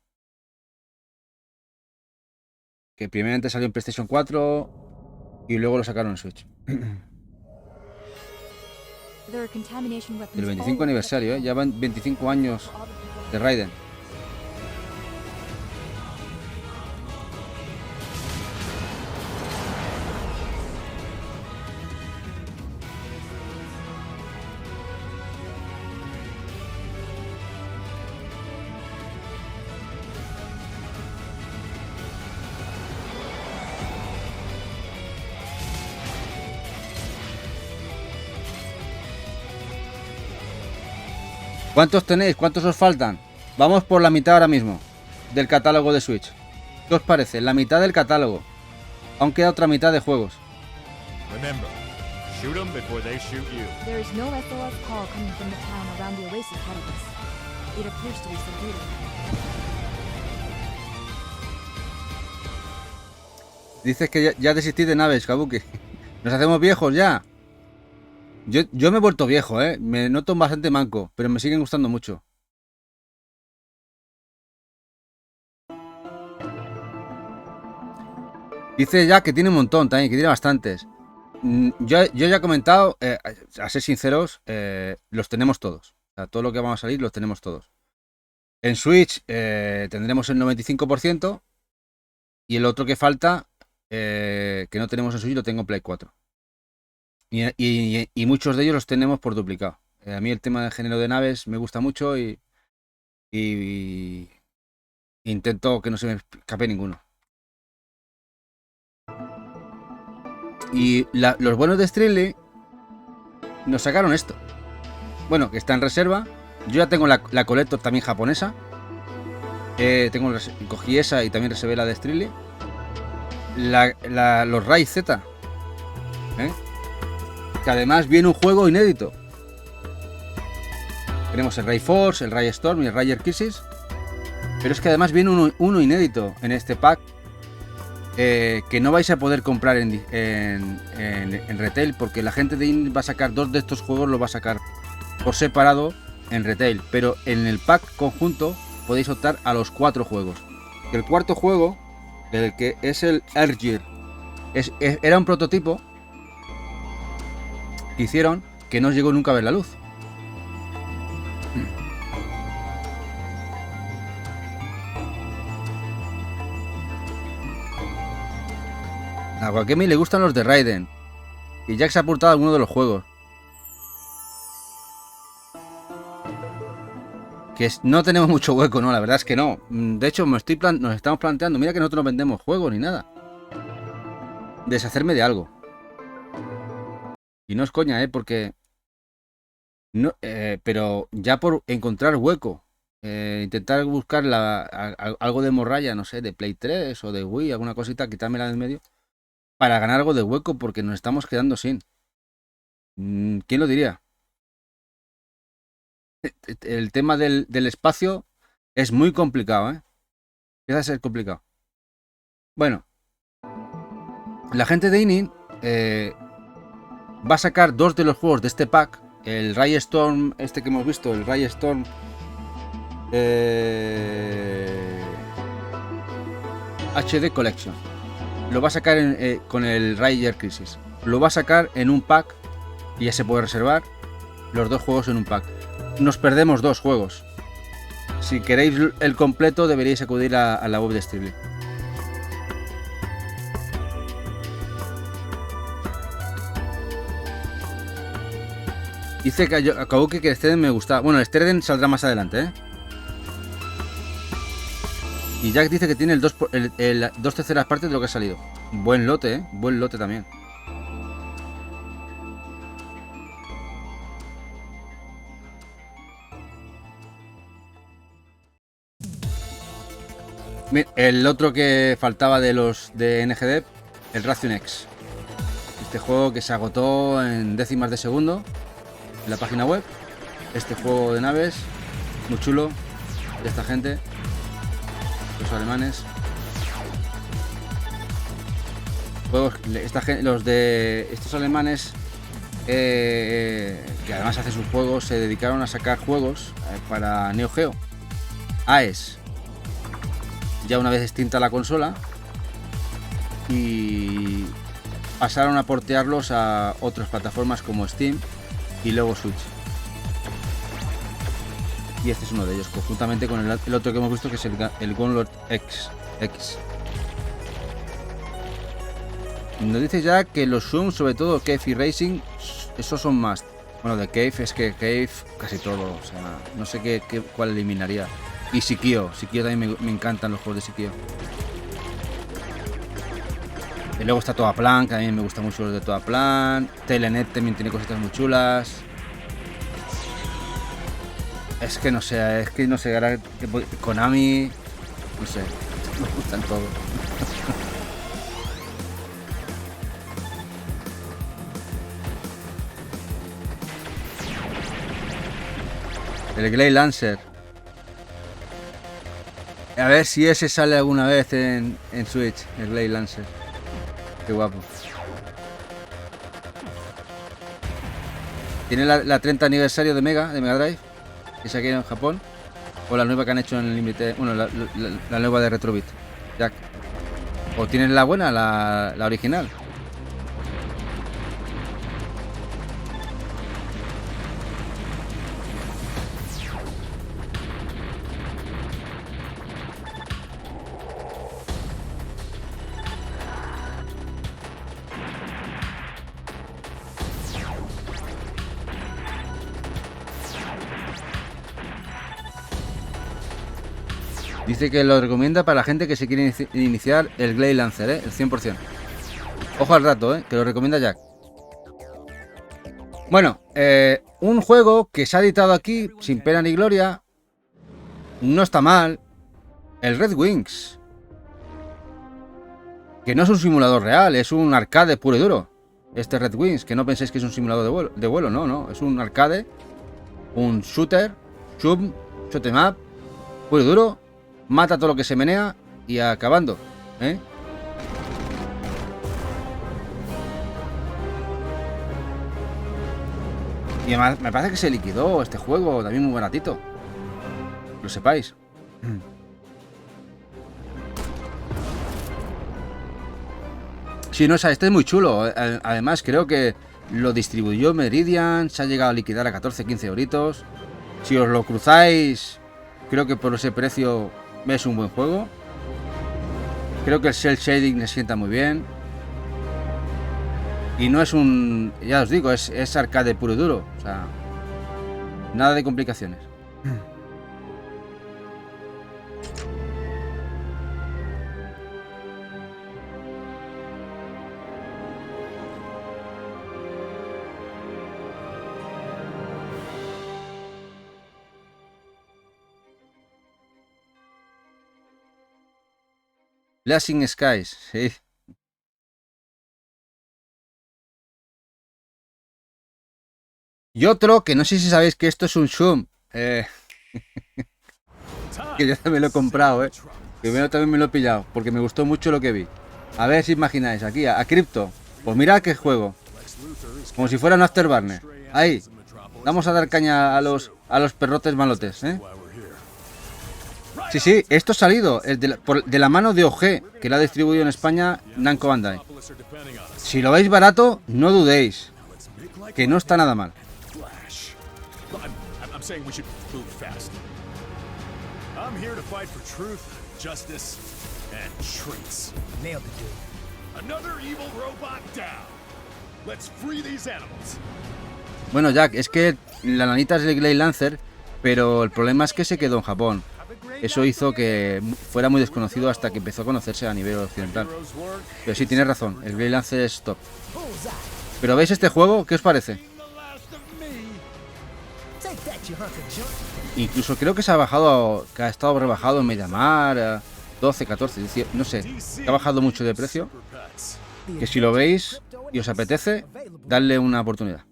Que primeramente salió en PlayStation 4 y luego lo sacaron en Switch. El 25 aniversario, ya van 25 años de Raiden. ¿Cuántos tenéis? ¿Cuántos os faltan? Vamos por la mitad ahora mismo del catálogo de Switch. ¿Qué os parece? La mitad del catálogo. Aún queda otra mitad de juegos. Remember, shoot them before they shoot you. There is no SOS call coming from the town around the oasis head of us. It appears to be subdued. Dices que ya desistí de naves, Kabuki. Nos hacemos viejos ya. Yo me he vuelto viejo, me noto bastante manco, pero me siguen gustando mucho. Dice ya que tiene un montón también, que tiene bastantes. Yo ya he comentado, a ser sinceros, los tenemos todos. O sea, todo lo que vamos a salir los tenemos todos. En Switch tendremos el 95% y el otro que falta, que no tenemos en Switch, lo tengo en Play 4. Y muchos de ellos los tenemos por duplicado. A mí el tema del género de naves me gusta mucho y intento que no se me escape ninguno. Y los buenos de Strelly nos sacaron esto. Bueno, que está en reserva. Yo ya tengo la Collector también japonesa. Cogí esa y también reservé la de Strelly. Los Ray Z. Que además viene un juego inédito. Tenemos el Ray Force, el Ray Storm y el Ray Crisis. Pero es que además viene uno inédito en este pack. Que no vais a poder comprar en retail. Porque la gente de IN va a sacar 2 de estos juegos. Lo va a sacar por separado en retail. Pero en el pack conjunto podéis optar a los 4 juegos. El cuarto juego, el que es el Ergir, era un prototipo que hicieron que no llegó nunca a ver la luz. A Wakemi le gustan los de Raiden y Jack se ha apuntado a alguno de los juegos. Que no tenemos mucho hueco, no, la verdad es que no. De hecho, nos estamos planteando, mira que nosotros no vendemos juegos ni nada. Deshacerme de algo. Y no es coña, porque... No, pero ya por encontrar hueco. Intentar buscar algo de morralla, no sé, de Play 3 o de Wii, alguna cosita, quitármela del medio. Para ganar algo de hueco, porque nos estamos quedando sin. ¿Quién lo diría? El tema del espacio es muy complicado, Empieza a ser complicado. Bueno. La gente de ININ va a sacar 2 de los juegos de este pack. El Ray Storm, este que hemos visto, el Ray Storm HD Collection. Lo va a sacar con el Ray Crisis. Lo va a sacar en un pack y ya se puede reservar los 2 juegos en un pack. Nos perdemos 2 juegos. Si queréis el completo deberíais acudir a la web de Strelly. Dice que a Kabuki que el Streden me gusta. Bueno, el Streden saldrá más adelante, Y Jack dice que tiene el 2/3 partes de lo que ha salido. Buen lote, buen lote también. El otro que faltaba de los de NGDev, el Ration X. Este juego que se agotó en décimas de segundo en la página web. Este juego de naves, muy chulo, de esta gente, los alemanes. Juegos, los de estos alemanes, que además hacen sus juegos, se dedicaron a sacar juegos para Neo Geo, AES. Ya una vez extinta la consola, y pasaron a portearlos a otras plataformas como Steam y luego Switch. Y este es uno de ellos, conjuntamente con el otro que hemos visto, que es el Gunlord X. Nos dice ya que los Zoom, sobre todo Cave y Racing, esos son más. Bueno, de Cave es que Cave casi todo, o sea, no sé cuál eliminaría. Y Sikio también me encantan los juegos de Sikio. Y luego está Toaplan, que a mí me gustan mucho los de Toaplan. Telenet también tiene cositas muy chulas. Es que no sé, ahora Konami, no sé, me gustan todos. El Glade Lancer. A ver si ese sale alguna vez en Switch, el Glade Lancer. Qué guapo. Tiene la 30 aniversario de Mega Drive, que se ha quedado en Japón. O la nueva que han hecho en el límite. Bueno, la nueva de Retrobit, Jack. O tienen la buena, la original. Dice que lo recomienda para la gente que se quiere iniciar el Glade Lancer, el 100%. Ojo al rato, que lo recomienda Jack. Bueno, un juego que se ha editado aquí sin pena ni gloria. No está mal. El Red Wings. Que no es un simulador real, es un arcade puro y duro. Este Red Wings, que no penséis que es un simulador de vuelo, no. Es un arcade, un shooter, shoot 'em up, puro y duro. Mata todo lo que se menea y acabando, Y además me parece que se liquidó este juego, también muy baratito. Lo sepáis. Sí, no, este es muy chulo. Además creo que lo distribuyó Meridian, se ha llegado a liquidar a 14-15 euritos. Si os lo cruzáis, creo que por ese precio es un buen juego. Creo que el cel shading le sienta muy bien. Y no es un... Ya os digo, es arcade puro y duro. O sea, nada de complicaciones. Blazing Skies, sí. Y otro que no sé si sabéis que esto es un Zoom. Que yo también lo he comprado, Primero también me lo he pillado, porque me gustó mucho lo que vi. A ver si imagináis, aquí a Crypto. Pues mirad qué juego. Como si fuera un Afterburner. Ahí. Vamos a dar caña a los perrotes malotes, Sí, esto ha salido de la mano de OG, que la ha distribuido en España Namco Bandai. Si lo veis barato, no dudéis, que no está nada mal. Bueno, Jack, es que la nanita es el Glade Lancer, pero el problema es que se quedó en Japón. eso hizo que fuera muy desconocido hasta que empezó a conocerse a nivel occidental. Pero sí, tienes razón, el Blade Lancer es top. Pero ¿veis este juego? ¿Qué os parece? Incluso creo que se ha bajado, que ha estado rebajado en Mediamar a 12, 14, no sé, que ha bajado mucho de precio. Que si lo veis y os apetece, dadle una oportunidad.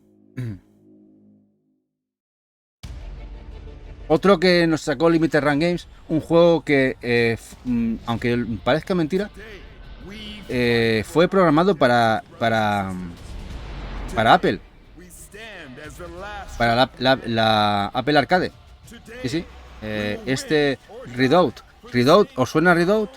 Otro que nos sacó Limited Run Games, un juego que, aunque parezca mentira, fue programado para Apple. Para la Apple Arcade. Sí. Este Redoubt. ¿Os suena Redoubt?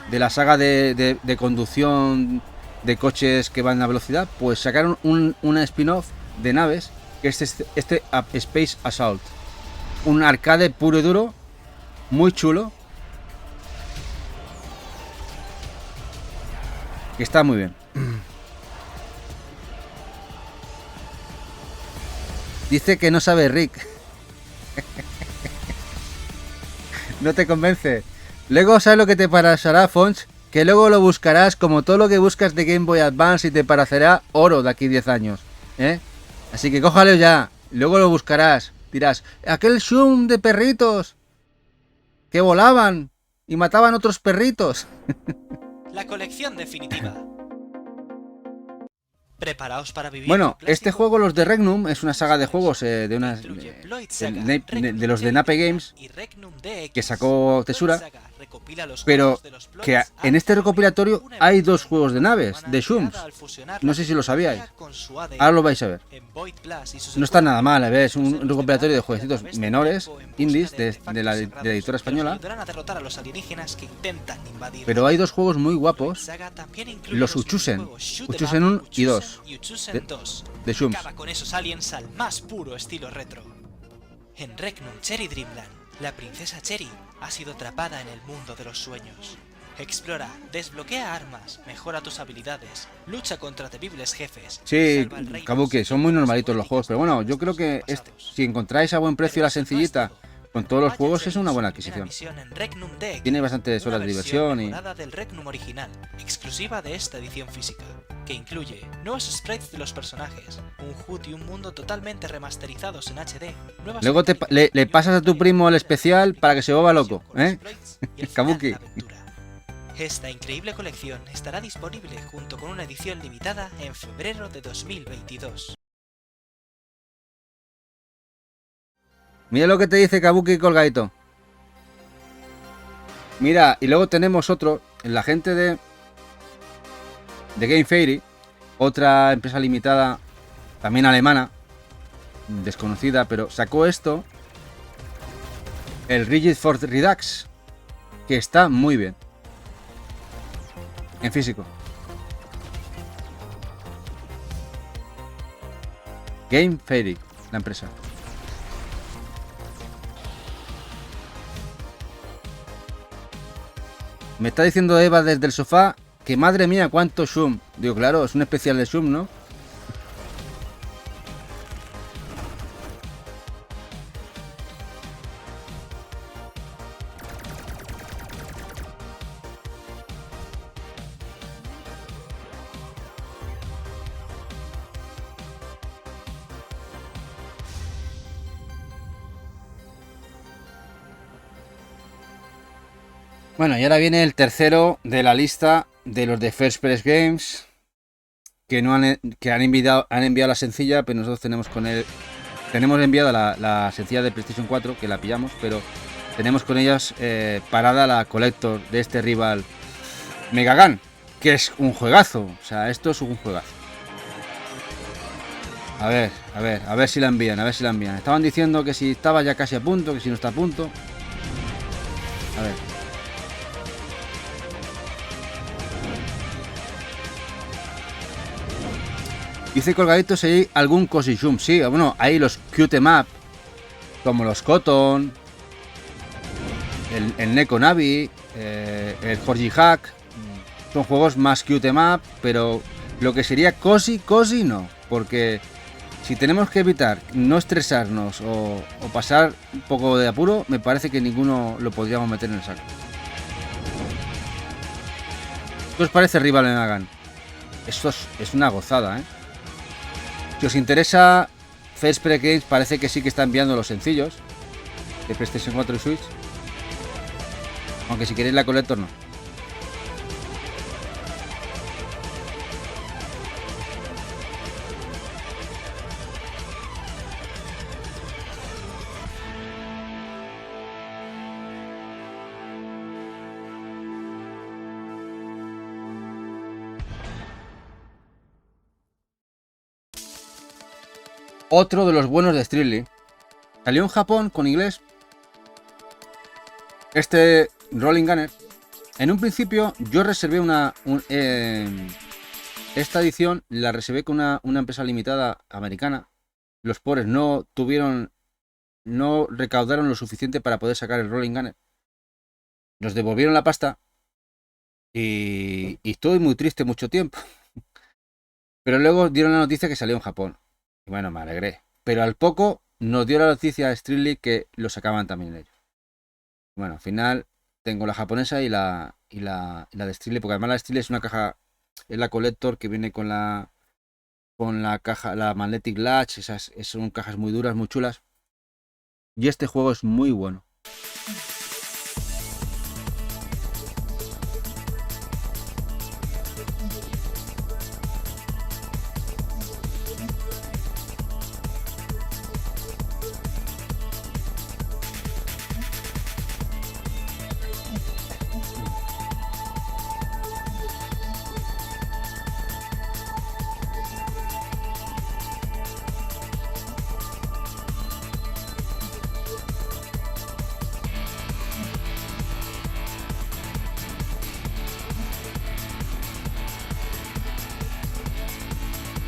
De la saga de conducción de coches que van a velocidad. Pues sacaron una spin-off de naves, que es este Space Assault. Un arcade puro y duro, muy chulo. Que está muy bien. Dice que no sabe Rick. No te convence. Luego, ¿sabes lo que te pasará, Fons? Que luego lo buscarás como todo lo que buscas de Game Boy Advance y te parecerá oro de aquí 10 años. Así que cójalo ya. Luego lo buscarás. Dirás, aquel Shum de perritos que volaban y mataban otros perritos. La colección definitiva. Preparaos para vivir. Bueno, este juego, los de Regnum, es una saga de juegos de los de Nape Games, que sacó Tesura, pero que en este recopilatorio hay dos juegos de naves, de Shums. No sé si lo sabíais. Ahora lo vais a ver. No está nada mal, es un recopilatorio de jueguecitos menores, indies, de la editora española. Pero hay dos juegos muy guapos, los Uchusen 1 y 2. De Shums. Acaba con esos aliens al más puro estilo retro. En Regnum Cherry Dreamland, la princesa Cherry ha sido atrapada en el mundo de los sueños. Explora, desbloquea armas, mejora tus habilidades, lucha contra temibles jefes. Sí, Kabuki, son muy normalitos los juegos, pero bueno, yo creo que si encontráis a buen precio la sencillita con todos los juegos es una buena adquisición. Tiene bastantes horas de diversión y... del Regnum original, exclusiva de esta edición física, que incluye nuevos sprites de los personajes, un HUD y un mundo totalmente remasterizados en HD. Luego le pasas a tu primo el especial para que se vuelva loco, Kabuki. Esta increíble colección estará disponible junto con una edición limitada en febrero de 2022. Mira lo que te dice Kabuki Colgaito. Mira, y luego tenemos otro, la gente de Game Fairy, otra empresa limitada, también alemana, desconocida, pero sacó esto, el Rigid Force Redux, que está muy bien, en físico. Game Fairy, la empresa. Me está diciendo Eva desde el sofá que madre mía cuánto Shum. Digo, claro, es un especial de Shum, ¿no? Bueno, y ahora viene el tercero de la lista de los de First Press Games, que han enviado la sencilla, pero nosotros tenemos enviada la sencilla de PlayStation 4, que la pillamos, pero tenemos con ellas parada la Collector de este rival Megagun, que es un juegazo. O sea, esto es un juegazo. A ver si la envían, Estaban diciendo que si estaba ya casi a punto, que si no está a punto. A ver. Dice Colgadito si hay algún Cosishum. Sí, bueno, hay los Cute Map, como los Cotton, el Neko Navi, el Jorji Hack. Son juegos más Cute Map, pero lo que sería Cosi no, porque Si tenemos que evitar no estresarnos o pasar un poco de apuro, me parece que ninguno lo podríamos meter en el saco. ¿Qué os parece Rival en Hagan? Esto es una gozada, ¿eh? Si os interesa, First Press Games parece que sí que está enviando los sencillos de PlayStation 4 y Switch. Aunque si queréis la Collector no. Otro de los buenos de Strictly. Salió en Japón con inglés. Este Rolling Gunner. En un principio yo reservé esta edición la reservé con una empresa limitada americana. Los pobres no recaudaron lo suficiente para poder sacar el Rolling Gunner. Nos devolvieron la pasta. Y estuve muy triste mucho tiempo. Pero luego dieron la noticia que salió en Japón. Y bueno, me alegré. Pero al poco nos dio la noticia de Strictly que lo sacaban también ellos. Bueno, al final tengo la japonesa y la de Strictly, porque además la de Strictly es una caja, es la Collector que viene con la caja, la Magnetic Latch, esas son cajas muy duras, muy chulas. Y este juego es muy bueno.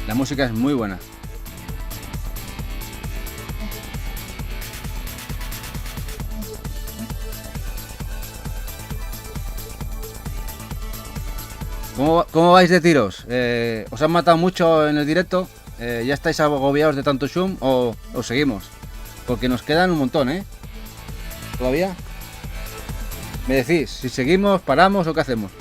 La música es muy buena. ¿Cómo vais de tiros? ¿Os han matado mucho en el directo? ¿Ya estáis agobiados de tanto Shum o seguimos? Porque nos quedan un montón, ¿eh? ¿Todavía? ¿Me decís si seguimos, paramos o qué hacemos?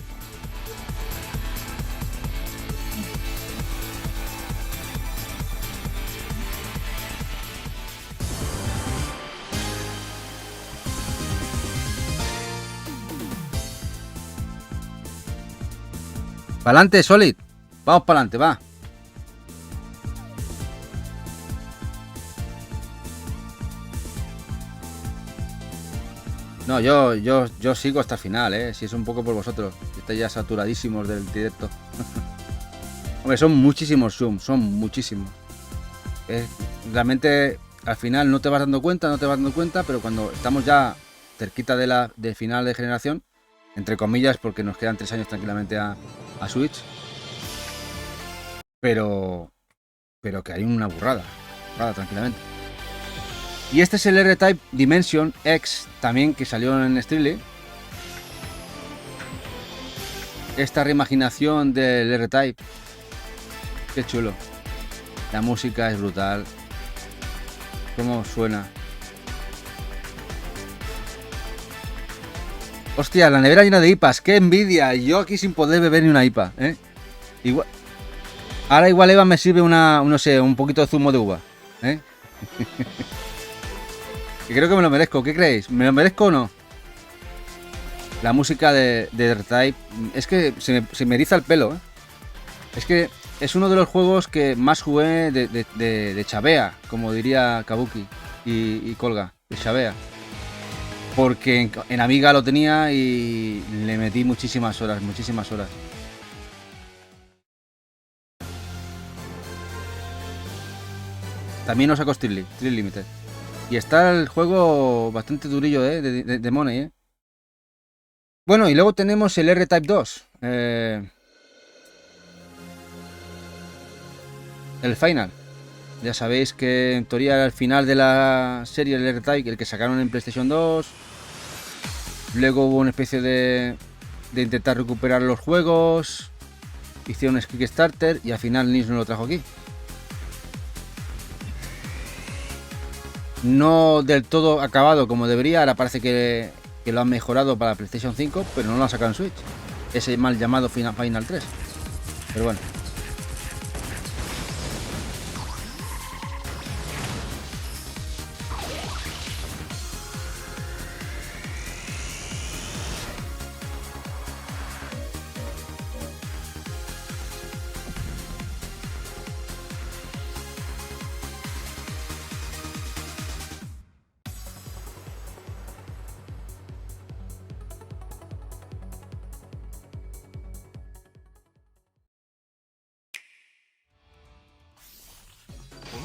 Pa'lante, Solid. Vamos pa'lante, va. No, yo sigo hasta el final, si es un poco por vosotros. Estáis ya saturadísimos del directo. Hombre, son muchísimos Zoom, son muchísimos. Realmente al final no te vas dando cuenta, pero cuando estamos ya cerquita del final de generación, entre comillas, porque nos quedan 3 años tranquilamente a Switch, pero que hay una burrada tranquilamente. Y este es el R-Type Dimension X, también que salió en Strictly. Esta reimaginación del R-Type, qué chulo. La música es brutal. Cómo suena. Hostia, la nevera llena de IPAs, qué envidia. Yo aquí sin poder beber ni una IPA, Igual. Ahora igual Eva me sirve no sé, un poquito de zumo de uva, Que creo que me lo merezco. ¿Qué creéis? ¿Me lo merezco o no? La música de R-Type es que se me eriza el pelo, Es que es uno de los juegos que más jugué de chavea, como diría Kabuki y Colga, de chavea. Porque en Amiga lo tenía y le metí muchísimas horas. También lo sacó Strictly Limited. Y está el juego bastante durillo, de Money, Bueno, y luego tenemos el R-Type 2. El Final. Ya sabéis que en teoría era el final de la serie, el R-Type, el que sacaron en PlayStation 2. Luego hubo una especie de intentar recuperar los juegos. Hicieron un Kickstarter y al final Nils nos lo trajo aquí. no del todo acabado como debería. Ahora parece que lo han mejorado para PlayStation 5, pero no lo han sacado en Switch. Ese mal llamado Final 3. Pero bueno.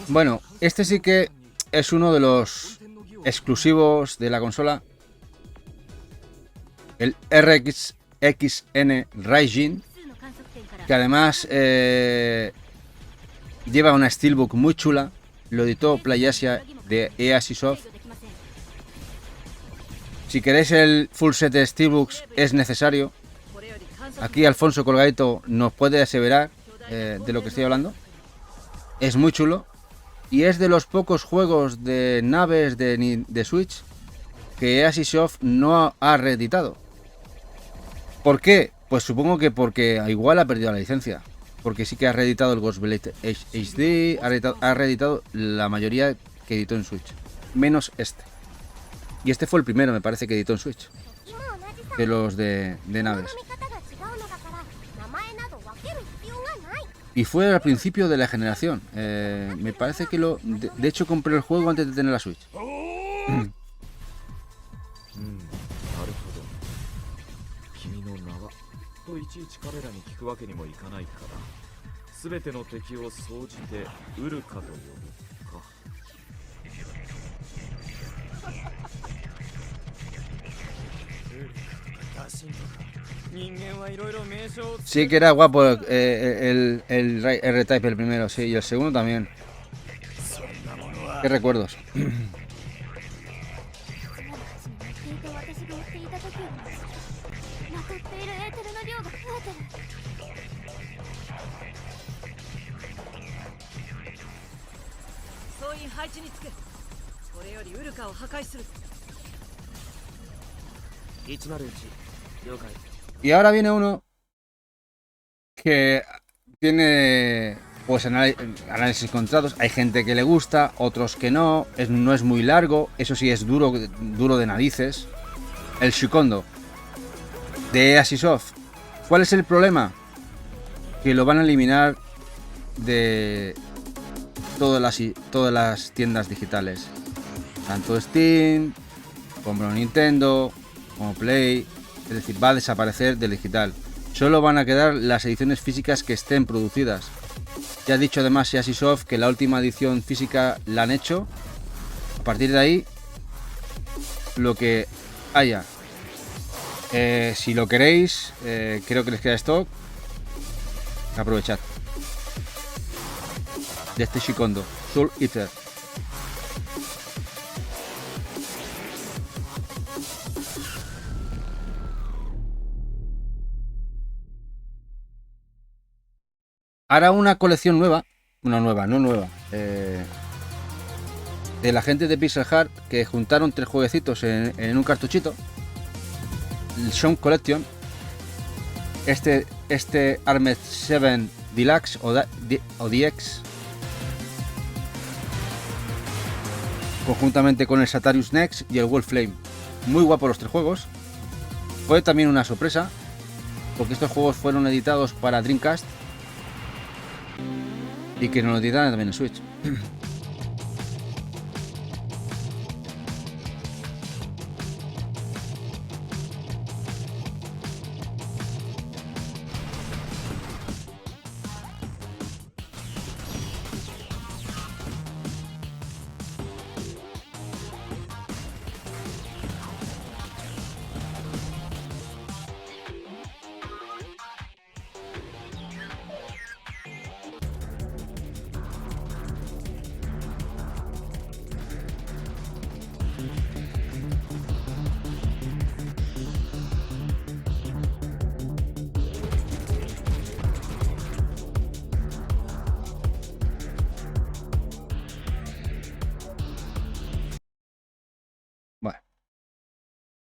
Bueno, este sí que es uno de los exclusivos de la consola. El RX-XN Raijin, que además lleva una steelbook muy chula. Lo editó PlayAsia de Easisoft. Si queréis el full set de steelbooks es necesario. Aquí Alfonso Colgadito nos puede aseverar de lo que estoy hablando. Es muy chulo. Y es de los pocos juegos de naves de Switch que Easisoft no ha reeditado. ¿Por qué? Pues supongo que porque igual ha perdido la licencia. Porque sí que ha reeditado el Ghostblade HD, ha reeditado la mayoría que editó en Switch. Menos este. Y este fue el primero, me parece, que editó en Switch. De los de naves. Y fue al principio de la generación. Me parece que de hecho compré el juego antes de tener la Switch. といちいち彼らに聞くわけにもいかないから全ての敵を総じてウルカと呼ぶか Sí que era guapo el R-Type, el primero, sí, y el segundo también. ¿Qué recuerdos? Y ahora viene uno que tiene pues análisis encontrados. Hay gente que le gusta, otros que no. No es muy largo, eso sí es duro de narices. El Shukondo de Easisoft. ¿Cuál es el problema? Que lo van a eliminar de todas las tiendas digitales. Tanto Steam, como Nintendo, como Play. Es decir, va a desaparecer del digital. Solo van a quedar las ediciones físicas que estén producidas. Ya ha dicho además Easisoft que la última edición física la han hecho. A partir de ahí, lo que haya. Si lo queréis, creo que les queda stock. Aprovechad. De este Shukondo, Soul Eater. Hará una colección nueva, no nueva, de la gente de Pixel Heart, que juntaron 3 jueguecitos en un cartuchito. El Shaun Collection, este Armed 7 Deluxe o DX, conjuntamente con el Satarius Next y el Wolflame. Muy guapos los 3 juegos. Fue también una sorpresa, porque estos juegos fueron editados para Dreamcast y que nos lo editaran también en Switch.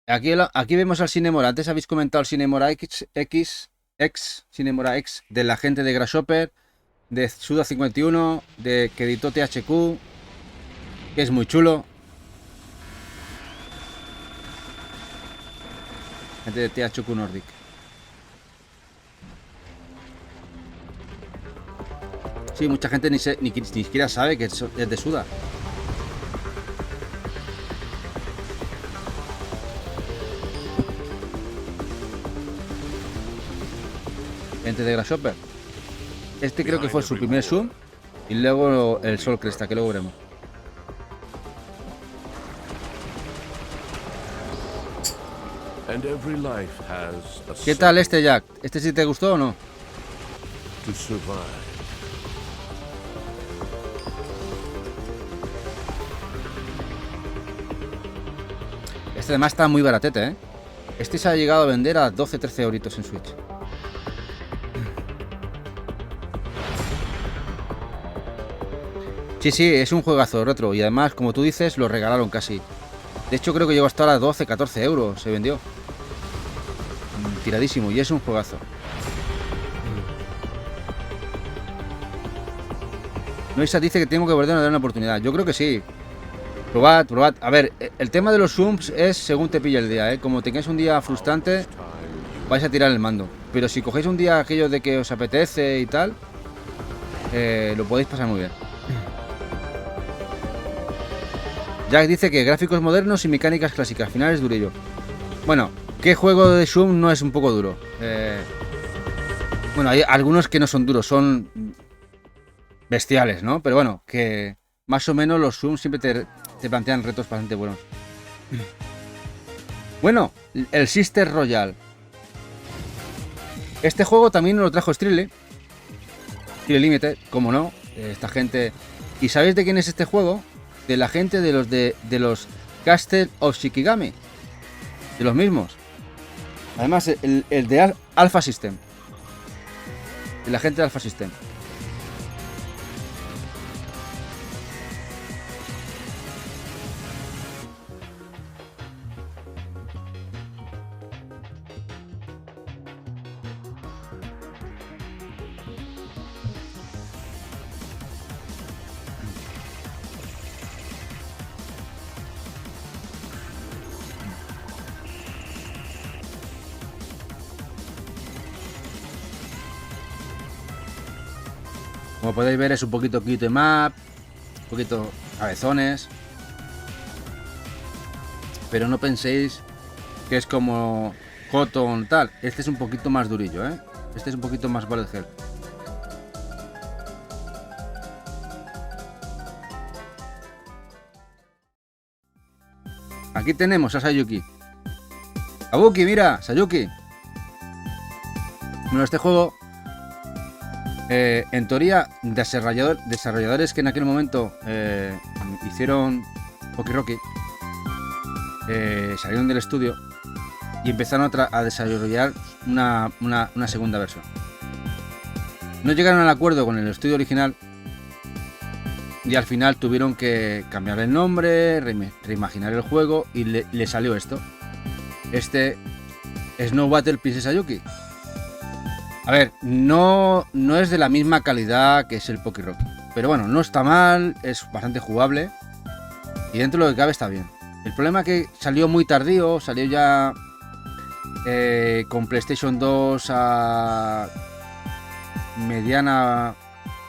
Aquí vemos al Cinemora. Antes habéis comentado el Cinemora X Cinemora X, de la gente de Grasshopper, de Suda51, de que editó THQ, que es muy chulo. Gente de THQ Nordic. Sí, mucha gente ni siquiera sabe que es de Suda. Gente de Grasshopper. Este creo que fue su primer Zoom. Y luego el Sol Cresta, que luego veremos. And every life has a ¿Qué tal este, Jack? ¿Este sí te gustó o no? to survive. Este además está muy baratete, ¿eh? Este se ha llegado a vender a 12-13 euritos en Switch. Sí, sí, es un juegazo retro. Y además, como tú dices, lo regalaron casi. De hecho, creo que llegó hasta ahora 12-14 euros. Se vendió. Tiradísimo. Y es un juegazo. Noisa dice que tengo que volver a dar una oportunidad. Yo creo que sí. Probad. A ver, el tema de los zooms es según te pilla el día, ¿eh? Como tengáis un día frustrante, vais a tirar el mando. Pero si cogéis un día aquello de que os apetece y tal, lo podéis pasar muy bien. Jack dice que gráficos modernos y mecánicas clásicas. Al final es durillo. Bueno, ¿qué juego de zoom no es un poco duro? Bueno, hay algunos que no son duros, son bestiales, ¿no? Pero bueno, que más o menos los zooms siempre te plantean retos bastante buenos. Bueno, el Sister Royal. Este juego también lo trajo Strille Limited, como no, esta gente. ¿Y sabéis de quién es este juego? De la gente de los Castle of Shikigami. De los mismos. Además, el de Alpha System. De la gente de Alpha System. Como podéis ver es un poquito quito map, un poquito cabezones. Pero no penséis que es como Cotton tal. Este es un poquito más durillo, ¿eh? Este es un poquito más bullet hell. Aquí tenemos a Sayuki. Kabuki, mira, Sayuki. Bueno, este juego, en teoría, desarrolladores que en aquel momento hicieron Poki Rocky, salieron del estudio y empezaron a desarrollar una segunda versión. No llegaron al acuerdo con el estudio original y al final tuvieron que cambiar el nombre, reimaginar el juego y le salió esto. Este Snow Battle Princess Sayuki. A ver, no es de la misma calidad que es el Poki Rocky, pero bueno, no está mal, es bastante jugable y dentro de lo que cabe está bien. El problema es que salió muy tardío, salió ya con PlayStation 2 a mediana,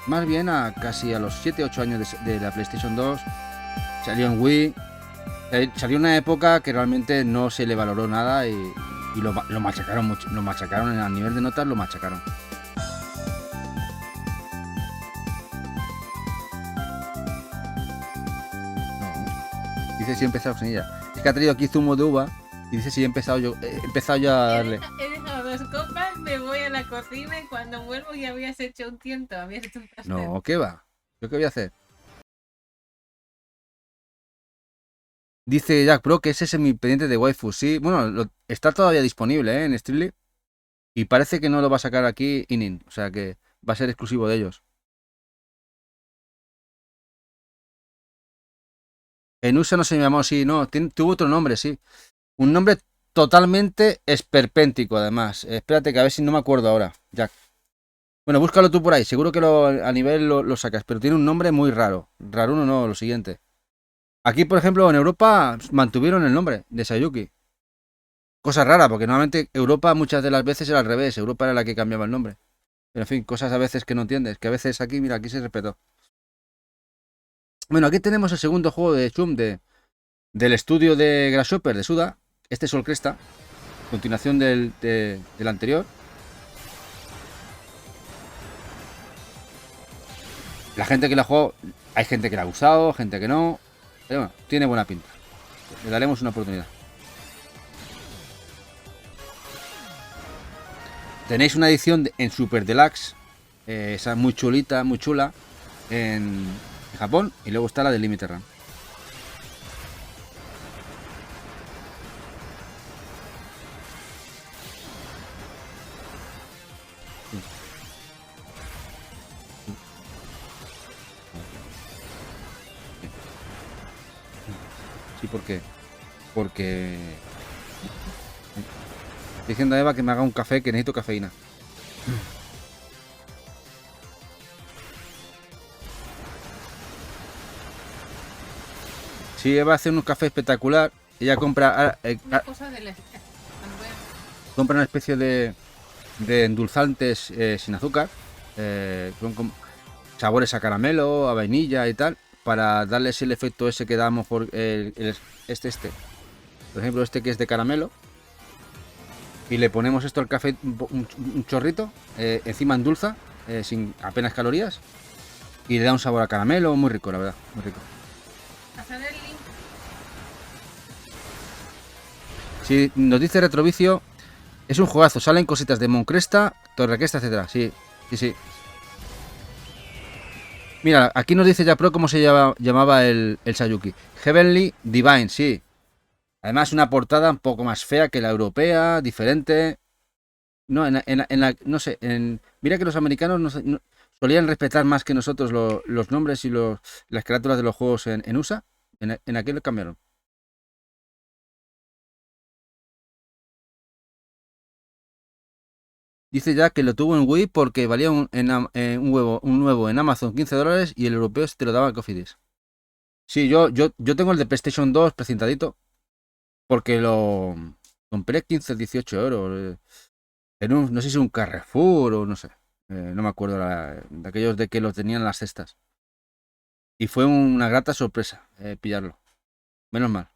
más bien a casi a los 7-8 años de la PlayStation 2. Salió en Wii, salió en una época que realmente no se le valoró nada y lo machacaron mucho, lo machacaron a nivel de notas, lo machacaron. No. Dice si he empezado sin ella. Es que ha traído aquí zumo de uva y dice si he empezado yo a darle. He dejado 2 copas, me voy a la cocina y cuando vuelvo ya habías hecho un tiento, habías hecho un pastel. No, ¿qué va? ¿Yo qué voy a hacer? Dice Jack Pro que ese es mi pendiente de waifu. Sí, bueno, está todavía disponible en Streamly. Y parece que no lo va a sacar aquí Inin. O sea que va a ser exclusivo de ellos. En USA no se llamó así, no. Tuvo otro nombre, sí. Un nombre totalmente esperpéntico, además. Espérate, que a ver si no me acuerdo ahora, Jack. Bueno, búscalo tú por ahí. Seguro que a nivel lo sacas. Pero tiene un nombre muy raro. Raruno no, lo siguiente. Aquí, por ejemplo, en Europa mantuvieron el nombre de Sayuki. Cosa rara, porque normalmente Europa muchas de las veces era al revés. Europa era la que cambiaba el nombre. Pero en fin, cosas a veces que no entiendes. Que a veces aquí, mira, aquí se respetó. Bueno, aquí tenemos el segundo juego de Chum del estudio de Grasshopper, de Suda. Este es Sol Cresta. Continuación del anterior. La gente que la jugó, hay gente que la ha gustado, gente que no. Pero bueno, tiene buena pinta. Le daremos una oportunidad. Tenéis una edición en Super Deluxe. Esa muy chulita, muy chula. En Japón. Y luego está la de Limited Run. Sí, ¿por qué? Porque... Estoy diciendo a Eva que me haga un café, que necesito cafeína. Sí, Eva hace un café espectacular. Ella compra... Una cosa de la... compra una especie de endulzantes sin azúcar. Son como sabores a caramelo, a vainilla y tal. Para darles el efecto ese que damos por este. Por ejemplo, este que es de caramelo. Y le ponemos esto al café, un chorrito. Encima endulza, sin apenas calorías. Y le da un sabor a caramelo, muy rico, la verdad. Muy rico. Pasar el link. Si nos dice Retrovicio, es un juegazo. Salen cositas de Moncresta, Torrecresta, etcétera. Sí, sí, sí. Mira, aquí nos dice ya Pro cómo se llamaba el Sayuki. Heavenly Divine, sí. Además, una portada un poco más fea que la europea, diferente. No, no sé. Mira que los americanos no solían respetar más que nosotros los nombres y las carátulas de los juegos en USA. En aquel lo cambiaron. Dice ya que lo tuvo en Wii porque valía un nuevo en Amazon $15 y el europeo te lo daba Cofidis. Sí, yo tengo el de PlayStation 2 precintadito porque lo compré 15-18 euros. No sé si es un Carrefour o no sé. No me acuerdo de aquellos de que lo tenían en las cestas. Y fue una grata sorpresa pillarlo. Menos mal.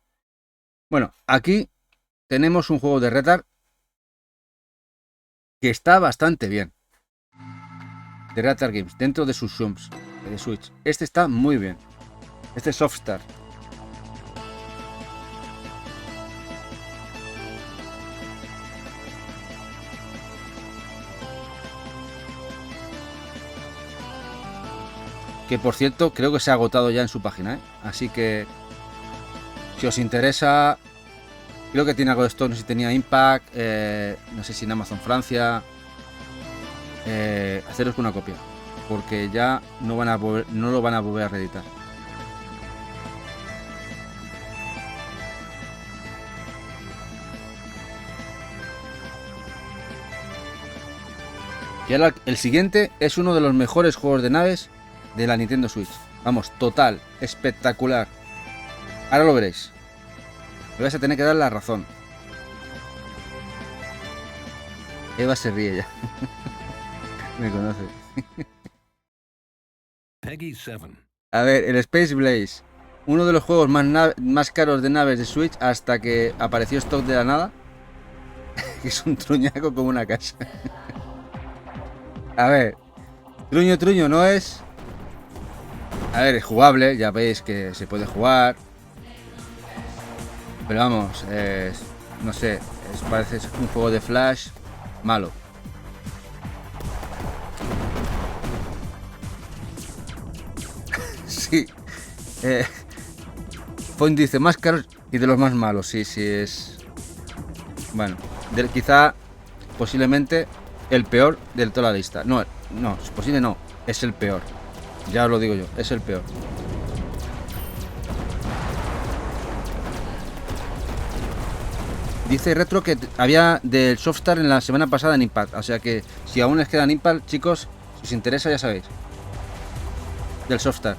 Bueno, aquí tenemos un juego de Retard que está bastante bien. De Retard Games, dentro de sus Shums de Switch. Este está muy bien. Este es Softstar. Que por cierto, creo que se ha agotado ya en su página, ¿eh? Así que si os interesa, creo que tiene algo de esto, no sé si tenía Impact, no sé si en Amazon Francia. Haceros con una copia, porque ya no lo van a volver a reeditar. Y ahora el siguiente es uno de los mejores juegos de naves de la Nintendo Switch. Vamos, total, espectacular. Ahora lo veréis. Me vais a tener que dar la razón. Eva se ríe ya. Me conoce. Peggy 7. A ver, el Space Blaze. Uno de los juegos más caros de naves de Switch hasta que apareció stock de la nada. Que es un truñaco como una casa. A ver, truño no es. A ver, es jugable, ya veis que se puede jugar. Pero vamos, no sé, parece un juego de Flash malo. Sí. Point dice, más caros y de los más malos. Sí, es... Bueno, quizá, posiblemente, el peor de toda la lista. No, es posible no, es el peor. Ya os lo digo yo, es el peor. Dice Retro que había del Softstar en la semana pasada en Impact. O sea que si aún les quedan Impact, chicos, si os interesa ya sabéis. Del Softstar.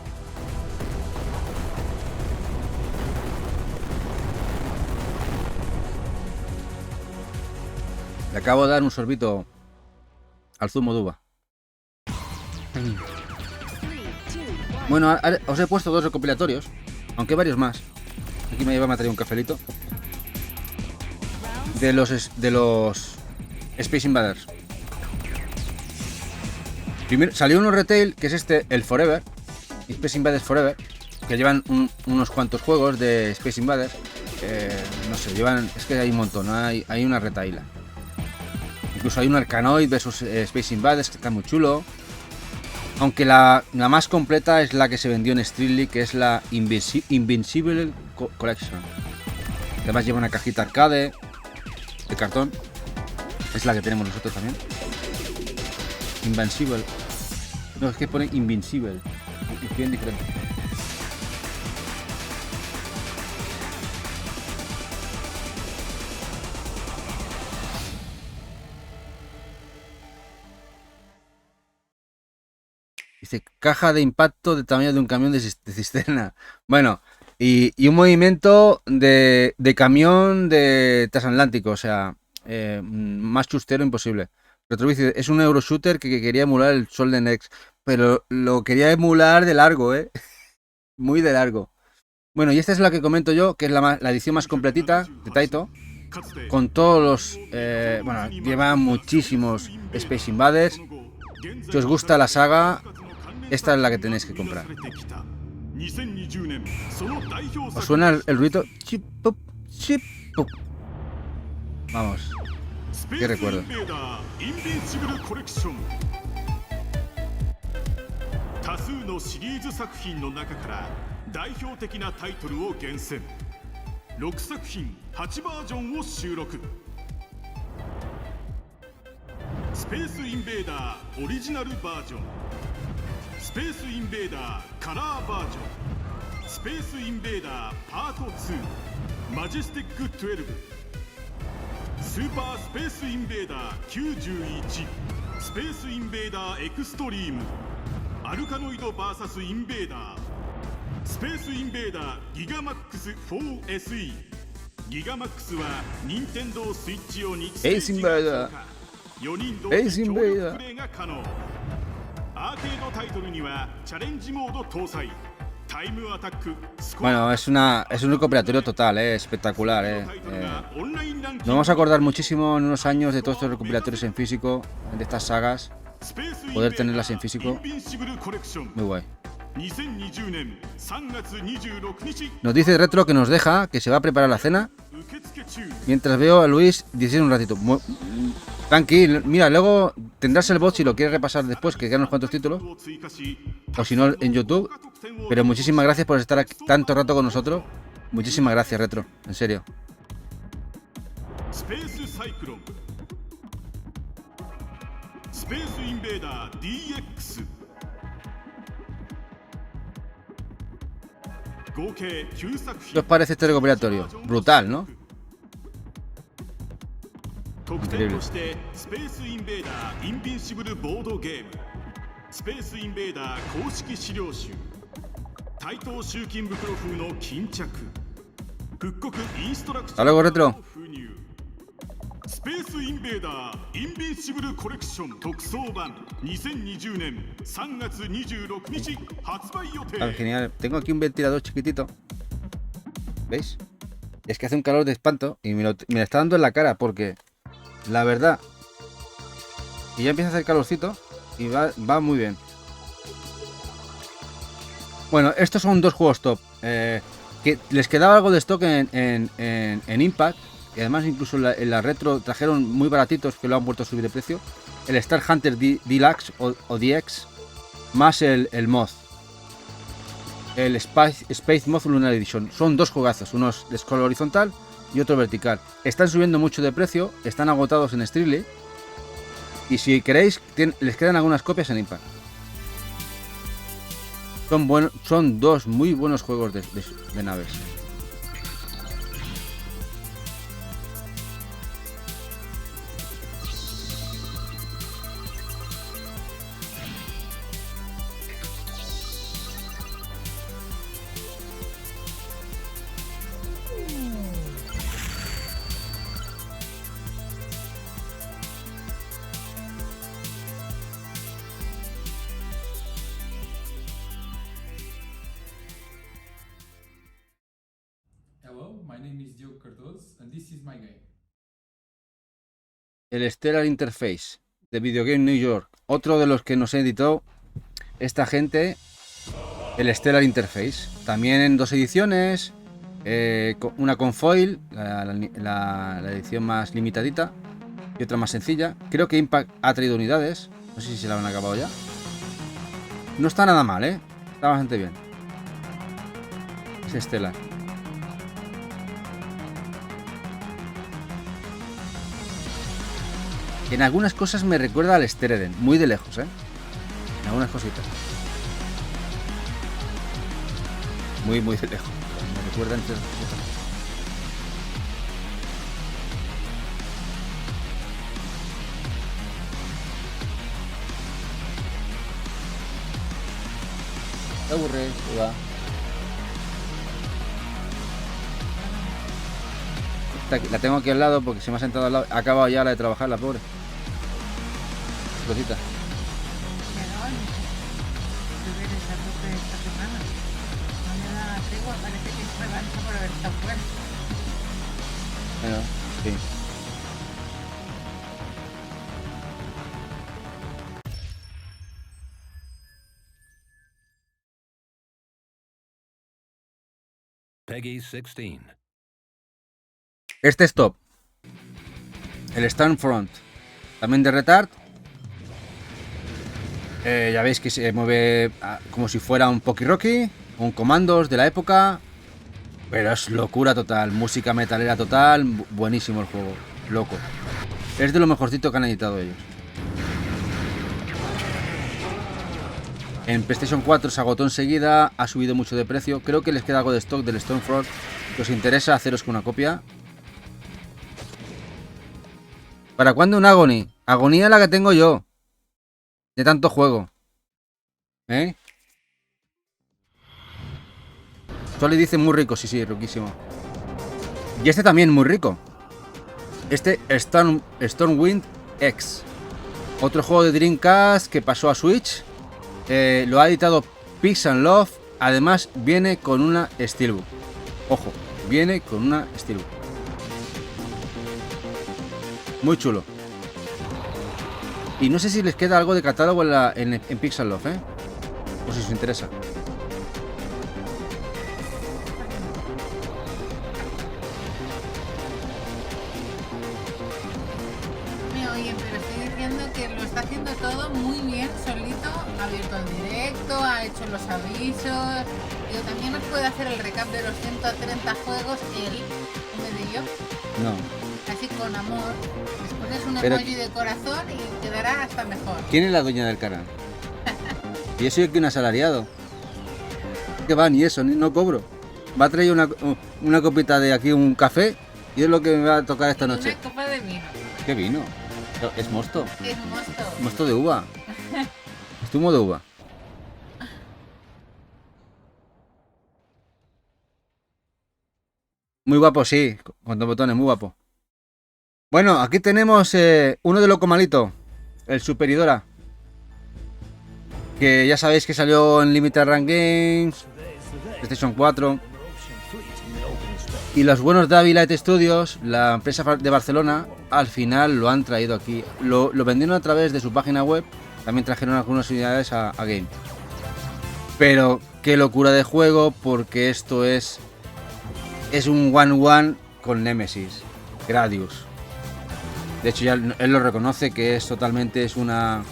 Le acabo de dar un sorbito al zumo de uva. Bueno, os he puesto 2 recopilatorios, aunque varios más. Aquí me lleva a traer un cafelito. De los Space Invaders. Primero salió uno retail, que es este, el Forever, Space Invaders Forever, que llevan unos cuantos juegos de Space Invaders. No sé, llevan, es que hay un montón, ¿no? Hay una retaila. Incluso hay un Arkanoid versus Space Invaders que está muy chulo. Aunque la más completa es la que se vendió en Street League, que es la Invincible Collection. Además lleva una cajita arcade de cartón. Es la que tenemos nosotros también. Invincible. No, es que pone Invincible. Es bien diferente. Dice, caja de impacto del tamaño de un camión de cisterna. Bueno, y un movimiento de camión de transatlántico, o sea, más chustero imposible. Retrovice, es un euro shooter que quería emular el Sol de Next, pero lo quería emular de largo, muy de largo. Bueno, y esta es la que comento yo, que es la edición más completita de Taito, con todos los, bueno, lleva muchísimos Space Invaders. Si os gusta la saga, esta es la que tenéis que comprar. ¿Os suena el ruido? Chip, pop, chip, pop. Vamos. Qué recuerdo. 多数のシリーズ作品の中から代表的なタイトルを厳選6作品8バージョンを収録スペースインベーダーオリジナルバージョンスペースインベーダーカラーバージョンスペースインベーダーパート2マジェスティック12スーパースペースインベーダー91スペースインベーダーエクストリームアルカノイド VS インベーダースペースインベーダーギガマックス 4SE ギガマックスは任天堂スイッチ用にステージが増加4人同時協力プレイが可能アーケードタイトルにはチャレンジモード搭載タイムアタックスコア Bueno, es un recopilatorio total, espectacular. Nos vamos a acordar muchísimo en unos años de todos estos recopilatorios en físico, de estas sagas. Poder tenerlas en físico, muy guay. Nos dice Retro que nos deja, que se va a preparar la cena. Mientras veo a Luis decir un ratito. Tranquilo, mira, luego tendrás el bot si lo quieres repasar después, que quedan unos cuantos títulos. O si no, en YouTube. Pero muchísimas gracias por estar aquí tanto rato con nosotros. Muchísimas gracias, Retro, en serio. Space Invader DX 合計9作品 ¿Qué os parece este recopilatorio? Brutal, ¿no? 特典としてスペースインベーダーインビンシブルボードゲームスペースインベーダー公式資料集対等集金袋風の巾着復刻インストラクション Hasta luego, Retro. スペースインベーダーインビンシブルコレクション特装版2020年3月26日発売予定 Genial. Tengo aquí un ventilador chiquitito. ¿Veis? Es que hace un calor de espanto y me lo está dando en la cara porque la verdad y ya empieza a hacer calorcito y va muy bien. Bueno, estos son 2 juegos top. Que les quedaba algo de stock en Impact. Y además incluso en la Retro trajeron muy baratitos que lo han vuelto a subir de precio. El Star Hunter Deluxe o DX más el Moth. El Space Moth Lunar Edition. Son 2 juegazos, uno de scroll horizontal y otro vertical. Están subiendo mucho de precio, están agotados en Street League. Y si queréis, les quedan algunas copias en Impact. Son 2 muy buenos juegos de naves. is Joe Cardoz, and this is my game. El Stellar Interface de Video Game New York. Otro de los que nos editó esta gente, el Stellar Interface. También en 2 ediciones. Una con foil, la edición más limitadita, y otra más sencilla. Creo que Impact ha traído unidades. No sé si se la han acabado ya. No está nada mal, está bastante bien. Es Stellar. En algunas cosas me recuerda al Stereden, muy de lejos, En algunas cositas. Muy de lejos. Me recuerda entre las cosas. Te aburre, va. La tengo aquí al lado porque se me ha sentado al lado. Ha acabado ya la de trabajar, la pobre. Cosita. Pero deberes a tope esta semana. No me da tregua, parece que se revancha por haber estado fuera. Bueno, sí. Peggy 16. Este es top. El Stormfront. También de Retard. Ya veis que se mueve como si fuera un Pocky Rocky. Con comandos de la época. Pero es locura total. Música metalera total. Buenísimo el juego. Loco. Es de lo mejorcito que han editado ellos. En PlayStation 4 se agotó enseguida. Ha subido mucho de precio. Creo que les queda algo de stock del Stormfront. Si os interesa, haceros con una copia. ¿Para cuándo un Agony? Agonía la que tengo yo. De tanto juego. Solo dice muy rico. Sí, riquísimo. Y este también muy rico. Este Stormwind X. Otro juego de Dreamcast que pasó a Switch. Lo ha editado Peace and Love. Además viene con una Steelbook. Ojo, viene con una Steelbook. Muy chulo. Y no sé si les queda algo de catálogo en Pixel Love, por si os interesa. Me oyen, pero estoy diciendo que lo está haciendo todo muy bien, solito, ha abierto el directo, ha hecho los avisos, y también nos puede hacer el recap de los 130 juegos él, en vez de yo. No. Así con amor, les pones un Pero- emoji de corazón y quedará hasta mejor. ¿Quién es la dueña del canal? Y yo soy aquí un asalariado. Que va, ni eso, no cobro. Va a traer una copita de aquí, un café, y es lo que me va a tocar esta noche. Una copa de vino, ¿Qué vino? Es mosto. es mosto. Mosto de uva. Es zumo de uva. Muy guapo, sí. Con dos botones, muy guapo. Bueno, aquí tenemos uno de loco malito. El Superidora. Que ya sabéis que salió en Limited Run Games, PlayStation 4. Y los buenos de Ávila Studios, la empresa de Barcelona, al final lo han traído aquí. Lo vendieron a través de su página web. También trajeron algunas unidades a Game. Pero qué locura de juego, porque esto es un 1-1 con Nemesis, Gradius. De hecho ya él lo reconoce que es totalmente es un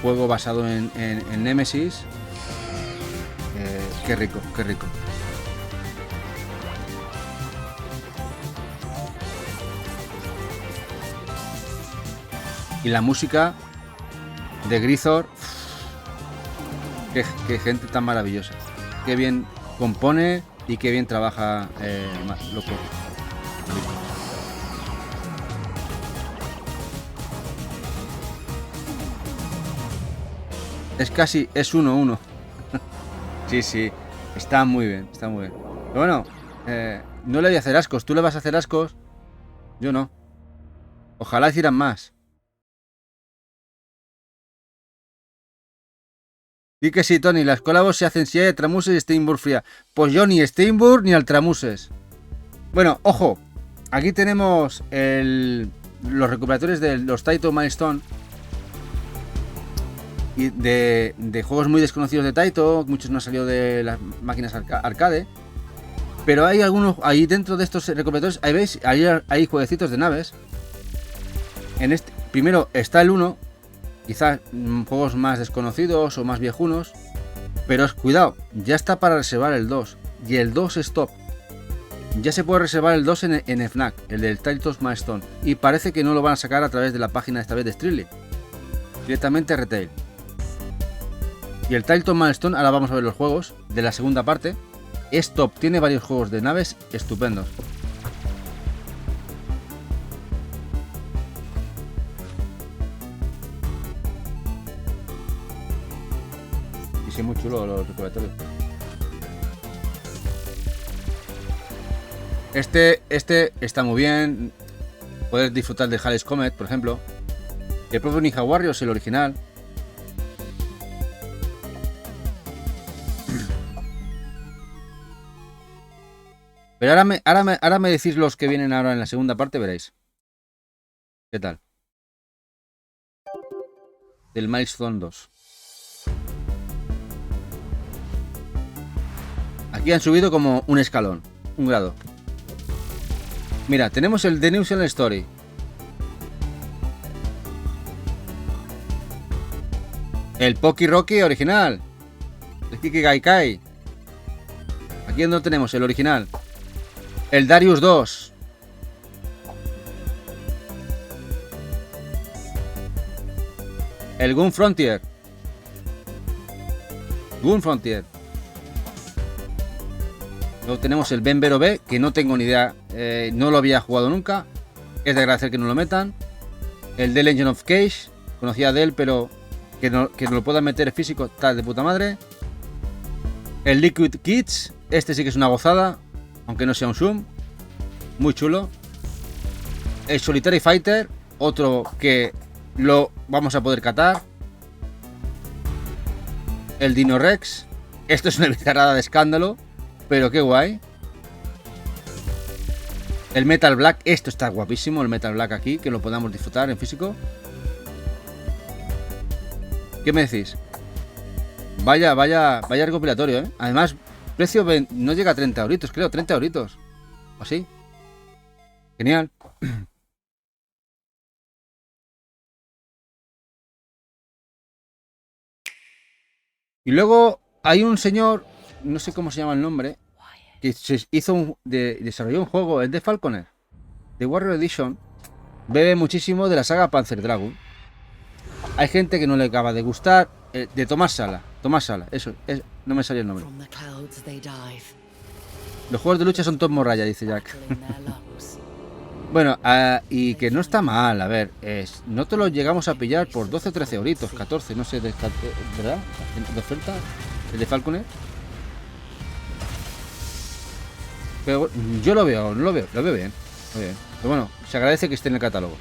juego basado en Nemesis. Qué rico, qué rico. Y la música de Grisor, qué gente tan maravillosa. Qué bien compone y qué bien trabaja loco. Es casi, es 1-1. Sí, está muy bien, está muy bien. Pero bueno, no le voy a hacer ascos. Tú le vas a hacer ascos, yo no. Ojalá hicieran más. Di que sí, Tony, las colabos se hacen si hay Altramuses y Steinburg fría. Pues yo ni Steinburg ni Altramuses. Bueno, ojo, aquí tenemos los recuperatorios de los Taito Milestone y de juegos muy desconocidos de Taito. Muchos no han salido de las máquinas arcade. Pero hay algunos, ahí dentro de estos recuperatorios, ahí veis, hay jueguecitos de naves. Primero está el 1, quizás juegos más desconocidos o más viejunos. Pero cuidado, ya está para reservar el 2. Y el 2 es top. Ya se puede reservar el 2 en FNAC, el del Taito's Milestone. Y parece que no lo van a sacar a través de la página esta vez de Streetly. Directamente a retail. Y el Taito's Milestone, ahora vamos a ver los juegos de la segunda parte. Es top, tiene varios juegos de naves estupendos. Y sí, muy chulo los recuperatorios. Este está muy bien. Puedes disfrutar de Halley's Comet, por ejemplo. El propio Ninja Warriors, el original. Pero ahora me decís los que vienen ahora en la segunda parte, veréis. ¿Qué tal? Del Milestone 2. Aquí han subido como un escalón, un grado. Mira, tenemos el The New Zealand Story. El Poki Rocky original. El Kiki Gaikai. Aquí donde tenemos el original. El Darius 2. El Gun Frontier. Gun Frontier. Luego tenemos el Ben Vero B, que no tengo ni idea, no lo había jugado nunca. Es de agradecer que no lo metan. El The Legend of Cage, conocía de él, pero que no lo puedan meter físico, tal de puta madre. El Liquid Kids, este sí que es una gozada, aunque no sea un Zoom. Muy chulo. El Solitary Fighter, otro que lo vamos a poder catar. El Dino Rex, esto es una bizarrada de escándalo, pero qué guay. El Metal Black, esto está guapísimo, el Metal Black aquí, que lo podamos disfrutar en físico. ¿Qué me decís? Vaya recopilatorio, ¿eh? Además, precio no llega a 30 euritos, creo, 30 euritos. ¿O así? Genial. Y luego hay un señor, no sé cómo se llama el nombre, que desarrolló un juego, el de Falconer, de Warrior Edition. Bebe muchísimo de la saga Panzer Dragoon. Hay gente que no le acaba de gustar. De Tomás Sala, eso, no me salió el nombre. Los juegos de lucha son top morralla, dice Jack. Bueno, y que no está mal, a ver, no te lo llegamos a pillar por 12 o 13 euritos, 14, no sé, ¿verdad? De oferta, el de Falconer. Pero yo lo veo bien, lo veo bien. Pero bueno, se agradece que esté en el catálogo.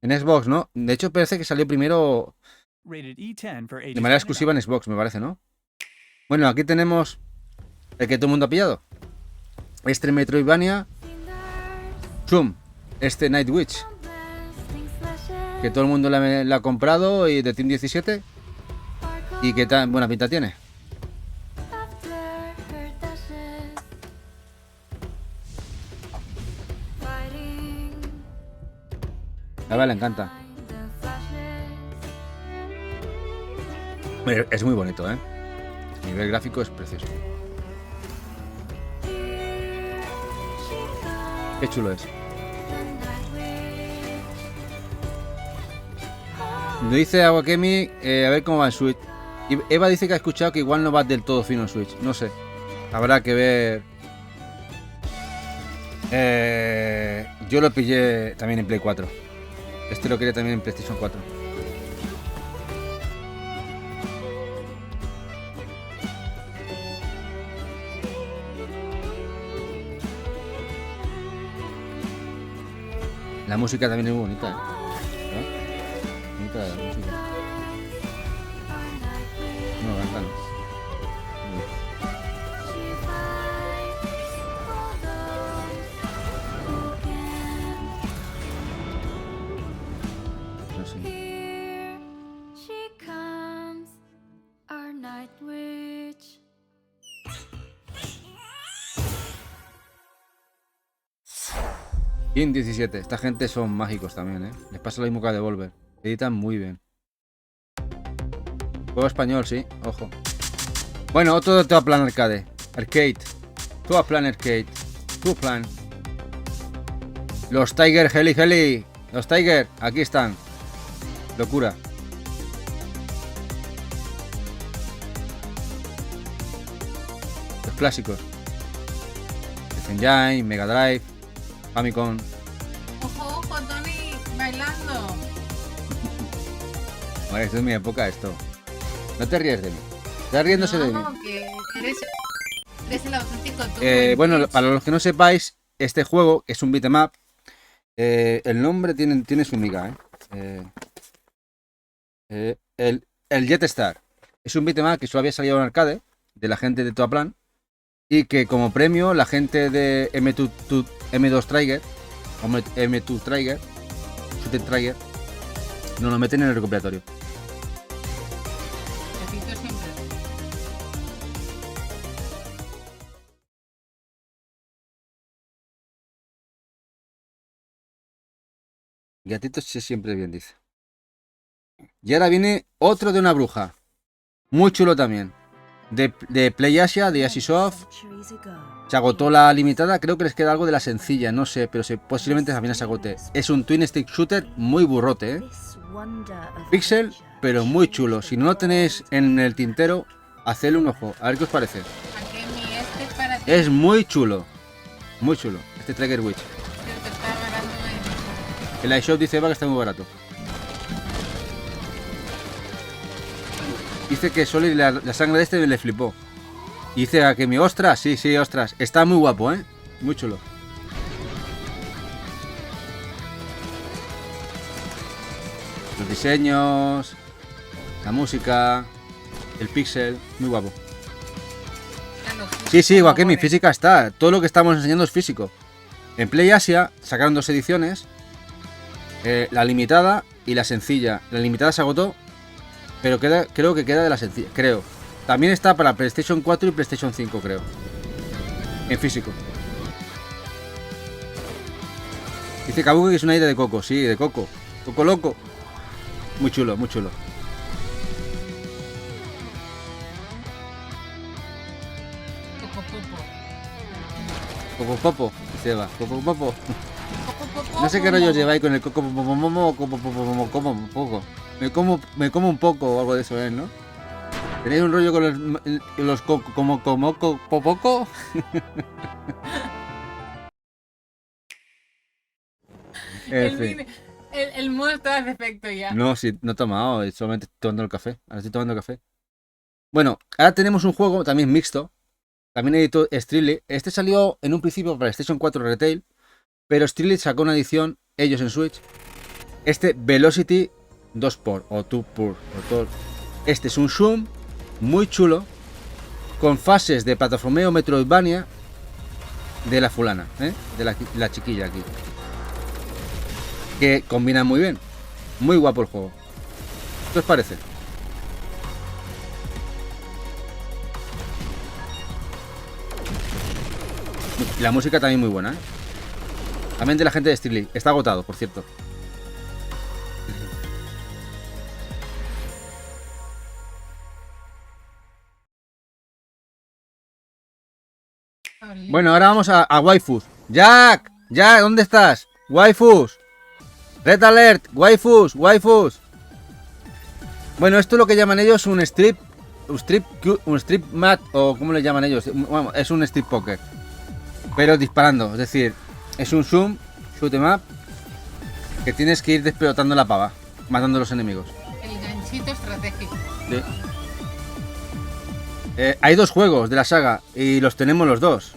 En Xbox, ¿no? De hecho, parece que salió primero de manera exclusiva en Xbox, me parece, ¿no? Bueno, aquí tenemos el que todo el mundo ha pillado. Este Metroidvania. Zoom. Este Night Witch. Que todo el mundo la ha comprado y de Team 17. Y que tan buena pinta tiene. A Eva le encanta. Es muy bonito, ¿eh? A nivel gráfico es precioso. Qué chulo es. Me dice Aguakemi, a ver cómo va en Switch. Y Eva dice que ha escuchado que igual no va del todo fino en Switch. No sé. Habrá que ver. Yo lo pillé también en Play 4. Este lo quería también en PlayStation 4. La música también es muy bonita, ¿eh? Bonita la música. No, cantan. No sé. Here she comes, our night witch. King 17. Esta gente son mágicos también, ¿eh? Les pasa lo mismo que a Devolver. Editan muy bien. Juego español, sí. Ojo. Bueno, otro de Toa Plan Arcade. Arcade. Toa Plan Arcade. Toa Plan. Los Tiger, Heli. Los Tiger, aquí están. Locura. Los clásicos. Engine, Mega Drive, Famicom. Ojo, ojo, Tony, bailando. Vale, esto es mi época, esto. No te ríes de mí. Estás riéndose de mí. No, que eres el auténtico tú. Bueno, Twitch. para los que no sepáis, este juego es un beat'em up. El nombre tiene su miga, el Jetstar. Es un beat'em up que solo había salido en arcade de la gente de Toa Plan. Y que como premio la gente de M2 Trigger, o M2 Trigger, Shooter Trigger, nos lo meten en el recopilatorio. Repito siempre. Gatitos sí, siempre bien, dice. Y ahora viene otro de una bruja. Muy chulo también. De PlayAsia, de Asisoft. Se agotó la limitada. Creo que les queda algo de la sencilla, no sé, pero posiblemente también se agote. Es un Twin Stick Shooter muy burrote, ¿eh? Pixel, pero muy chulo. Si no lo tenéis en el tintero, hacedle un ojo. A ver qué os parece. Akemi, este es para ti. Es muy chulo. Muy chulo. Este Trigger Witch. Pero te está barato El iShop dice Eva que está muy barato. Dice que solo la sangre de este le flipó. Y dice a que mi ostras, sí, ostras. Está muy guapo, ¿eh? Muy chulo. Los diseños, la música, el pixel, muy guapo. Sí, Wakemi, física está. Todo lo que estamos enseñando es físico. En PlayAsia sacaron 2 ediciones. La limitada y la sencilla. La limitada se agotó. Pero creo que queda de la sencilla. Creo. También está para PlayStation 4 y PlayStation 5, creo. En físico. Dice Kabuki que es una idea de Coco. Sí, de Coco. Coco loco. Muy chulo, muy chulo. Coco Popo. Dice Eva. Coco Popo. No sé qué rollo lleváis con el Coco Popo. Me como un poco o algo de eso, ¿no? ¿Tenéis un rollo con los como poco? El monstruo hace efecto ya. No, sí, no he tomado, solamente estoy tomando el café. Ahora estoy tomando café. Bueno, ahora tenemos un juego también mixto. También editó Streetly. Este salió en un principio para PlayStation 4 Retail, pero Streetly sacó una edición, ellos en Switch. Este Velocity 2x o 2x. Este es un Zoom muy chulo, con fases de plataformeo Metroidvania de la fulana, de la chiquilla aquí, que combinan muy bien. Muy guapo el juego. ¿Qué os parece? La música también muy buena, También de la gente de Streetly. Está agotado, por cierto. Bueno, ahora vamos a waifus. Jack, ¿dónde estás? Waifus. Red Alert, waifus. Bueno, esto es lo que llaman ellos un strip mat, o como le llaman ellos. Bueno, es un strip poker, pero disparando. Es decir, es un shoot 'em up Que tienes que ir despelotando la pava, matando a los enemigos. El ganchito estratégico. Sí. Hay 2 juegos de la saga y los tenemos los dos.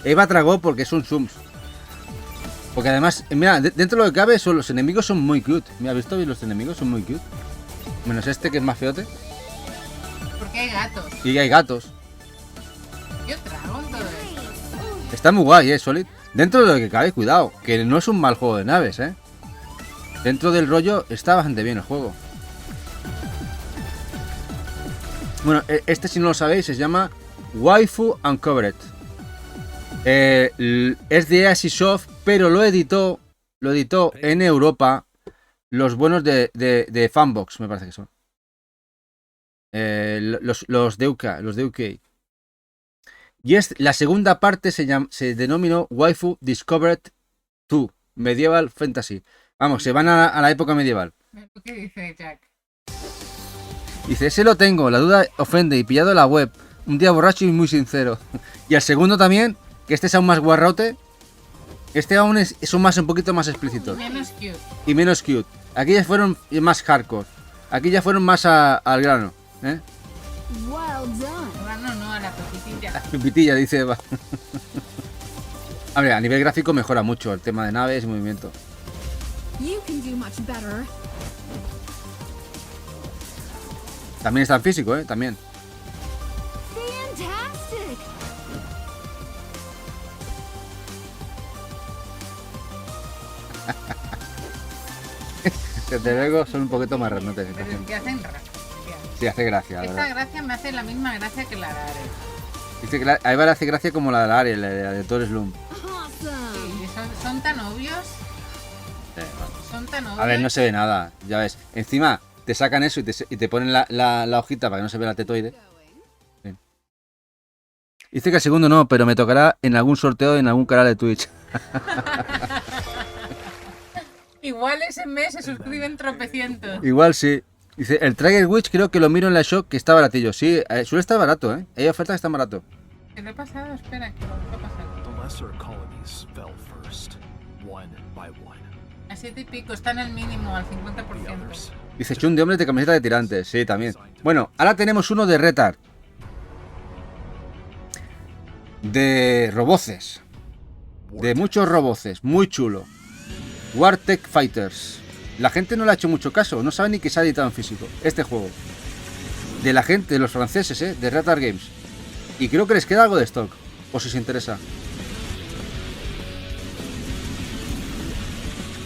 Eva tragó porque son Shums. Porque además, mira, dentro de lo que cabe, los enemigos son muy cute. Mira, ¿has visto? Los enemigos son muy cute. Menos este que es más feote. Porque hay gatos. Y hay gatos. Yo trago en todo esto. Está muy guay, Solid. Dentro de lo que cabe, cuidado, que no es un mal juego de naves, Dentro del rollo está bastante bien el juego. Bueno, este si no lo sabéis se llama Waifu Uncovered. Es de Asisoft, pero lo editó en Europa los buenos de Fanbox, me parece que son. Los de UK. Y la segunda parte se denominó Waifu Discovered 2, Medieval Fantasy. Vamos, se van a la época medieval. ¿Qué dice Jack? Dice, ese lo tengo, la duda ofende y pillado la web. Un día borracho y muy sincero. Y el segundo también, que este es aún más guarrote. Este aún es un poquito más explícito. Y menos cute. Aquí ya fueron más hardcore. Aquí ya fueron más al grano. No, a la pepitilla. La pepitilla, dice Eva. A ver, a nivel gráfico mejora mucho el tema de naves y movimiento. También está en físico, también. Desde luego son un poquito más ranotes. Pero es que hacen gracia. Sí, hace gracia. Esta gracia me hace la misma gracia que la de Ariel. Dice que a Eva le hace gracia como la de Ariel, la de Thor Slum. Sí, son tan obvios. Son tan obvios. A ver, no se ve nada, ya ves. Encima te sacan eso y te ponen la hojita para que no se vea la tetoide. Sí. Dice que el segundo no, pero me tocará en algún sorteo en algún canal de Twitch. Igual ese mes se suscriben tropecientos. Igual sí. Dice, el Trigger Witch creo que lo miro en la Shop que está baratillo. Sí, suele estar barato, Hay ofertas que están barato. ¿Qué le ha pasado? Espera, ¿qué ha pasado? A 7 y pico, está en el mínimo, al 50%. Dice, chun de hombres de camiseta de tirantes. Sí, también. Bueno, ahora tenemos uno de Retard. De roboces. De muchos roboces, muy chulo. Wartech Fighters. La gente no le ha hecho mucho caso, no sabe ni que se ha editado en físico este juego. De la gente, de los franceses, de Retard Games. Y creo que les queda algo de stock, o si os interesa.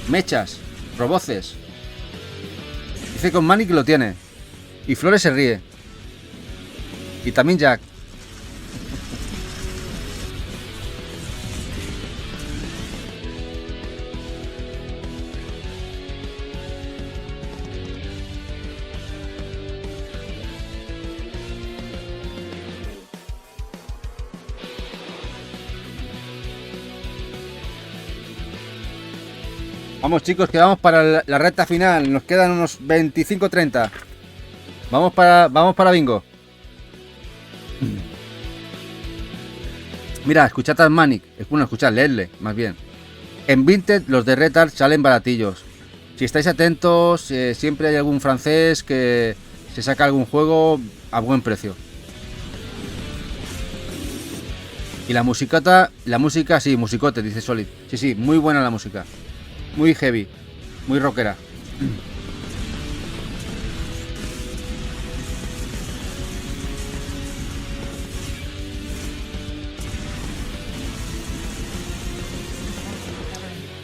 Mechas, roboces. Dice con Manny que lo tiene. Y Flores se ríe. Y también Jack. Vamos chicos, que vamos para la recta final. Nos quedan unos 25-30. Vamos para bingo. Mira, escuchad a Manic. Bueno, escuchad, leedle, más bien. En Vinted los de Retard salen baratillos. Si estáis atentos, siempre hay algún francés que se saca algún juego a buen precio. Y la música, sí, musicote, dice Solid. Sí, muy buena la música. Muy heavy, muy rockera.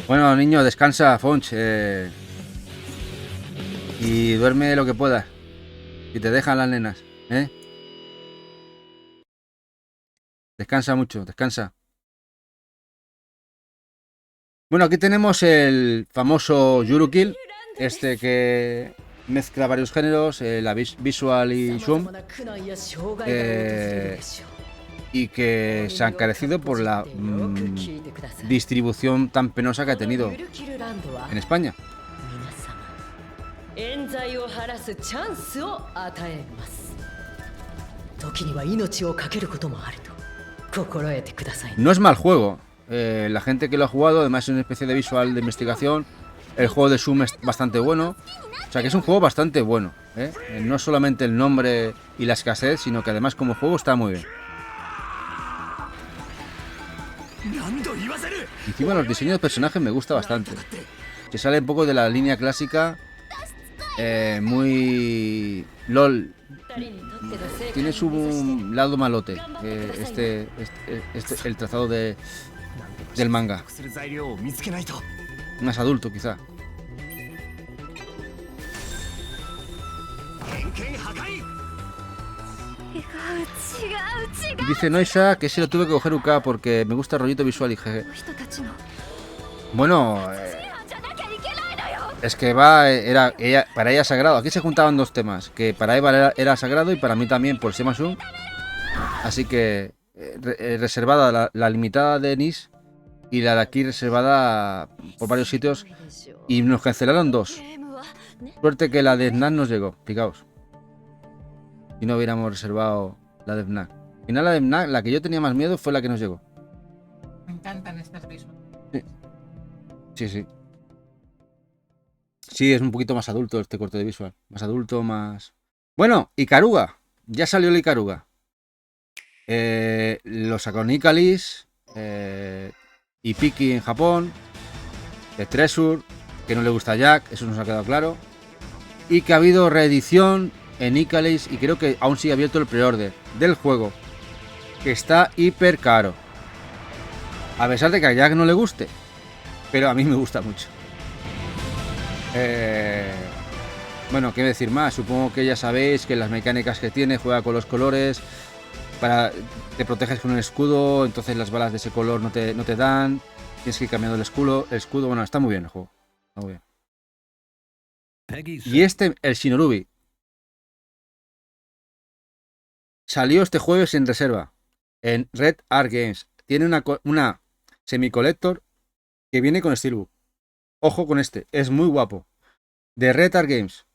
Bueno, niño, descansa, Fonch. Y duerme lo que puedas. Y te dejan las nenas, Descansa mucho, descansa. Bueno, aquí tenemos el famoso Yurukill, este que mezcla varios géneros, la Visual y Shum, y que se ha encarecido por la distribución tan penosa que ha tenido en España. No es mal juego. La gente que lo ha jugado, además es una especie de visual de investigación, El juego de Shum es bastante bueno. O sea que es un juego bastante bueno, ¿eh? No solamente el nombre y la escasez, sino que además como juego está muy bien. Encima los diseños de personajes me gusta bastante. Se sale un poco de la línea clásica. Muy... LOL. Tiene su lado malote. El trazado del manga. Más adulto quizá. Dice Noisa que se lo tuve que coger UK porque me gusta el rollito visual y jeje. Bueno, es que para ella sagrado. Aquí se juntaban dos temas, que para Eva era sagrado y para mí también por Semashun. Así que reservada la limitada de Nice y la de aquí reservada por varios sitios y nos cancelaron dos. Suerte que la de FNAC nos llegó, fijaos. Si no hubiéramos reservado la de FNAC. Al final la de FNAC, la que yo tenía más miedo fue la que nos llegó. Me encantan estas visuales. Sí. Sí, es un poquito más adulto este corte de visual. Más adulto, más... Bueno, Ikaruga. Ya salió el Ikaruga. Lo sacó Nicalis. Y Piki en Japón. De Treasure. Que no le gusta a Jack. Eso nos ha quedado claro. Y que ha habido reedición en Nicalis. Y creo que aún sigue abierto el pre-order del juego. Que está hiper caro. A pesar de que a Jack no le guste. Pero a mí me gusta mucho. Bueno, ¿qué decir más? Supongo que ya sabéis que las mecánicas que tiene, juega con los colores, te proteges con el escudo, entonces las balas de ese color no te dan, tienes que ir cambiando el escudo, bueno, está muy bien el juego, está muy bien. Y el Shinorubi, salió este jueves en reserva, en Red Art Games, tiene una semi-collector que viene con Steelbook. Ojo con este, es muy guapo. De Red Art Games.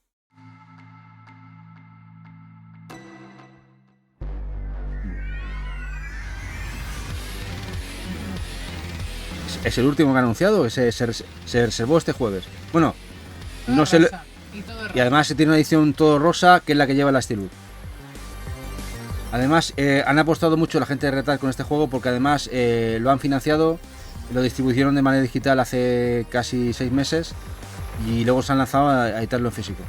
Es el último que han anunciado. Se reservó este jueves. Bueno, todo no sé. Y además se tiene una edición todo rosa, que es la que lleva la Steelbook. Además, han apostado mucho la gente de Red Art con este juego, porque además lo han financiado. Lo distribuyeron de manera digital hace casi 6 meses y luego se han lanzado a editarlo en físico.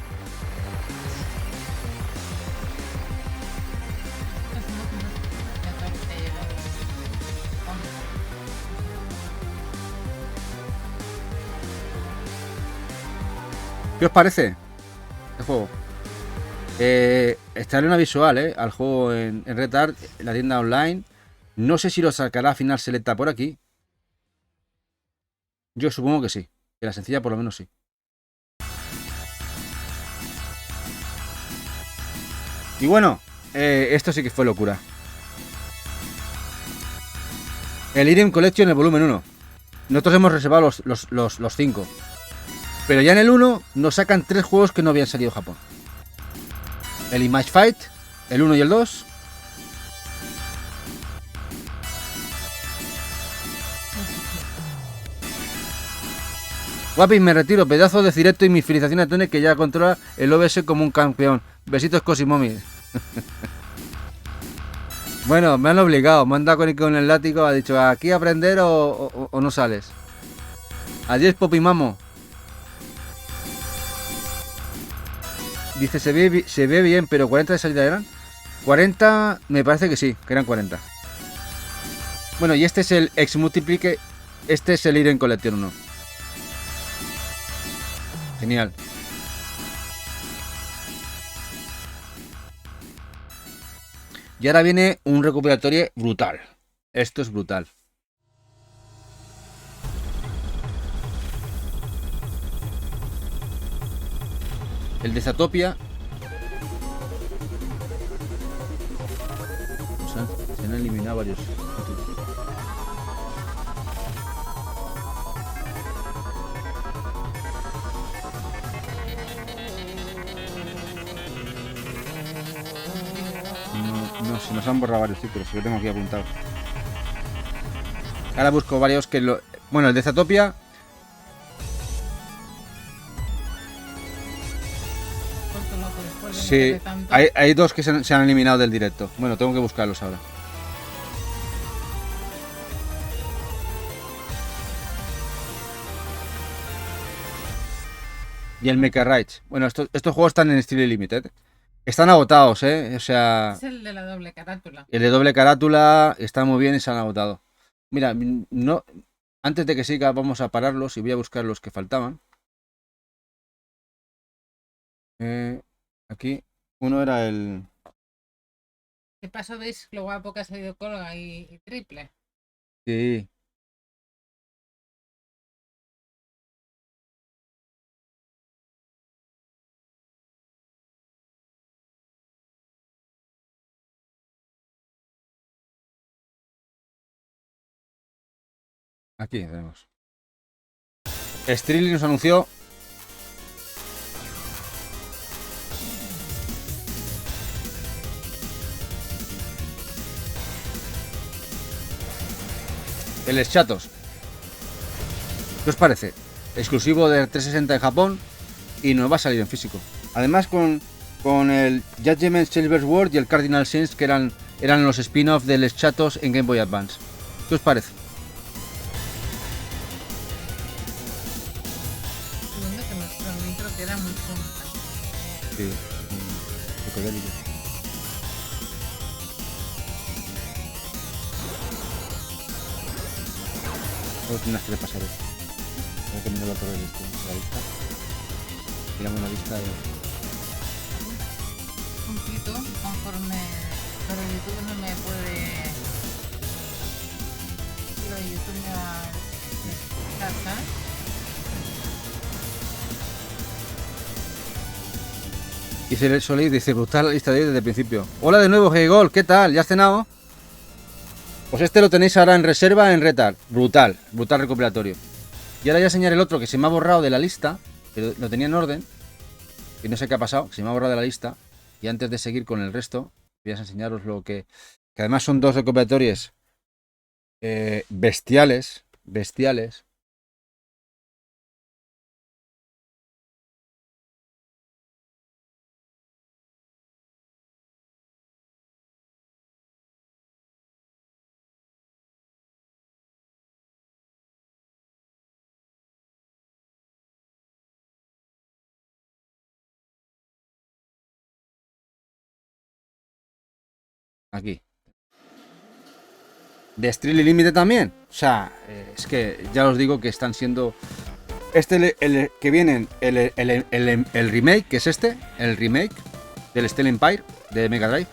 ¿Qué os parece el juego? Está en una visual al juego en Red Art, en la tienda online. No sé si lo sacará a final selecta por aquí. Yo supongo que sí, que la sencilla por lo menos sí. Y bueno, esto sí que fue locura. El Irem Collection en el volumen 1. Nosotros hemos reservado los 5. Pero ya en el 1 nos sacan 3 juegos que no habían salido en Japón. El Image Fight, el 1 y el 2. Guapi, me retiro, pedazo de directo y mi felicitación a Tony que ya controla el OBS como un campeón. Besitos, Cosimomi. Bueno, me han obligado, me han dado con el látigo, ha dicho, ¿aquí aprender o no sales? Adiós, Popimamo. Dice, se ve bien, pero 40 de salida eran. 40, me parece que sí, que eran 40. Bueno, y este es el Ex Multiplique, este es el Irem Collection 1. Genial. Y ahora viene un recopilatorio brutal. Esto es brutal. El de Zatopia. Se han eliminado varios. No, se nos han borrado varios títulos, yo tengo aquí apuntados. Ahora busco varios que lo... Bueno, el de Zatopia loco después de Sí, meterle tanto. hay dos que se han eliminado del directo. Bueno, tengo que buscarlos ahora. Y el Mecha Rage. Bueno, estos juegos están en Steel Limited. Están agotados, ¿eh? O sea, Es el de la doble carátula. el de doble carátula está muy bien y se han agotado. Mira, no, antes de que siga, vamos a pararlos y voy a buscar los que faltaban. Aquí, uno era el... ¿Qué paso veis lo guapo que ha salido Colga y Triple? Sí. Aquí tenemos. Strilly nos anunció el Chatos. ¿Qué os parece? Exclusivo de 360 en Japón y nos va a salir en físico. Además con el Judgment Silver Sword y el Cardinal Sins, que eran los spin-off del Chatos en Game Boy Advance. ¿Qué os parece? Viendo que nuestro micro queda muy junto. Sí. Psicodélico. Solo tiene unas 3 pasares. Voy a terminar la torre de la lista. Tiramos una lista de... Puntito conforme. Pero YouTube no me puede. Lo de YouTube me va a explicar, ¿sabes? Dice el Solid, dice brutal la lista de hoy desde el principio. Hola de nuevo, Heigol, ¿qué tal? ¿Ya has cenado? Pues este lo tenéis ahora en reserva en Retard. Brutal recopilatorio. Y ahora voy a enseñar el otro que se me ha borrado de la lista, que lo tenía en orden, y no sé qué ha pasado, que se me ha borrado de la lista. Y antes de seguir con el resto, voy a enseñaros lo que además son dos recopilatorios bestiales. Aquí. De Steel Limited también. O sea, es que ya os digo que están siendo... el que vienen, el remake, que es el remake del Steel Empire de Mega Drive.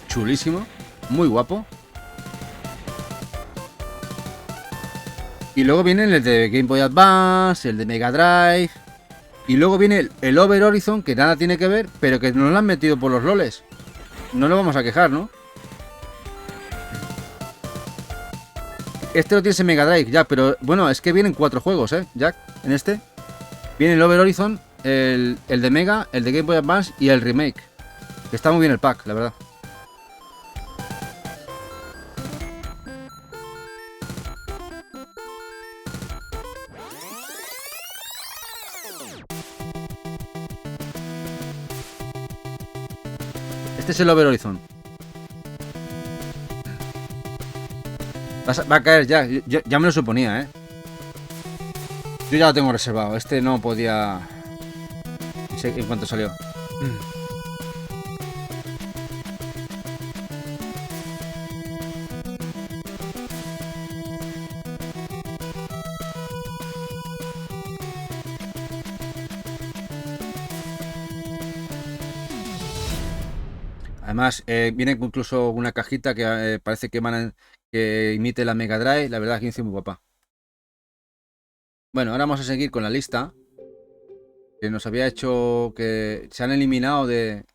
Chulísimo, muy guapo. Y luego vienen el de Game Boy Advance, el de Mega Drive. Y luego viene el Over Horizon, que nada tiene que ver, pero que nos lo han metido por los loles. No lo vamos a quejar, ¿no? Este lo tienes en Mega Drive, ya, pero bueno, es que vienen 4 juegos, Jack, en este. Viene el Over Horizon, el de Mega, el de Game Boy Advance y el remake. Que está muy bien el pack, la verdad. Este es el Over Horizon. Va a caer ya. Ya me lo suponía, Yo ya lo tengo reservado. Este no podía... En cuanto salió. Además, viene incluso una cajita que parece que que imite la Mega Drive. La verdad es que es muy guapa. Bueno, ahora vamos a seguir con la lista. Que nos había hecho que se han eliminado de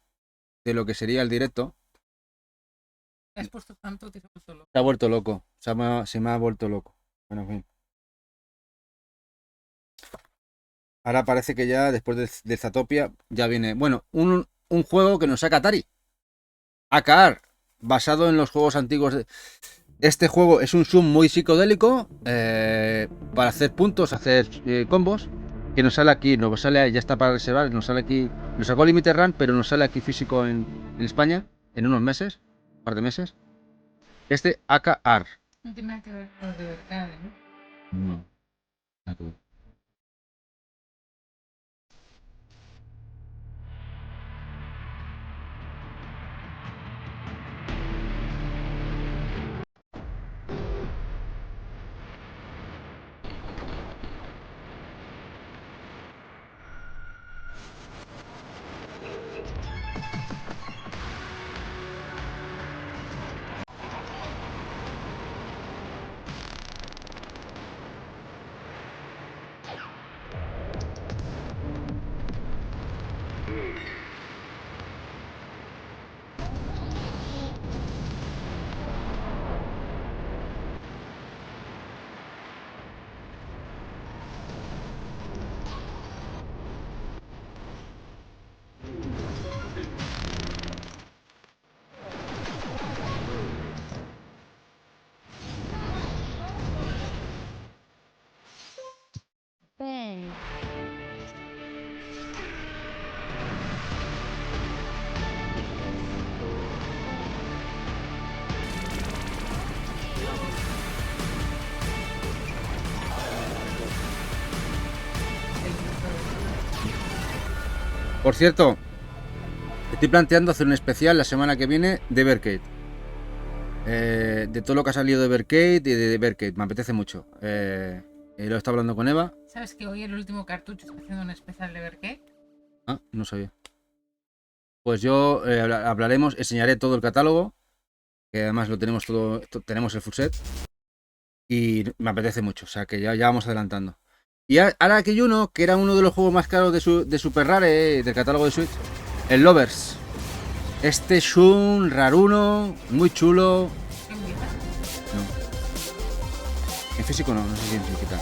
lo que sería el directo. ¿Te has puesto tanto? Te has puesto loco. Se ha vuelto loco. Se me ha vuelto loco. Bueno, en fin. Ahora parece que ya después de Zatopia ya viene... Bueno, un juego que nos saca Atari. AKAR, basado en los juegos antiguos. Este juego es un zoom muy psicodélico para hacer puntos, hacer combos. que nos sale aquí, nos sale ahí, ya está para reservar, nos sale aquí, lo sacó Limited Run, pero nos sale aquí físico en España en unos meses, un par de meses. Este AKR. No tiene nada que ver con los de verdad, ¿no? No. Nada que ver. Bang. Por cierto, estoy planteando hacer un especial la semana que viene de Evercade. De todo lo que ha salido de Evercade y de Evercade. Me apetece mucho. Lo he estado hablando con Eva. ¿Sabes que hoy el último cartucho está haciendo un especial de Evercade? Ah, no sabía. Pues yo hablaremos, enseñaré todo el catálogo. Que además lo tenemos todo, tenemos el full set. Y me apetece mucho, o sea que ya vamos adelantando. Y ahora aquí hay uno que era uno de los juegos más caros de Super Rare, del catálogo de Switch. El Lovers. Este Shun raruno, muy chulo. No. En físico no sé si en física.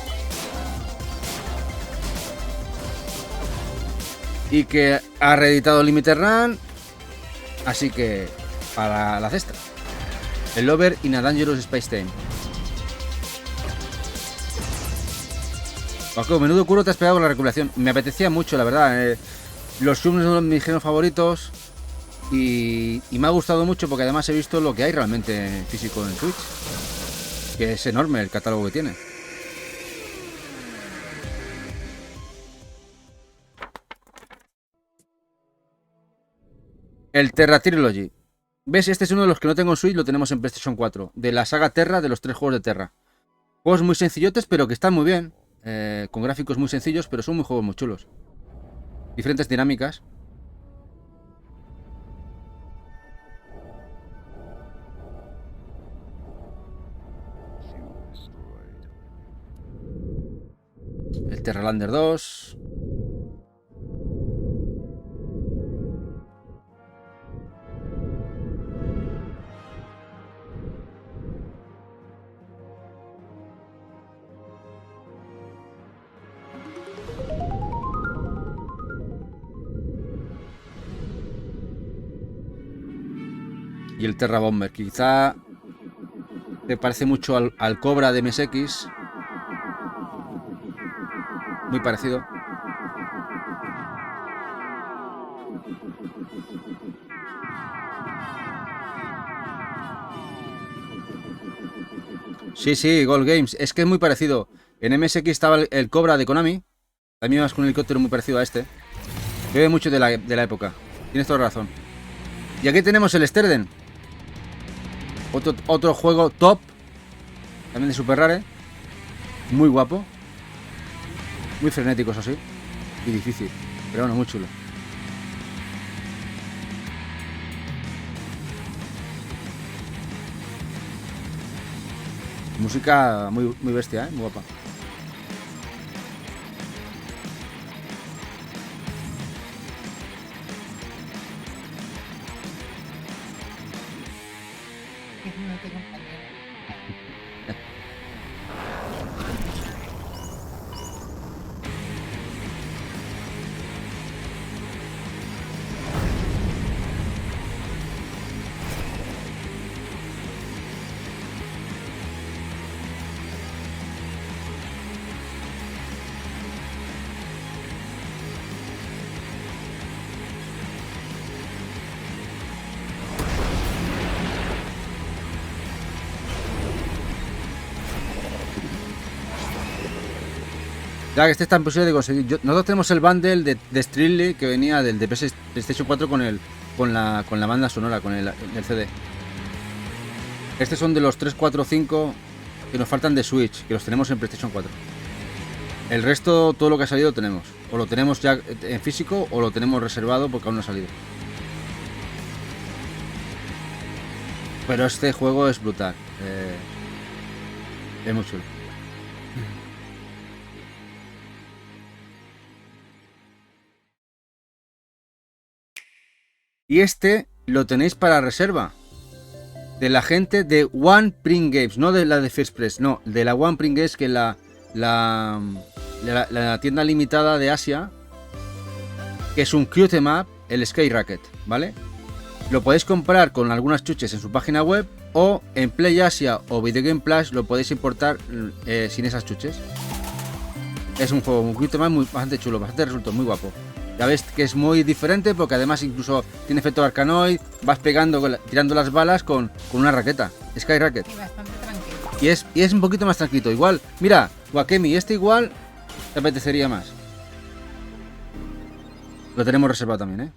Y que ha reeditado Limited Run. Así que para la cesta. El Lover in a Dangerous Space Time. Paco, menudo culo te has pegado con la recuperación. Me apetecía mucho, la verdad. Los Shums son uno de mis géneros favoritos. Y me ha gustado mucho porque además he visto lo que hay realmente físico en Switch. Que es enorme el catálogo que tiene. El Terra Trilogy. ¿Ves? Este es uno de los que no tengo en Switch, lo tenemos en PlayStation 4. De la saga Terra, de los 3 juegos de Terra. Juegos muy sencillotes, pero que están muy bien. Con gráficos muy sencillos, pero son muy juegos muy chulos. Diferentes dinámicas. El Terralander 2. Y el Terra Bomber, quizá te parece mucho al Cobra de MSX. Muy parecido. Sí, Gold Games. Es que es muy parecido. En MSX estaba el Cobra de Konami. También vas con un helicóptero muy parecido a este. Bebe mucho de la época. Tienes toda razón. Y aquí tenemos el Sterden. Otro juego top. También de Super Rare. Muy guapo. Muy frenético, eso sí. Y difícil. Pero bueno, muy chulo. Música muy bestia, muy guapa. Ya que este está imposible de conseguir. Nosotros tenemos el bundle de Strictly que venía del de PlayStation 4 con la banda sonora, con el CD. Estos son de los 3, 4, 5 que nos faltan de Switch, que los tenemos en PlayStation 4. El resto, todo lo que ha salido, tenemos. O lo tenemos ya en físico o lo tenemos reservado porque aún no ha salido. Pero este juego es brutal. Es muy chulo. Y este lo tenéis para reserva. De la gente de One Print Games. No de la de First Press. No, de la One Print Games, que es la tienda limitada de Asia. Que es un Cute Map, el Sky Racket, ¿vale? Lo podéis comprar con algunas chuches en su página web. O en Play Asia o Video Game Plus lo podéis importar sin esas chuches. Es un juego muy Cute Map, bastante chulo, bastante resultado, muy guapo. Ya ves que es muy diferente porque además incluso tiene efecto Arkanoid, vas pegando, tirando las balas con una raqueta, Sky Racket. Y bastante tranquilo. Y es un poquito más tranquilo. Igual, mira, Wakemi, este igual te apetecería más. Lo tenemos reservado también, ¿eh?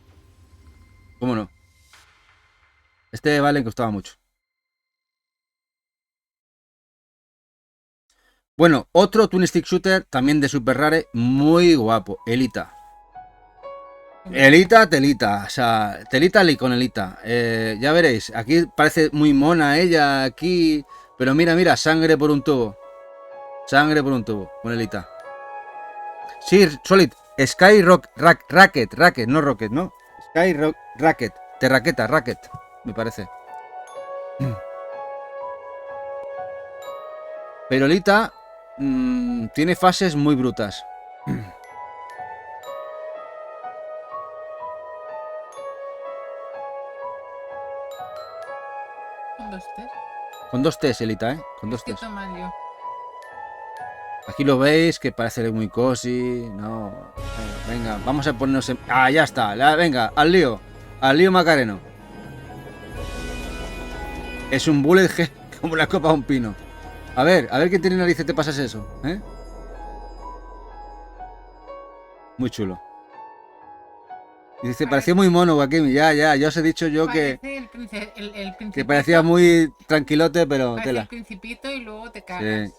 ¿Cómo no? Este vale, costaba mucho. Bueno, otro Twin Stick Shooter también de Super Rare, muy guapo, Elita. Elita, telita, o sea, telita con Elita. Ya veréis, aquí parece muy mona ella, aquí, pero mira, sangre por un tubo. Sangre por un tubo, con Elita. Sí, Solid, Sky Racket, no Rocket, ¿no? Sky Racket, Racket, me parece. Pero Elita tiene fases muy brutas. Con 2 T's. Con 2 T's, Elita, ¿eh? Con 2 T's. Escrito mal yo. Aquí lo veis, que parece muy cozy. No. Venga, vamos a ponernos en... Ah, ya está. Venga, al lío Macareno. Es un bullet hell como la copa de un pino. A ver qué tiene narices te pasas eso, ¿eh? Muy chulo. Y dice, parecía muy mono, Wakemi. Ya os he dicho yo que parecía muy tranquilote, pero parece tela. el Principito y luego te cagas. Sí.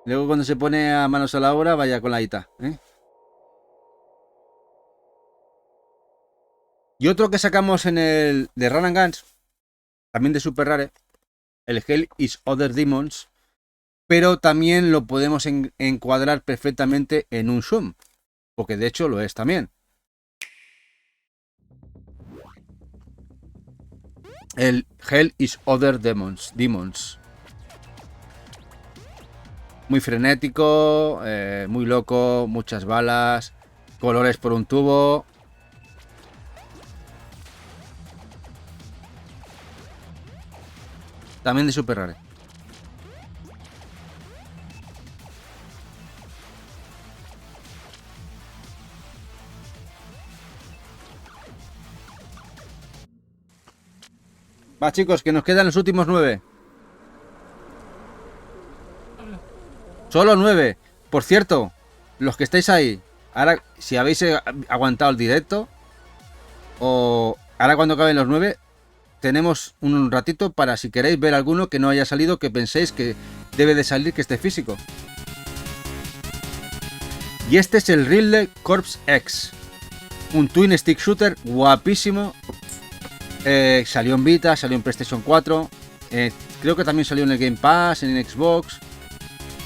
Luego cuando se pone a manos a la obra, vaya con la ita, ¿eh? Y otro que sacamos en el de Run and Guns, también de Super Rare, el Hell is Other Demons, pero también lo podemos encuadrar perfectamente en un Zoom, porque de hecho lo es también. El Hell is Other Demons. Muy frenético, muy loco, muchas balas, colores por un tubo. También de Super Rare. Va, chicos, que nos quedan los últimos 9. Solo 9. Por cierto, los que estáis ahí, ahora, si habéis aguantado el directo, o ahora cuando acaben los 9, tenemos un ratito para si queréis ver alguno que no haya salido, que penséis que debe de salir, que esté físico. Y este es el Ridley Corps X. Un Twin Stick Shooter guapísimo. Salió en Vita, salió en PlayStation 4. Creo que también salió en el Game Pass, en Xbox.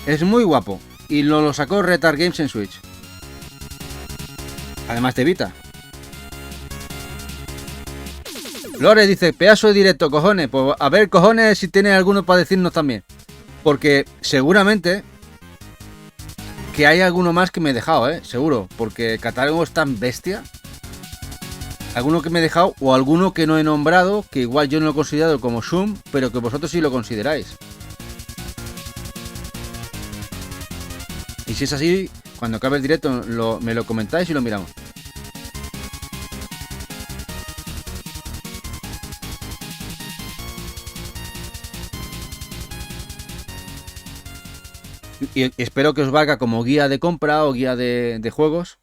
Es muy guapo. Y lo sacó Retard Games en Switch. Además de Vita. Lore dice, pedazo de directo, cojones. Pues a ver, cojones, si tiene alguno para decirnos también. Porque seguramente que hay alguno más que me he dejado, seguro. Porque el catálogo es tan bestia. Alguno que me he dejado o alguno que no he nombrado, que igual yo no lo he considerado como Zoom, pero que vosotros sí lo consideráis. Y si es así, cuando acabe el directo me lo comentáis y lo miramos. y espero que os valga como guía de compra o guía de juegos.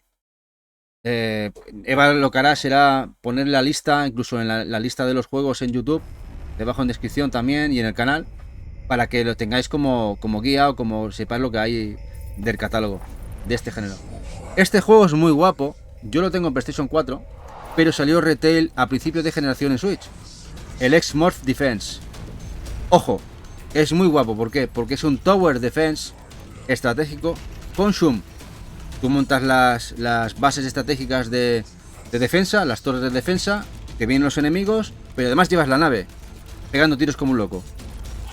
Eva lo que hará será poner la lista, incluso en la lista de los juegos en YouTube, debajo en descripción también y en el canal, para que lo tengáis como guía o como sepáis lo que hay del catálogo de este género. Este juego es muy guapo, yo lo tengo en PlayStation 4, pero salió retail a principios de generación en Switch. El X-Morph Defense. Ojo, es muy guapo, ¿por qué? Porque es un Tower Defense estratégico con Shum. Tú montas las bases estratégicas de defensa, las torres de defensa, que vienen los enemigos, pero además llevas la nave, pegando tiros como un loco.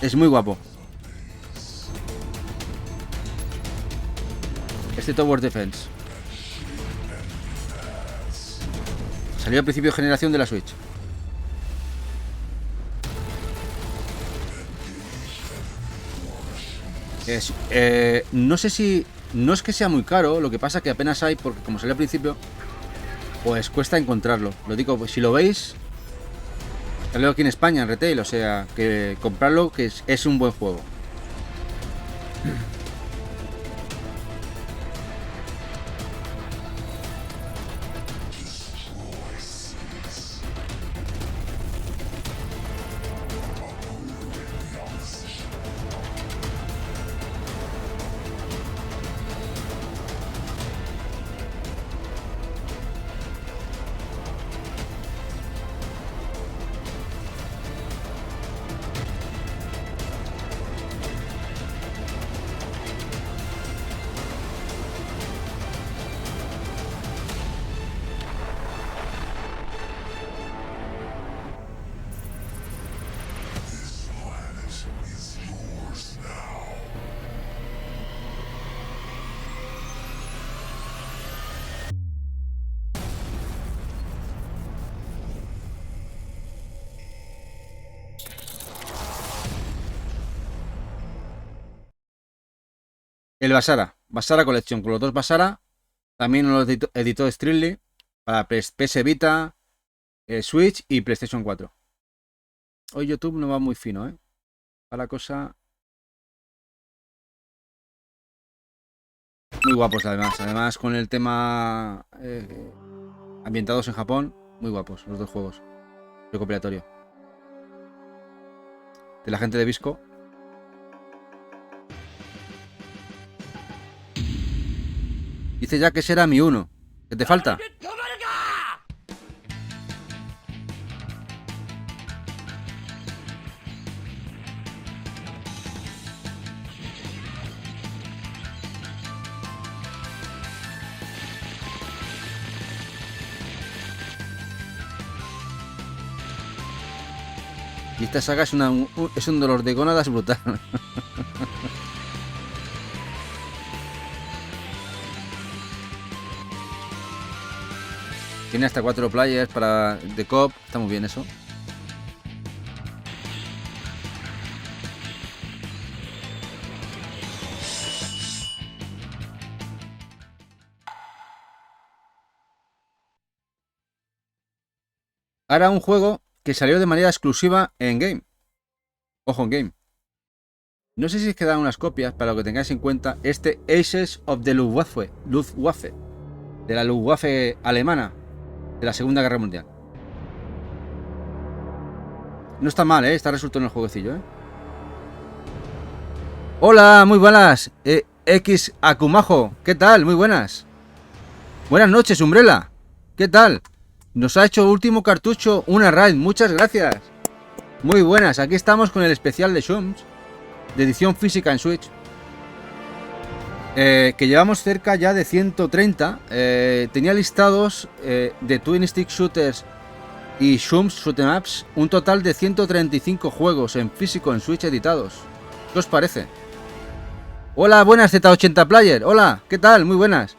Es muy guapo. Este Tower Defense salió al principio de generación de la Switch. No sé si... No es que sea muy caro, lo que pasa que apenas hay, porque como salió al principio, pues cuesta encontrarlo. Lo digo, pues si lo veis, salió aquí en España en retail, o sea, que comprarlo, que es un buen juego. El Basara Collection, con los dos Basara. También lo editó Strictly para PS Vita, Switch y PlayStation 4. Hoy YouTube no va muy fino, ¿eh? Va la cosa... Muy guapos además. Además con el tema ambientados en Japón, muy guapos los dos juegos. Recopilatorio. De la gente de Visco. Dice ya que será mi 1. ¿Qué te falta? Y esta saga es un dolor de gónadas brutal. Tiene hasta 4 players para de co-op. Está muy bien eso. Ahora un juego que salió de manera exclusiva en Game. Ojo, en Game. No sé si es que dan unas copias para lo que tengáis en cuenta. Este Aces of the Luftwaffe. De la Luftwaffe alemana. De la Segunda Guerra Mundial. No está mal, está resuelto en el jueguecillo, Hola, muy buenas. X Akumajo, ¿qué tal? Muy buenas. Buenas noches, Umbrella. ¿Qué tal? Nos ha hecho último cartucho una raid, muchas gracias. Muy buenas, aquí estamos con el especial de Shums, de edición física en Switch. Que llevamos cerca ya de 130. Tenía listados de Twin Stick Shooters y Shums Shoot 'em Ups un total de 135 juegos en físico en Switch editados. ¿Qué os parece? Hola, buenas Z80 Player. Hola, ¿qué tal? Muy buenas.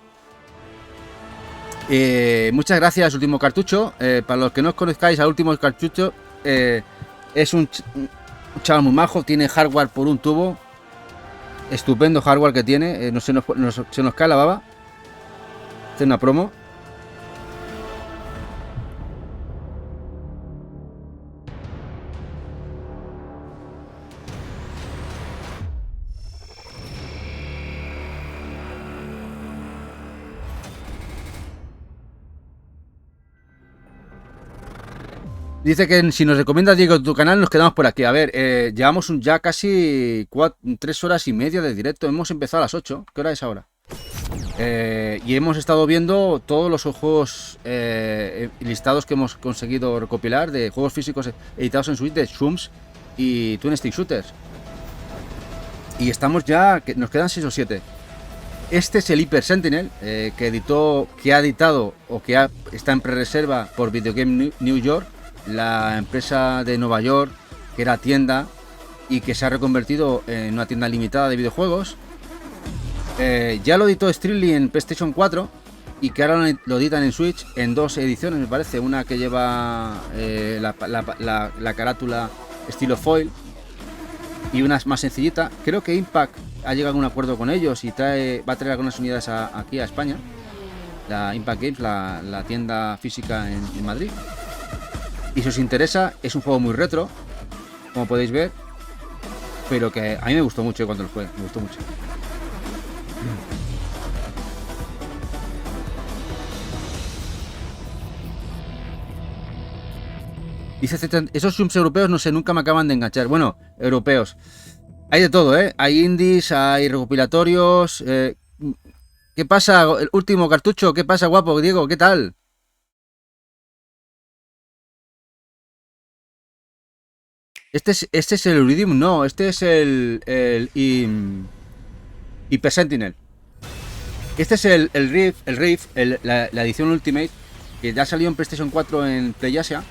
Muchas gracias, último cartucho. Para los que no os conozcáis al último cartucho, es un chaval muy majo, tiene hardware por un tubo. Estupendo hardware que tiene, se nos cae la baba. Hace una promo. Dice que si nos recomienda Diego tu canal nos quedamos por aquí. A ver, llevamos ya casi 3 horas y media de directo. Hemos empezado a las 8. ¿Qué hora es ahora? Y hemos estado viendo todos los juegos listados que hemos conseguido recopilar de juegos físicos editados en Switch de Shums y Twin Stick Shooters. Y estamos ya, nos quedan 6 o 7. Este es el Hyper Sentinel que ha editado o que está en pre-reserva por Video Game New York, la empresa de Nueva York que era tienda y que se ha reconvertido en una tienda limitada de videojuegos. Ya lo editó Strictly en PlayStation 4 y que ahora lo editan en Switch en 2 ediciones, me parece. Una que lleva la carátula estilo foil y una más sencillita. Creo que Impact ha llegado a un acuerdo con ellos y va a traer algunas unidades aquí a España. La Impact Games, la tienda física en Madrid. Y si os interesa, es un juego muy retro, como podéis ver, pero que a mí me gustó mucho cuando lo jugué, me gustó mucho. Dice, esos Shums europeos no sé, nunca me acaban de enganchar. Bueno, europeos. Hay de todo, ¿eh? Hay indies, hay recopilatorios. ¿Qué pasa? El último cartucho. ¿Qué pasa, guapo? Diego, ¿qué tal? Este es el Uridium, no. Este es el Hyper Sentinel. Este es el Rift, la edición Ultimate, que ya salió en PlayStation 4 en PlayAsia.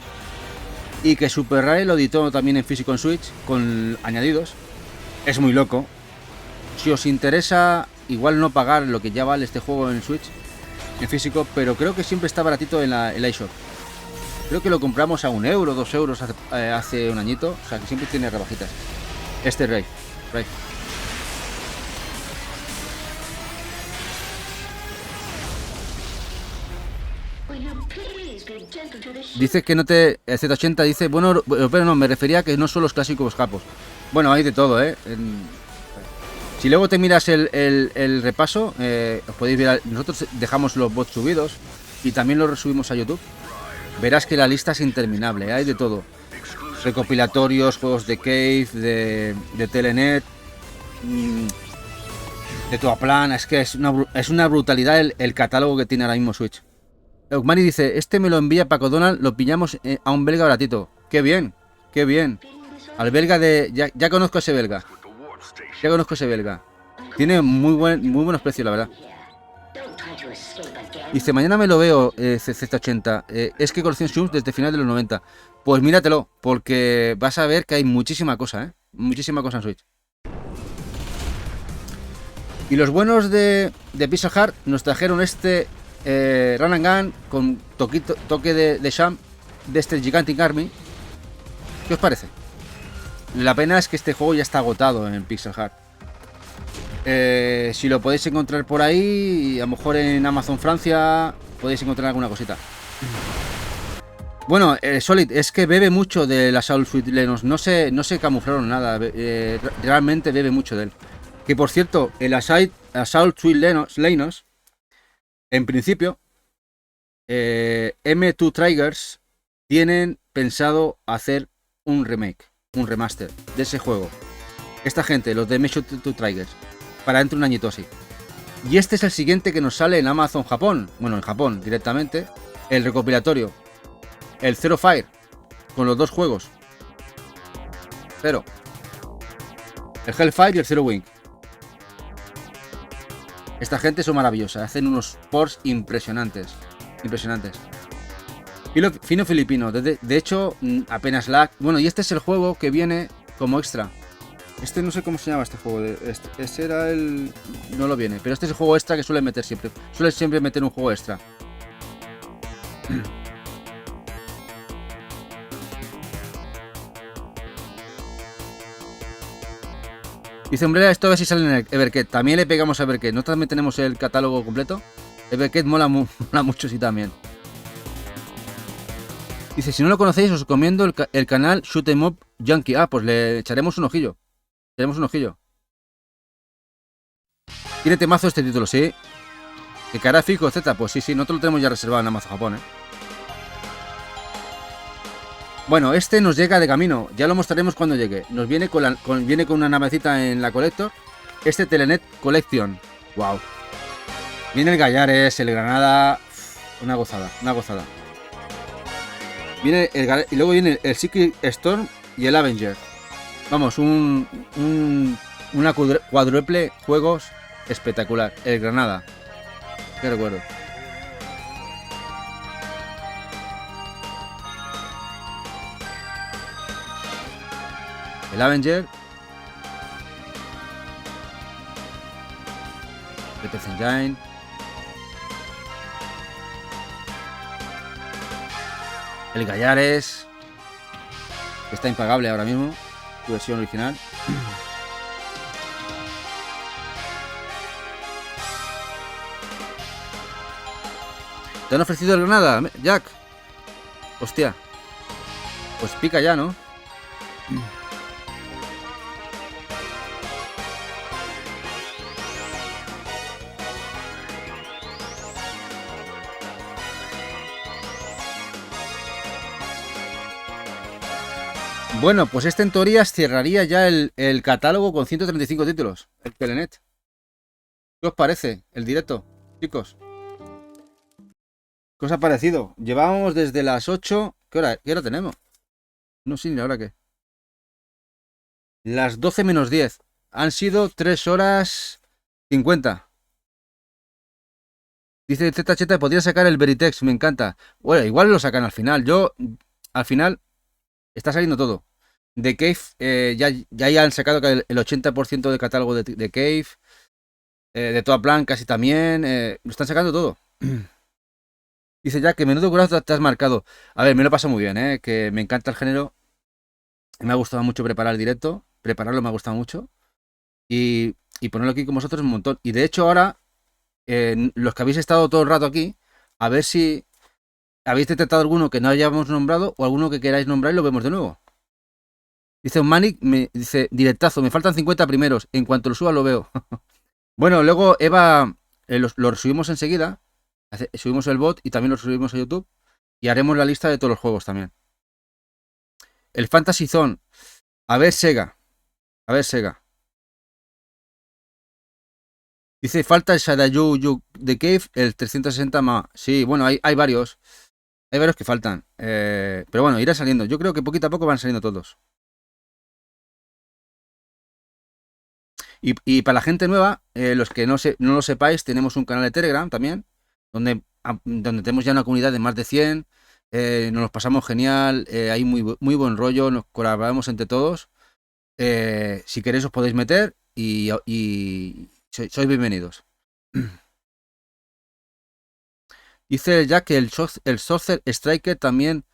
Y que Super Rare lo editó también en físico en Switch, con añadidos. Es muy loco. Si os interesa, igual no pagar lo que ya vale este juego en Switch, en físico, pero creo que siempre está baratito en la eShop. Creo que lo compramos a 1 euro, 2 euros hace un añito. O sea que siempre tiene rebajitas. Este Rey. Dice que no te... Z80 dice, bueno, pero no, me refería a que no son los clásicos japos. Bueno, hay de todo, ¿eh? Si luego te miras el repaso, os podéis ver, nosotros dejamos los bots subidos y también los resubimos a YouTube. Verás que la lista es interminable, hay de todo. Recopilatorios, juegos de Cave, de Telenet, de Toaplan. Es que es una brutalidad el catálogo que tiene ahora mismo Switch. Eugmani dice, este me lo envía Paco Donald, lo pillamos a un belga baratito. ¡Qué bien! ¡Qué bien! Al belga de... Ya conozco a ese belga. Tiene muy buenos precios, la verdad. Dice, mañana me lo veo, Z80. Es que colección Shums desde final de los 90. Pues míratelo, porque vas a ver que hay muchísima cosa, ¿eh? Muchísima cosa en Switch. Y los buenos de Pixel Heart nos trajeron este Run and Gun con toque de Sham de este Gigantic Army. ¿Qué os parece? La pena es que este juego ya está agotado en Pixel Heart. Si lo podéis encontrar por ahí, a lo mejor en Amazon Francia podéis encontrar alguna cosita. Bueno, Solid, es que bebe mucho del Assault Suite Lenos. No se camuflaron nada. Realmente bebe mucho de él. Que por cierto, el Assault Suite Lenos, en principio, M2 Tigers tienen pensado hacer un remake, un remaster de ese juego. Esta gente, los de M2 Tigers, para dentro de un añito así. Y este es el siguiente que nos sale en Amazon Japón. Bueno, en Japón directamente. El recopilatorio. El Zero Fire. Con los dos juegos. Zero. El Hellfire y el Zero Wing. Esta gente son maravillosas. Hacen unos ports impresionantes. Fino filipino. De hecho, apenas lag. Bueno, y este es el juego que viene como extra. Este no sé cómo se llama este juego. Este era el... No lo viene. Pero este es el juego extra que suelen meter siempre. Suelen siempre meter un juego extra. Dice, hombre, esto a ver si sale en el Everket. También le pegamos a Everket. ¿No también tenemos el catálogo completo? Everket mola mucho, sí, también. Dice, si no lo conocéis, os recomiendo el canal Shoot 'em Up Junkie. Ah, pues le echaremos un ojillo. Tiene temazo este título, sí. ¿De cara fijo, Z? Pues sí, nosotros lo tenemos ya reservado en Amazon Japón, ¿eh? Bueno, este nos llega de camino. Ya lo mostraremos cuando llegue. Nos viene viene con una navecita en la Collector. Este Telenet Collection. Wow. Viene el Gallares, el Granada. Una gozada, una gozada. Viene y luego viene el Secret Storm y el Avenger. Vamos, una cuádruple juegos espectacular. El Granada. Qué recuerdo. El Avenger. El Death Engine. El Gallares. Que está impagable ahora mismo. Su versión original. ¿Te han ofrecido el Granada, Jack? Hostia. Pues pica ya, ¿no? Bueno, pues este en teoría cerraría ya el catálogo con 135 títulos. El Telenet. ¿Qué os parece el directo, chicos? ¿Qué os ha parecido? Llevábamos desde las 8... ¿Qué hora tenemos? No sé ni la hora qué. Las 12 menos 10. Han sido 3 horas 50. Dice ZZ, podría sacar el Veritex, me encanta. Bueno, igual lo sacan al final. Al final, está saliendo todo. De Cave, ya han sacado el 80% del catálogo de Cave. De Toa Plan casi también. Lo están sacando todo. Dice ya que menudo curazo te has marcado. A ver, me lo paso muy bien, que me encanta el género. Me ha gustado mucho preparar el directo. Prepararlo me ha gustado mucho. Y ponerlo aquí con vosotros un montón. Y de hecho ahora, los que habéis estado todo el rato aquí, a ver si habéis detectado alguno que no hayamos nombrado o alguno que queráis nombrar y lo vemos de nuevo. Dice un Manic, dice, directazo, me faltan 50 primeros. En cuanto lo suba lo veo. Bueno, luego Eva, lo subimos enseguida. Subimos el bot y también lo subimos a YouTube. Y haremos la lista de todos los juegos también. El Fantasy Zone. A ver, Sega. A ver, Sega. Dice, falta el Shadayu de Cave, el 360 más. Sí, bueno, hay varios. Hay varios que faltan. Pero bueno, irá saliendo. Yo creo que poquito a poco van saliendo todos. Y para la gente nueva, los que no lo sepáis, tenemos un canal de Telegram también, donde tenemos ya una comunidad de más de 100. Nos los pasamos genial. Hay muy buen rollo. Nos colaboramos entre todos. Si queréis os podéis meter y sois bienvenidos. Dice Jack que el Sorcerer Striker también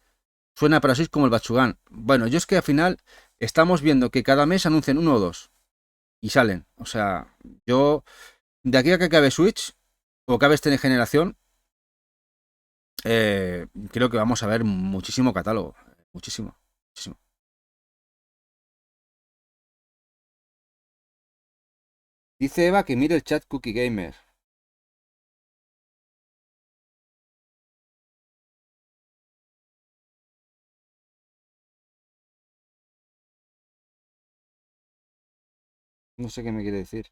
suena para Switch como el Bachugan. Bueno, yo es que al final estamos viendo que cada mes anuncian uno o dos y salen. O sea, yo de aquí a que acabe Switch o acabe esta generación, creo que vamos a ver muchísimo catálogo. Muchísimo. Dice Eva que mire el chat Cookie Gamer. No sé qué me quiere decir.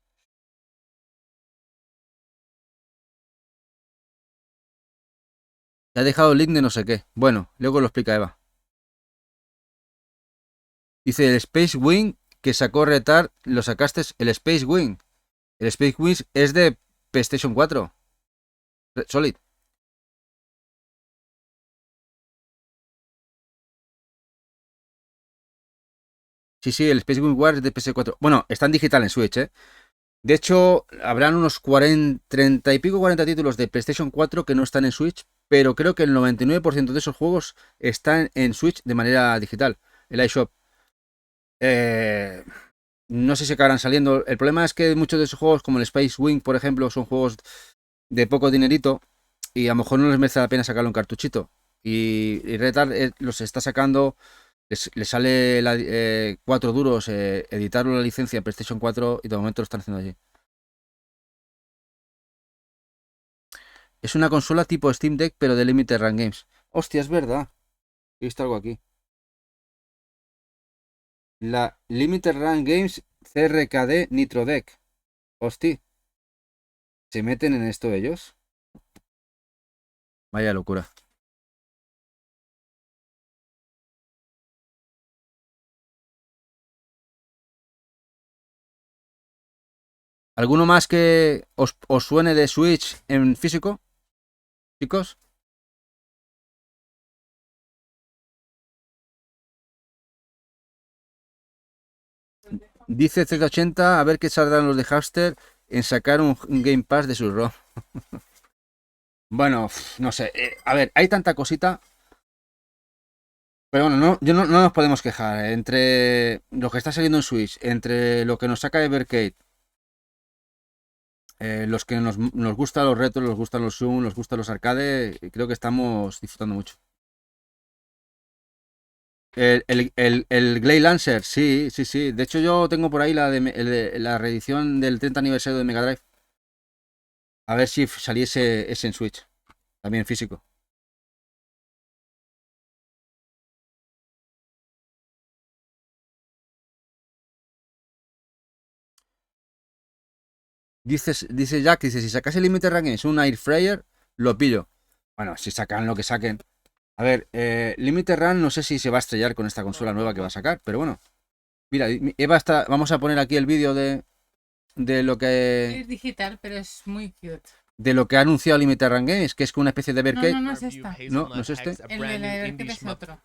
Te ha dejado el link de no sé qué. Bueno, luego lo explica Eva. Dice el Space Wing que sacó Retard. Lo sacaste el Space Wing. El Space Wing es de PlayStation 4. Solid. Sí, el Space Wing War es de PS4. Bueno, está en digital en Switch, ¿eh? De hecho, habrán unos 30 y pico, 40 títulos de PlayStation 4 que no están en Switch, pero creo que el 99% de esos juegos están en Switch de manera digital, el iShop. No sé si acabarán saliendo. El problema es que muchos de esos juegos, como el Space Wing, por ejemplo, son juegos de poco dinerito y a lo mejor no les merece la pena sacarlo en cartuchito. Y Retard los está sacando, les sale 4 duros editarlo la licencia en PlayStation 4 y de momento lo están haciendo allí. Es una consola tipo Steam Deck, pero de Limited Run Games. Hostia, es verdad. He visto algo aquí. La Limited Run Games CRKD Nitro Deck. Hosti. ¿Se meten en esto ellos? Vaya locura. ¿Alguno más que os suene de Switch en físico? Chicos. Dice Z80 a ver qué saldrán los de Hamster en sacar un Game Pass de su ROM. Bueno, no sé. A ver, hay tanta cosita. Pero bueno, no nos podemos quejar. Entre lo que está saliendo en Switch, entre lo que nos saca Evercade, los que nos gustan los retros, nos gustan los Zoom, nos gustan los arcade, creo que estamos disfrutando mucho. El Glade Lancer, sí. De hecho, yo tengo por ahí la reedición del 30 aniversario de Mega Drive. A ver si saliese ese en Switch. También físico. Dice Jack, dice, si sacase Limited Run Games un Air Fryer, lo pillo. Bueno, si sacan lo que saquen. A ver, Limited Run no sé si se va a estrellar con esta consola nueva que va a sacar, pero bueno. Mira, Eva está. Vamos a poner aquí el vídeo de lo que. Es digital, pero es muy cute. De lo que ha anunciado Limited Run Games, que es una especie de Evercade. No es esta. No es este. El de la Evercade es otro.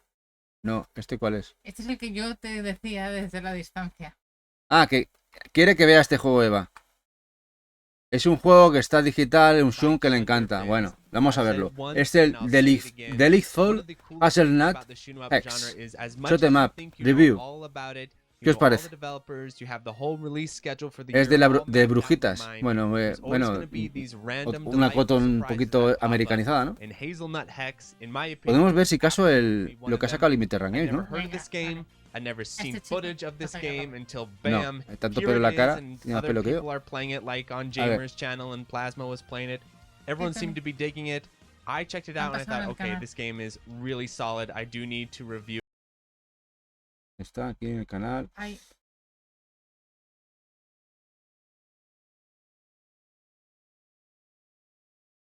No, ¿este cuál es? Este es el que yo te decía desde la distancia. Ah, que quiere que vea este juego, Eva. Es un juego que está digital, un Zoom que le encanta. Bueno, vamos a verlo. Es el Delictful Hazelnut X. Shot 'em up. Review. ¿Qué os parece? Es de brujitas. Bueno, una foto un poquito americanizada, ¿no? Podemos ver si caso lo que ha sacado Limited Run Games, ¿no? No, hay tanto pelo en la cara, tiene más pelo que yo. Everyone seemed to be digging it. I checked it out and I thought, okay, this game is really solid. I do need to review. Está aquí en el canal. Ay.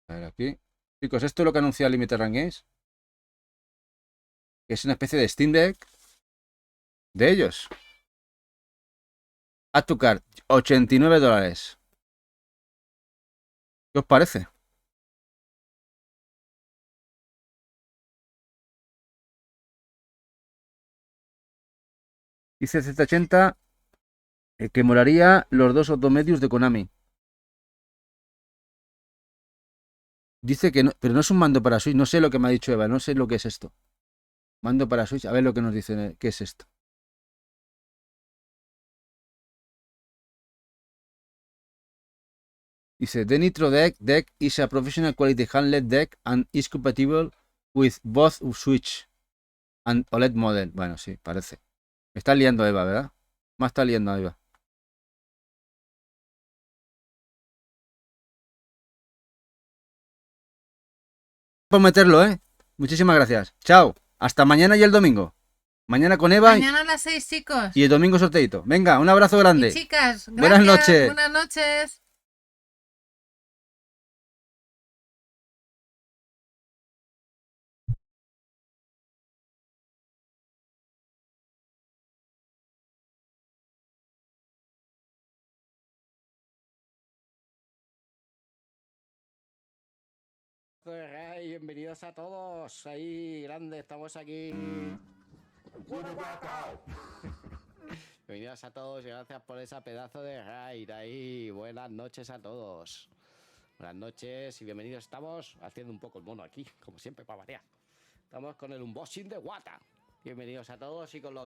A ver aquí. Chicos, esto es lo que anuncia Limited Run Games. Que es una especie de Steam Deck de ellos. Add to cart, $89. ¿Qué os parece? Dice Z80 que molaría los dos Automedius de Konami. Dice que no, pero no es un mando para Switch. No sé lo que me ha dicho Eva, no sé lo que es esto. Mando para Switch, a ver lo que nos dice, ¿qué es esto? Dice, the Nitro deck is a professional quality handheld deck and is compatible with both Switch and OLED model. Bueno, sí, parece. Me está liando Eva, ¿verdad? Me está liando Eva. Por meterlo, ¿eh? Muchísimas gracias. Chao. Hasta mañana y el domingo. Mañana con Eva. Mañana a las 6, chicos. Y el domingo sorteito. Venga, un abrazo grande. Y chicas, gracias. Buenas noches. Buenas noches. Bienvenidos a todos, ahí grande, estamos aquí. Bienvenidos a todos y gracias por esa pedazo de raid ahí. Buenas noches a todos. Buenas noches y bienvenidos. Estamos haciendo un poco el mono aquí, como siempre, para variar. Estamos con el unboxing de Wata. Bienvenidos a todos y con los